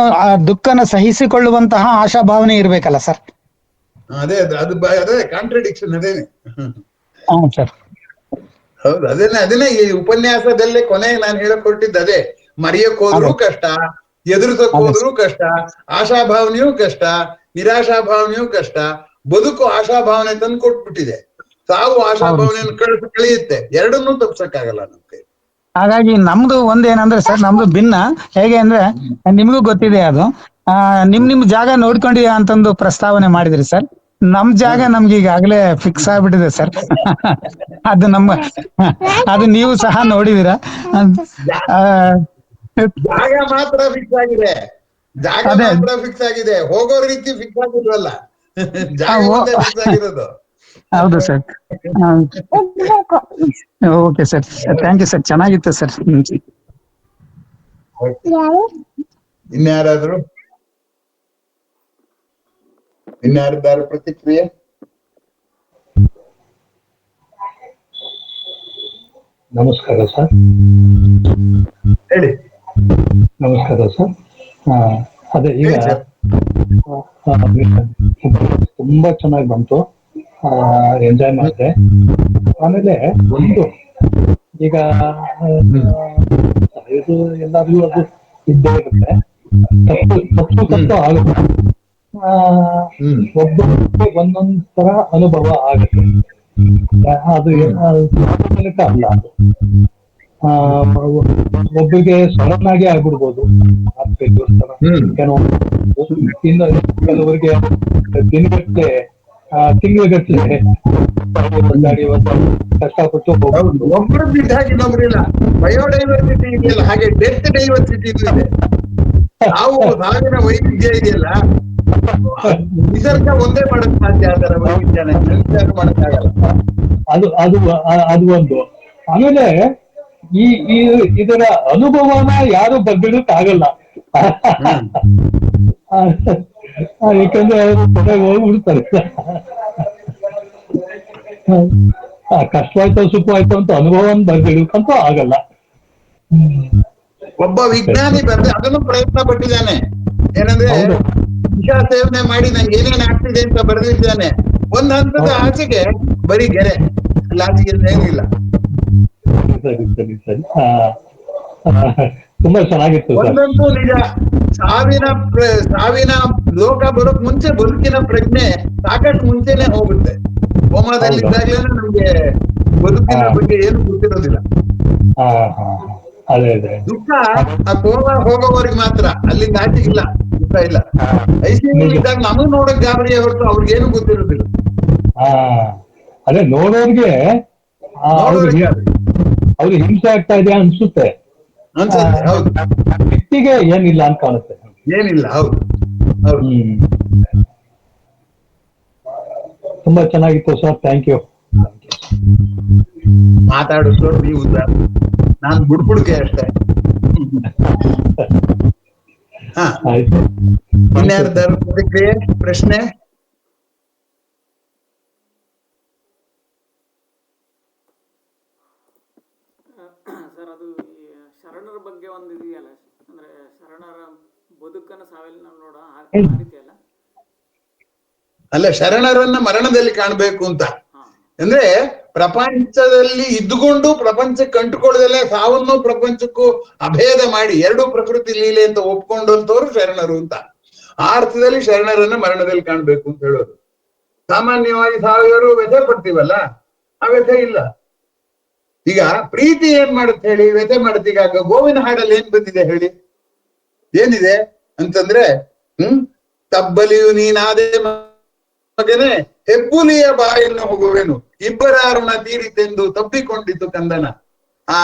ದುಃಖನ ಸಹಿಸಿಕೊಳ್ಳುವಂತಹ ಆಶಾಭಾವನೆ ಇರ್ಬೇಕಲ್ಲ ಸರ್. ಅದೇ ಕಾಂಟ್ರಡಿಕ್ಷನ್ ಅದೇನೆ. ಸರ್ ಹೌದು, ಅದನ್ನೇ ಈ ಉಪನ್ಯಾಸದಲ್ಲೇ ಕೊನೆ ನಾನು ಹೇಳಕ್ ಹೊರಟಿದ್ದು ಅದೇ. ಮರೆಯಕ್ ಹೋದ್ರೂ ಕಷ್ಟ, ಎದುರಿಸಕ್ ಹೋದ್ರೂ ಕಷ್ಟ, ಆಶಾಭಾವನೆಯೂ ಕಷ್ಟ, ನಿರಾಶಾಭಾವನೆಯೂ ಕಷ್ಟ. ಬದುಕು ಆಶಾಭಾವನೆ ತಂದು ಕೊಟ್ಬಿಟ್ಟಿದೆ, ಸಾವು ಆಶಾಭಾವನೆಯನ್ನು ಕಳೆಯುತ್ತೆ. ಎರಡನ್ನೂ ತಪ್ಸಕ್ಕಾಗಲ್ಲ ನಮ್ ಕೈ. ಹಾಗಾಗಿ ನಮ್ದು ಒಂದೇನಂದ್ರೆ ಸರ್, ನಮ್ದು ಭಿನ್ನ. ಹೇಗೆ ಅಂದ್ರೆ ನಿಮ್ಗೂ ಗೊತ್ತಿದೆ ಅದು. ನಿಮ್ ಜಾಗ ನೋಡ್ಕೊಂಡಿಯಾ ಅಂತಂದು ಪ್ರಸ್ತಾವನೆ ಮಾಡಿದ್ರಿ ಸರ್. ನಮ್ ಜಾಗ ನಮ್ಗೆ ಈಗಾಗಲೇ ಫಿಕ್ಸ್ ಆಗ್ಬಿಟ್ಟಿದೆ ಸರ್. ಅದು ನೀವು ಸಹ ನೋಡಿದೀರ. ಜಾಗ ಮಾತ್ರ ಫಿಕ್ಸ್ ಆಗಿದೆ, ಜಾಗ ಮಾತ್ರ ಫಿಕ್ಸ್ ಆಗಿದೆ, ಹೋಗೋ ರೀತಿ ಫಿಕ್ಸ್ ಆಗಿಲ್ವಲ್ಲ. ಜಾಗ ಫಿಕ್ಸ್ ಆಗಿರೋದು. ಹೌದು sir. Okay sir, thank you sir, ಚೆನ್ನಾಗಿತ್ತು ಸರ್. ಇನ್ಯಾರಿದ್ದಾರೆ ಪ್ರತಿಕ್ರಿಯೆ? ನಮಸ್ಕಾರ ಸರ್. ಹೇಳಿ. ನಮಸ್ಕಾರ ಸರ್. ಅದೇ ಈಗ ತುಂಬಾ ಚೆನ್ನಾಗಿ ಬಂತು, ಎಂಜಾಯ್ ಮಾಡಿದೆ. ಆಮೇಲೆ ಒಂದು ಈಗ ಇದು ಎಲ್ಲರಿಗೂ ಅದು ಇದ್ದೇ ಇರುತ್ತೆ, ತಪ್ಪು ಆಗುತ್ತೆ. ಒಬ್ಬರಿಗೆ ಒಂದೊಂದ್ ತರ ಅನುಭವ ಆಗುತ್ತೆ. ಅದು ಅಲ್ಲ, ಒಬ್ಬರಿಗೆ ಸಡನ್ ಆಗಿ ಆಗ್ಬಿಡ್ಬೋದು, ಇನ್ನು ಕೆಲವರಿಗೆ ದಿನಗಟ್ಟಲೆ ತಿಂಗಳಗಟ್ಟಲೆ ಕಷ್ಟಪಟ್ಟು ಒಬ್ಬರು ಬಿಟ್ಟಾಗಿ ಇನ್ನೊಬ್ರಿಲ್ಲ. ಬಯೋಡೈವರ್ಸಿಟಿ ಇದೆಯಲ್ಲ, ಹಾಗೆ ಡೆತ್ ಡೈವರ್ಸಿಟಿ ಇದೆ. ನಾವು ಸಾವಿನ ವೈವಿಧ್ಯ ಇದೆಯಲ್ಲ, ನಿಸರ್ಗ ಒಂದೇ ಮಾಡಕ್ ಸಾಧ್ಯ, ಅದರ ವೈವಿಧ್ಯನ ಮಾಡಕ್ಕಾಗಲ್ಲ. ಅದು ಒಂದು. ಆಮೇಲೆ ಇದರ ಅನುಭವನ ಯಾರು ಬಗ್ಗಿಡಕ್ ಆಗಲ್ಲ, ಯಾಕಂದ್ರೆ ಅವರು ಕೊನೆಗೆ ಹೋಗ್ಬಿಡ್ತಾರೆ. ಕಷ್ಟವಾಯ್ತು ಸುಖವಾಯ್ತು ಅಂತ ಅನುಭವನ ಬಗ್ಗಿಡಕ್ಕಂತೂ ಆಗಲ್ಲ. ಒಬ್ಬ ವಿಜ್ಞಾನಿ ಅದನ್ನು ಪ್ರಯತ್ನ ಪಟ್ಟಿದ್ದಾನೆ. ಏನಂದ್ರೆ ವಿಷ ಸೇವನೆ ಮಾಡಿ ನಂಗೆ ಏನೇನ್ ಆಗ್ತಿದೆ ಅಂತ ಬರೆದಿದ್ದಾನೆ. ಒಂದ್ ಹಂತದ ಆಚೆಗೆ ಬರೀ ಗೆರೆ, ಲಾಜಿಗೆ ಏನಿಲ್ಲ. ಸರಿ ಸರಿ ಸರಿ. ತುಂಬಾ ಚೆನ್ನಾಗಿತ್ತು ಸರ್. ಒಂದಂತೂ ನಿಜ, ಸಾವಿನ ಲೋಕ ಬರೋಕ್ ಮುಂಚೆ ಬದುಕಿನ ಪ್ರಜ್ಞೆ ಸಾಕಷ್ಟು ಮುಂಚೆನೆ ಹೋಗುತ್ತೆ. ಹೋಮದಲ್ಲಿದ್ದಾಗಲೇ ನಮ್ಗೆ ಬದುಕಿನ ಬಗ್ಗೆ ಏನು ಗೊತ್ತಿರೋದಿಲ್ಲ. ಹಾ ಹಾ, ಅದೇ ಅದೇ. ದುಃಖ ಆ ಕೋಮ ಹೋಗೋವರೆಗೆ ಮಾತ್ರ, ಅಲ್ಲಿಂದ ಆಚೆಗಿಲ್ಲ ದುಃಖ ಇಲ್ಲ. ಐಸಿಯು ಇದ್ದಾಗ ನಮಗ್ ನೋಡಕ್ ಗಾಬರಿ ಹೊರತು ಅವ್ರಿಗೇನು ಗೊತ್ತಿರೋದಿಲ್ಲ. ಹಾ, ಅದೇ ನೋಡೋರ್ಗೆ ನೋಡೋರಿಗೆ ಅವ್ರಿಗೆ ಹಿಂಸೆ ಆಗ್ತಾ ಇದೆ ಅನ್ಸುತ್ತೆ, ಅನ್ಸುತ್ತೆ. ಹೌದು, ವ್ಯಕ್ತಿಗೆ ಏನಿಲ್ಲ ಅಂತ ಕಾಣುತ್ತೆ. ಏನಿಲ್ಲ. ಹೌದು ಹೌದು. ತುಂಬಾ ಚೆನ್ನಾಗಿತ್ತು ಸರ್, ಥ್ಯಾಂಕ್ ಯು. ಮಾತಾಡಿಸೋ ನೀವು ಸರ್, ನಾನು ಬುಡ್ಬುಡ್ಕೆ ಅಷ್ಟೇ. ಹಾ, ಆಯ್ತು. ಇನ್ಯಾರ್ದಾರು ಪ್ರತಿಕ್ರಿಯೆ, ಪ್ರಶ್ನೆ? ಸರ್, ಅದು ಈ ಶರಣರ ಬಗ್ಗೆ ಒಂದು ಇದೆಯಲ್ಲ, ಅಂದ್ರೆ ಶರಣರ ಬದುಕನ್ನು ಸಾವಿಲ್ಲಿ ನಾವು ನೋಡೋ ಆ ರೀತಿ ಅಲ್ಲ. ಅಲ್ಲ, ಶರಣರನ್ನ ಮರಣದಲ್ಲಿ ಕಾಣ್ಬೇಕು ಅಂತ. ಹಾ, ಅಂದ್ರೆ ಪ್ರಪಂಚದಲ್ಲಿ ಇದ್ದುಕೊಂಡು ಪ್ರಪಂಚಕ್ಕೆ ಅಂಟುಕೊಳ್ಳದಲ್ಲೇ ಸಾವನ್ನು ಪ್ರಪಂಚಕ್ಕೂ ಅಭೇದ ಮಾಡಿ ಎರಡೂ ಪ್ರಕೃತಿ ಲೀಲೆ ಅಂತ ಒಪ್ಕೊಂಡಂತವ್ರು ಶರಣರು ಅಂತ. ಆ ಅರ್ಥದಲ್ಲಿ ಶರಣರನ್ನ ಮರಣದಲ್ಲಿ ಕಾಣ್ಬೇಕು ಅಂತ ಹೇಳೋದು. ಸಾಮಾನ್ಯವಾಗಿ ಸಾವಿರು ವ್ಯಥೆ ಪಡ್ತೀವಲ್ಲ, ಆ ವ್ಯಥೆ ಇಲ್ಲ. ಈಗ ಪ್ರೀತಿ ಏನ್ ಮಾಡುತ್ತೆ ಹೇಳಿ, ವ್ಯಥೆ ಮಾಡುತ್ತೆ. ಈಗ ಗೋವಿನ ಹಾಡಲ್ಲಿ ಏನ್ ಬಂದಿದೆ ಹೇಳಿ, ಏನಿದೆ ಅಂತಂದ್ರೆ, ತಬ್ಬಲಿಯು ನೀನಾದೆ ಮಗನೇ, ಹೆಬ್ಬುಲಿಯ ಬಾಯನ್ನು ಹೋಗುವೆನು, ಇಬ್ಬರ ಋಣ ತೀರಿತೆಂದು ತಪ್ಪಿಕೊಂಡಿತು ಕಂದನ. ಆ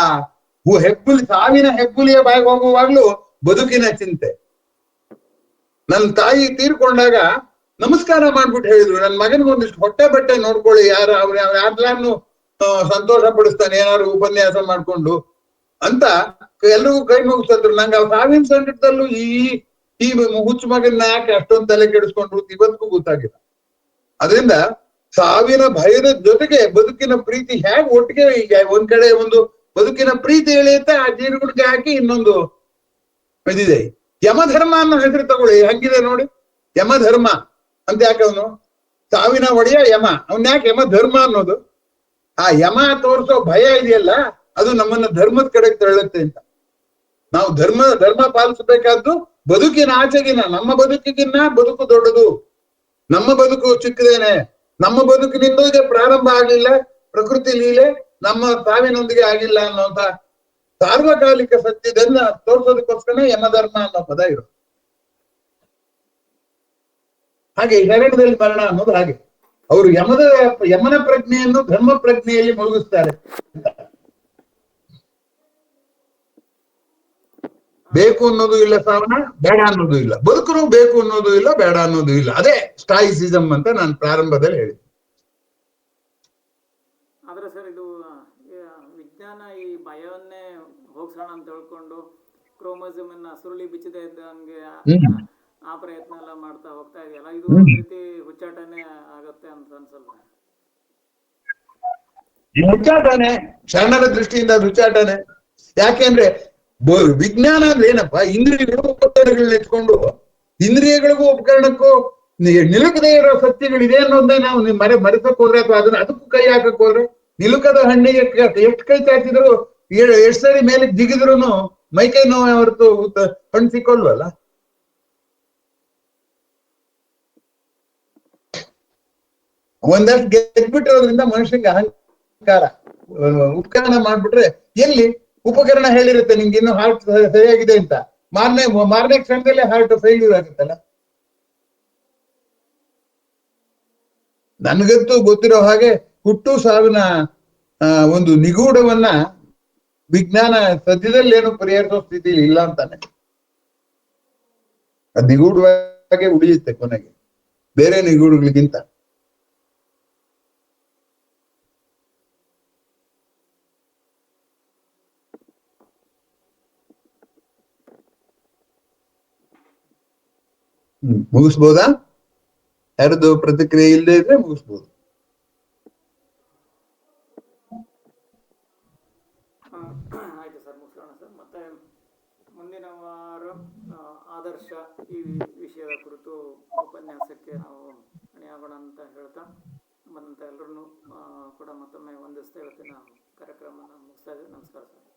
ಸಾವಿನ ಹೆಬ್ಬುಲಿಯ ಬಾಯಿಗೆ ಹೋಗುವಾಗ್ಲೂ ಬದುಕಿನ ಚಿಂತೆ. ನನ್ನ ತಾಯಿ ತೀರ್ಕೊಂಡಾಗ ನಮಸ್ಕಾರ ಮಾಡ್ಬಿಟ್ಟು ಹೇಳಿದ್ರು, ನನ್ ಮಗನಿಗೊಂದಿಷ್ಟು ಹೊಟ್ಟೆ ಬಟ್ಟೆ ನೋಡ್ಕೊಳ್ಳಿ, ಯಾರ್ಲಾನು ಸಂತೋಷ ಪಡಿಸ್ತಾನೆ ಏನಾದ್ರು ಉಪನ್ಯಾಸ ಮಾಡ್ಕೊಂಡು ಅಂತ ಎಲ್ರಿಗೂ ಕೈ ಮುಗಿಸಿದ್ರು. ನಂಗೆ ಸಾವಿನ ಸಂಕಟದಲ್ಲೂ ಈ ಹುಚ್ಚು ಮಗನ್ನ ಯಾಕೆ ಅಷ್ಟೊಂದು ತಲೆ ಕೆಡಿಸ್ಕೊಂಡ್ರು ಇವತ್ತಿಗೂ ಗೊತ್ತಾಗಿಲ್ಲ. ಅದರಿಂದ ಸಾವಿನ ಭಯದ ಜೊತೆಗೆ ಬದುಕಿನ ಪ್ರೀತಿ ಹೇಗೆ ಒಟ್ಟಿಗೆ, ಈಗ ಒಂದ್ ಕಡೆ ಒಂದು ಬದುಕಿನ ಪ್ರೀತಿ ಎಳೆಯುತ್ತೆ, ಆ ಜೀರುಗುಡಿಗೆ ಹಾಕಿ ಇನ್ನೊಂದು ಇದಿದೆ. ಯಮಧರ್ಮ ಅನ್ನೋ ಹೆಸರು ತಗೊಳ್ಳಿ, ಹಂಗಿದೆ ನೋಡಿ. ಯಮಧರ್ಮ ಅಂತ ಯಾಕೆ ಅವನು ಸಾವಿನ ಒಡೆಯ ಯಮ, ಅವನ್ ಯಾಕೆ ಯಮ ಧರ್ಮ ಅನ್ನೋದು? ಆ ಯಮ ತೋರಿಸೋ ಭಯ ಇದೆಯಲ್ಲ, ಅದು ನಮ್ಮನ್ನ ಧರ್ಮದ ಕಡೆಗೆ ತಳ್ಳುತ್ತೆ ಅಂತ. ನಾವು ಧರ್ಮ ಪಾಲಿಸಬೇಕಾದ್ದು ಬದುಕಿನ ಆಚೆಗಿನ, ನಮ್ಮ ಬದುಕಿಗಿನ್ನ ಬದುಕು ದೊಡ್ಡದು, ನಮ್ಮ ಬದುಕು ಚಿಕ್ಕದೇನೆ, ನಮ್ಮ ಬದುಕಿನಿಂದ ಪ್ರಾರಂಭ ಆಗ್ಲಿಲ್ಲ ಪ್ರಕೃತಿ ಲೀಲೆ, ನಮ್ಮ ಸಾವಿನೊಂದಿಗೆ ಆಗಿಲ್ಲ ಅನ್ನೋಂತ ಸಾರ್ವಕಾಲಿಕ ಸತ್ಯದನ್ನ ತೋರ್ಸೋದಕ್ಕೋಸ್ಕರ ಯಮಧರ್ಮ ಅನ್ನೋ ಪದ ಇರೋದು. ಹಾಗೆ ಶರಣದಲ್ಲಿ ಮರಣ ಅನ್ನೋದು ಹಾಗೆ. ಅವರು ಯಮನ ಪ್ರಜ್ಞೆಯನ್ನು ಧರ್ಮ ಪ್ರಜ್ಞೆಯಲ್ಲಿ ಮುಳುಗಿಸ್ತಾರೆ. ಬೇಕು ಅನ್ನೋದು ಇಲ್ಲ ಸಾವನ, ಬೇಡ ಅನ್ನೋದು ಇಲ್ಲ ಬದುಕರು, ಬೇಕು ಅನ್ನೋದು ಇಲ್ಲ, ಬೇಡ ಅನ್ನೋದು ಇಲ್ಲ. ಅದೇ ಸ್ಟಾಯಿಸಿಸಮ್ ಅಂತ ನಾನು ಪ್ರಾರಂಭದಲ್ಲಿ ಹೇಳಿದೆ. ಆದ್ರೆ ಸರ್, ಇದು ವಿಜ್ಞಾನ ಈ ಭಯವನ್ನೇ ಹೋಗ್ಸೋಣ ಅಂತ ಹೇಳ್ಕೊಂಡು ಕ್ರೋಮೋಸಮ್ ಅನ್ನ ಸುರುಳಿ ಬಿಚ್ಚದೆ ಇದ್ದಂಗೆ ಆ ಪ್ರಯತ್ನ ಎಲ್ಲ ಮಾಡ್ತಾ ಹೋಗ್ತಾ ಇದೆಯಲ್ಲ, ಇದು ಒಂದ್ ರೀತಿ ಹುಚ್ಚಾಟನೆ ಆಗತ್ತೆ ಅಂತ ಅನ್ಸಲ್ವ? ಹುಚ್ಚಾಟನೆ, ಶರಣರ ದೃಷ್ಟಿಯಿಂದ ಹುಚ್ಚಾಟನೆ. ಯಾಕೆಂದ್ರೆ ವಿಜ್ಞಾನ ಅಂದ್ರೆ ಏನಪ್ಪಾ, ಇಂದ್ರಿಯಗಳು ಉಪಕರಣಗಳನ್ನ ಇಟ್ಕೊಂಡು ಇಂದ್ರಿಯಗಳಿಗೂ ಉಪಕರಣಕ್ಕೂ ನಿಲುಕದೇ ಇರೋ ಸತ್ಯಗಳಿದೆ ಅನ್ನೋದೇ ನಾವು ಮರೆಸಕ್ ಹೋದ್ರೆ, ಅಥವಾ ಅದಕ್ಕೂ ಕೈ ಹಾಕಕ್ ಹೋದ್ರೆ, ನಿಲುಕದ ಹಣ್ಣಿಗೆ ಎಷ್ಟು ಕೈ ಚಾಚಿದ್ರು, ಎಷ್ಟು ಸರಿ ಮೇಲೆ ಜಿಗಿದ್ರು ಮೈಕೈ ನೋವು ಹೊರತು ಹಣ್ಣು ಸಿಕ್ಕೊಳ್ವಲ್ಲ. ಒಂದಷ್ಟು ಗೆದ್ಬಿಟ್ಟಿರೋದ್ರಿಂದ ಮನುಷ್ಯಂಗೆ ಅಹಂಕಾರ. ಉಪಕರಣ ಮಾಡ್ಬಿಟ್ರೆ ಎಲ್ಲಿ ಉಪಕರಣ ಹೇಳಿರುತ್ತೆ ನಿಂಗೆ ಇನ್ನು ಹಾರ್ಟ್ ಸರಿಯಾಗಿದೆ ಅಂತ, ಮಾರನೇ ಕ್ಷಣದಲ್ಲೇ ಹಾರ್ಟ್ ಫೇಲ್ಯೂರ್ ಆಗುತ್ತಲ್ಲ. ನನ್ಗಂತೂ ಗೊತ್ತಿರೋ ಹಾಗೆ ಹುಟ್ಟು ಸಾವಿನ ಒಂದು ನಿಗೂಢವನ್ನ ವಿಜ್ಞಾನ ಸದ್ಯದಲ್ಲಿ ಏನು ಪರಿಹರಿಸೋ ಸ್ಥಿತಿ ಇಲ್ಲ ಅಂತಾನೆ. ಅದು ನಿಗೂಢವಾಗಿ ಉಳಿಯುತ್ತೆ ಕೊನೆಗೆ, ಬೇರೆ ನಿಗೂಢಗಳಿಗಿಂತ. ಮುಗಿಸ್ಬೋದಾ? ಯಾರದ್ದು ಪ್ರತಿಕ್ರಿಯೆ ಇಲ್ಲದೆ ಇದ್ರೆ ಮುಗಿಸ್ಬೋದು. ಆಯ್ತು ಸರ್, ಮುಗಿಸೋಣ ಸರ್. ಮತ್ತೆ ಮುಂದಿನ ವಾರ ಆದರ್ಶ ವರ್ಷ ಈ ವಿಷಯದ ಕುರಿತು ಉಪನ್ಯಾಸಕ್ಕೆ ನಾವು ಹೊಣೆಯಾಗೋಣ ಅಂತ ಹೇಳ್ತಾ ಬಂದಂಥ ಎಲ್ಲರನ್ನೂ ಕೂಡ ಮತ್ತೊಮ್ಮೆ ವಂದಿಸ್ತಾ ಇವತ್ತಿನ ಕಾರ್ಯಕ್ರಮನ ಮುಗಿಸ್ತಾ ಇದ್ದೀವಿ. ನಮಸ್ಕಾರ ಸರ್.